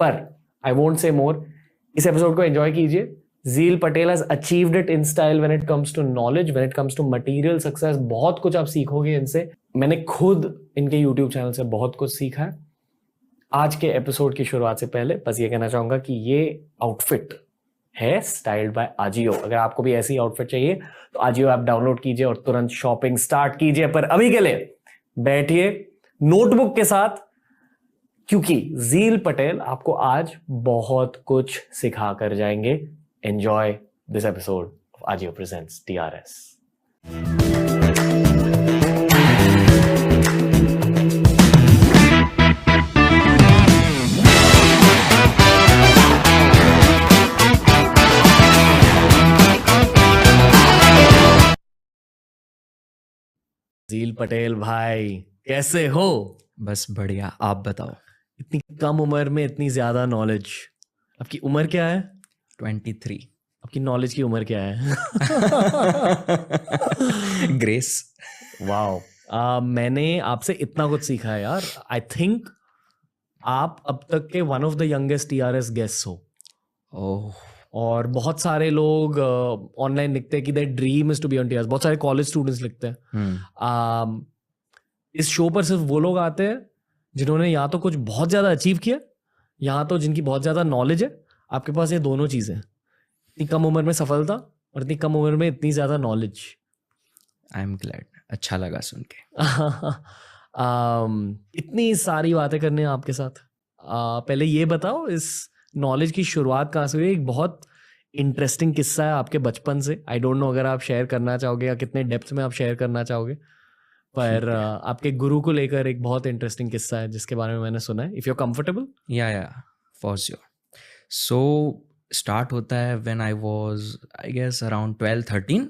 पर आई वोंट से मोर। इस एपिसोड को एंजॉय कीजिए। Zeal Patel has achieved it in style when it comes to knowledge, when it comes to material success. बहुत कुछ आप सीखोगे इनसे. मैंने खुद इनके YouTube चैनल से बहुत कुछ सीखा है. आज के एपिसोड की शुरुआत से पहले बस ये कहना चाहूंगा कि ये आउटफिट है स्टाइल्ड बाय आजियो. अगर आपको भी ऐसी आउटफिट चाहिए तो आजियो ऐप डाउनलोड कीजिए और तुरंत शॉपिंग स्टार्ट कीजिए. पर अभी के लिए बैठिए नोटबुक के साथ, क्योंकि ज़ील पटेल आपको आज बहुत कुछ सिखा कर जाएंगे. Enjoy this episode of Ajio presents TRS. Zeal Patel भाई कैसे हो? बस बढ़िया, आप बताओ. इतनी कम उम्र में इतनी ज्यादा नॉलेज. आपकी उम्र क्या है? 23. आपकी नॉलेज की उम्र क्या है? ग्रेस. वाओ. मैंने आपसे इतना कुछ सीखा है यार. आई थिंक आप अब तक के one of the youngest TRS guests हो. ओह. और बहुत सारे लोग ऑनलाइन लिखते हैं कि their dream is to be on TRS. बहुत सारे कॉलेज स्टूडेंट्स लिखते हैं. इस शो पर सिर्फ वो लोग आते हैं जिन्होंने या तो कुछ बहुत ज्यादा अचीव किया, या तो जिनकी बहुत ज्यादा नॉलेज है. आपके पास ये दोनों चीजें, इतनी कम उम्र में सफलता और इतनी कम उम्र में इतनी ज्यादा नॉलेज. I am glad. अच्छा लगा सुन के. इतनी सारी बातें करने हैं आपके साथ. पहले ये बताओ, इस नॉलेज की शुरुआत कहाँ से हुई? एक बहुत इंटरेस्टिंग किस्सा है आपके बचपन से. आई डोंट नो अगर आप शेयर करना चाहोगे या कितने डेप्थ में आप शेयर करना चाहोगे, पर आपके गुरु को लेकर एक बहुत इंटरेस्टिंग किस्सा है जिसके बारे में मैंने सुना है. If you are comfortable. या फॉर श्योर. सो स्टार्ट होता है when I was I guess around 12-13.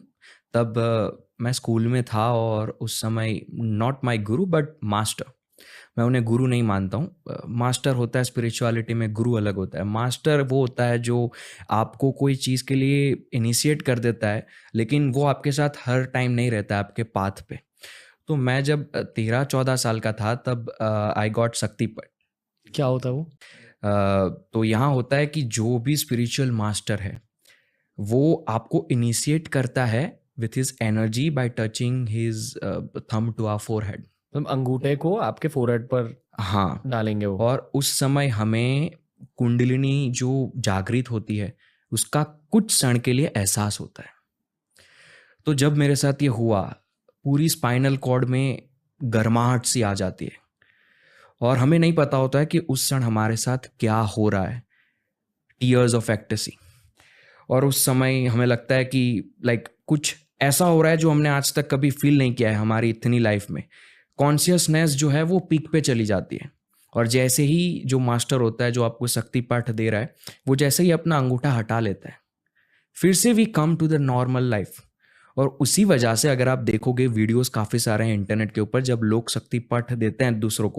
तब मैं स्कूल में था और उस समय not my guru but master. मैं उन्हें गुरु नहीं मानता हूँ. मास्टर होता है स्पिरिचुअलिटी में, गुरु अलग होता है. मास्टर वो होता है जो आपको कोई चीज़ के लिए इनिशिएट कर देता है, लेकिन वो आपके साथ हर टाइम नहीं रहता है आपके पाथ पे. तो मैं जब 13-14 साल का था तब आई गॉट शक्तिपट. क्या होता है वो? तो यहाँ होता है कि जो भी स्पिरिचुअल मास्टर है वो आपको इनिशिएट करता है with his energy by touching his thumb to our forehead. अंगूठे को आपके फोरहेड पर हाँ डालेंगे वो. और उस समय हमें कुंडलिनी जो जागृत होती है उसका कुछ क्षण के लिए एहसास होता है. तो जब मेरे साथ ये हुआ, पूरी स्पाइनल कॉर्ड में गर्माहट सी आ जाती है और हमें नहीं पता होता है कि उस क्षण हमारे साथ क्या हो रहा है. Tears of ecstasy. और उस समय हमें लगता है कि लाइक कुछ ऐसा हो रहा है जो हमने आज तक कभी फील नहीं किया है हमारी इतनी लाइफ में. कॉन्शियसनेस जो है वो पीक पे चली जाती है. और जैसे ही जो मास्टर होता है जो आपको शक्ति पाठ दे रहा है, वो जैसे ही अपना अंगूठा हटा लेता है, फिर से we come to the normal life. और उसी वजह से अगर आप देखोगे वीडियोस काफ़ी सारे हैं इंटरनेट के ऊपर, जब लोग शक्ति पाठ देते हैं दूसरों को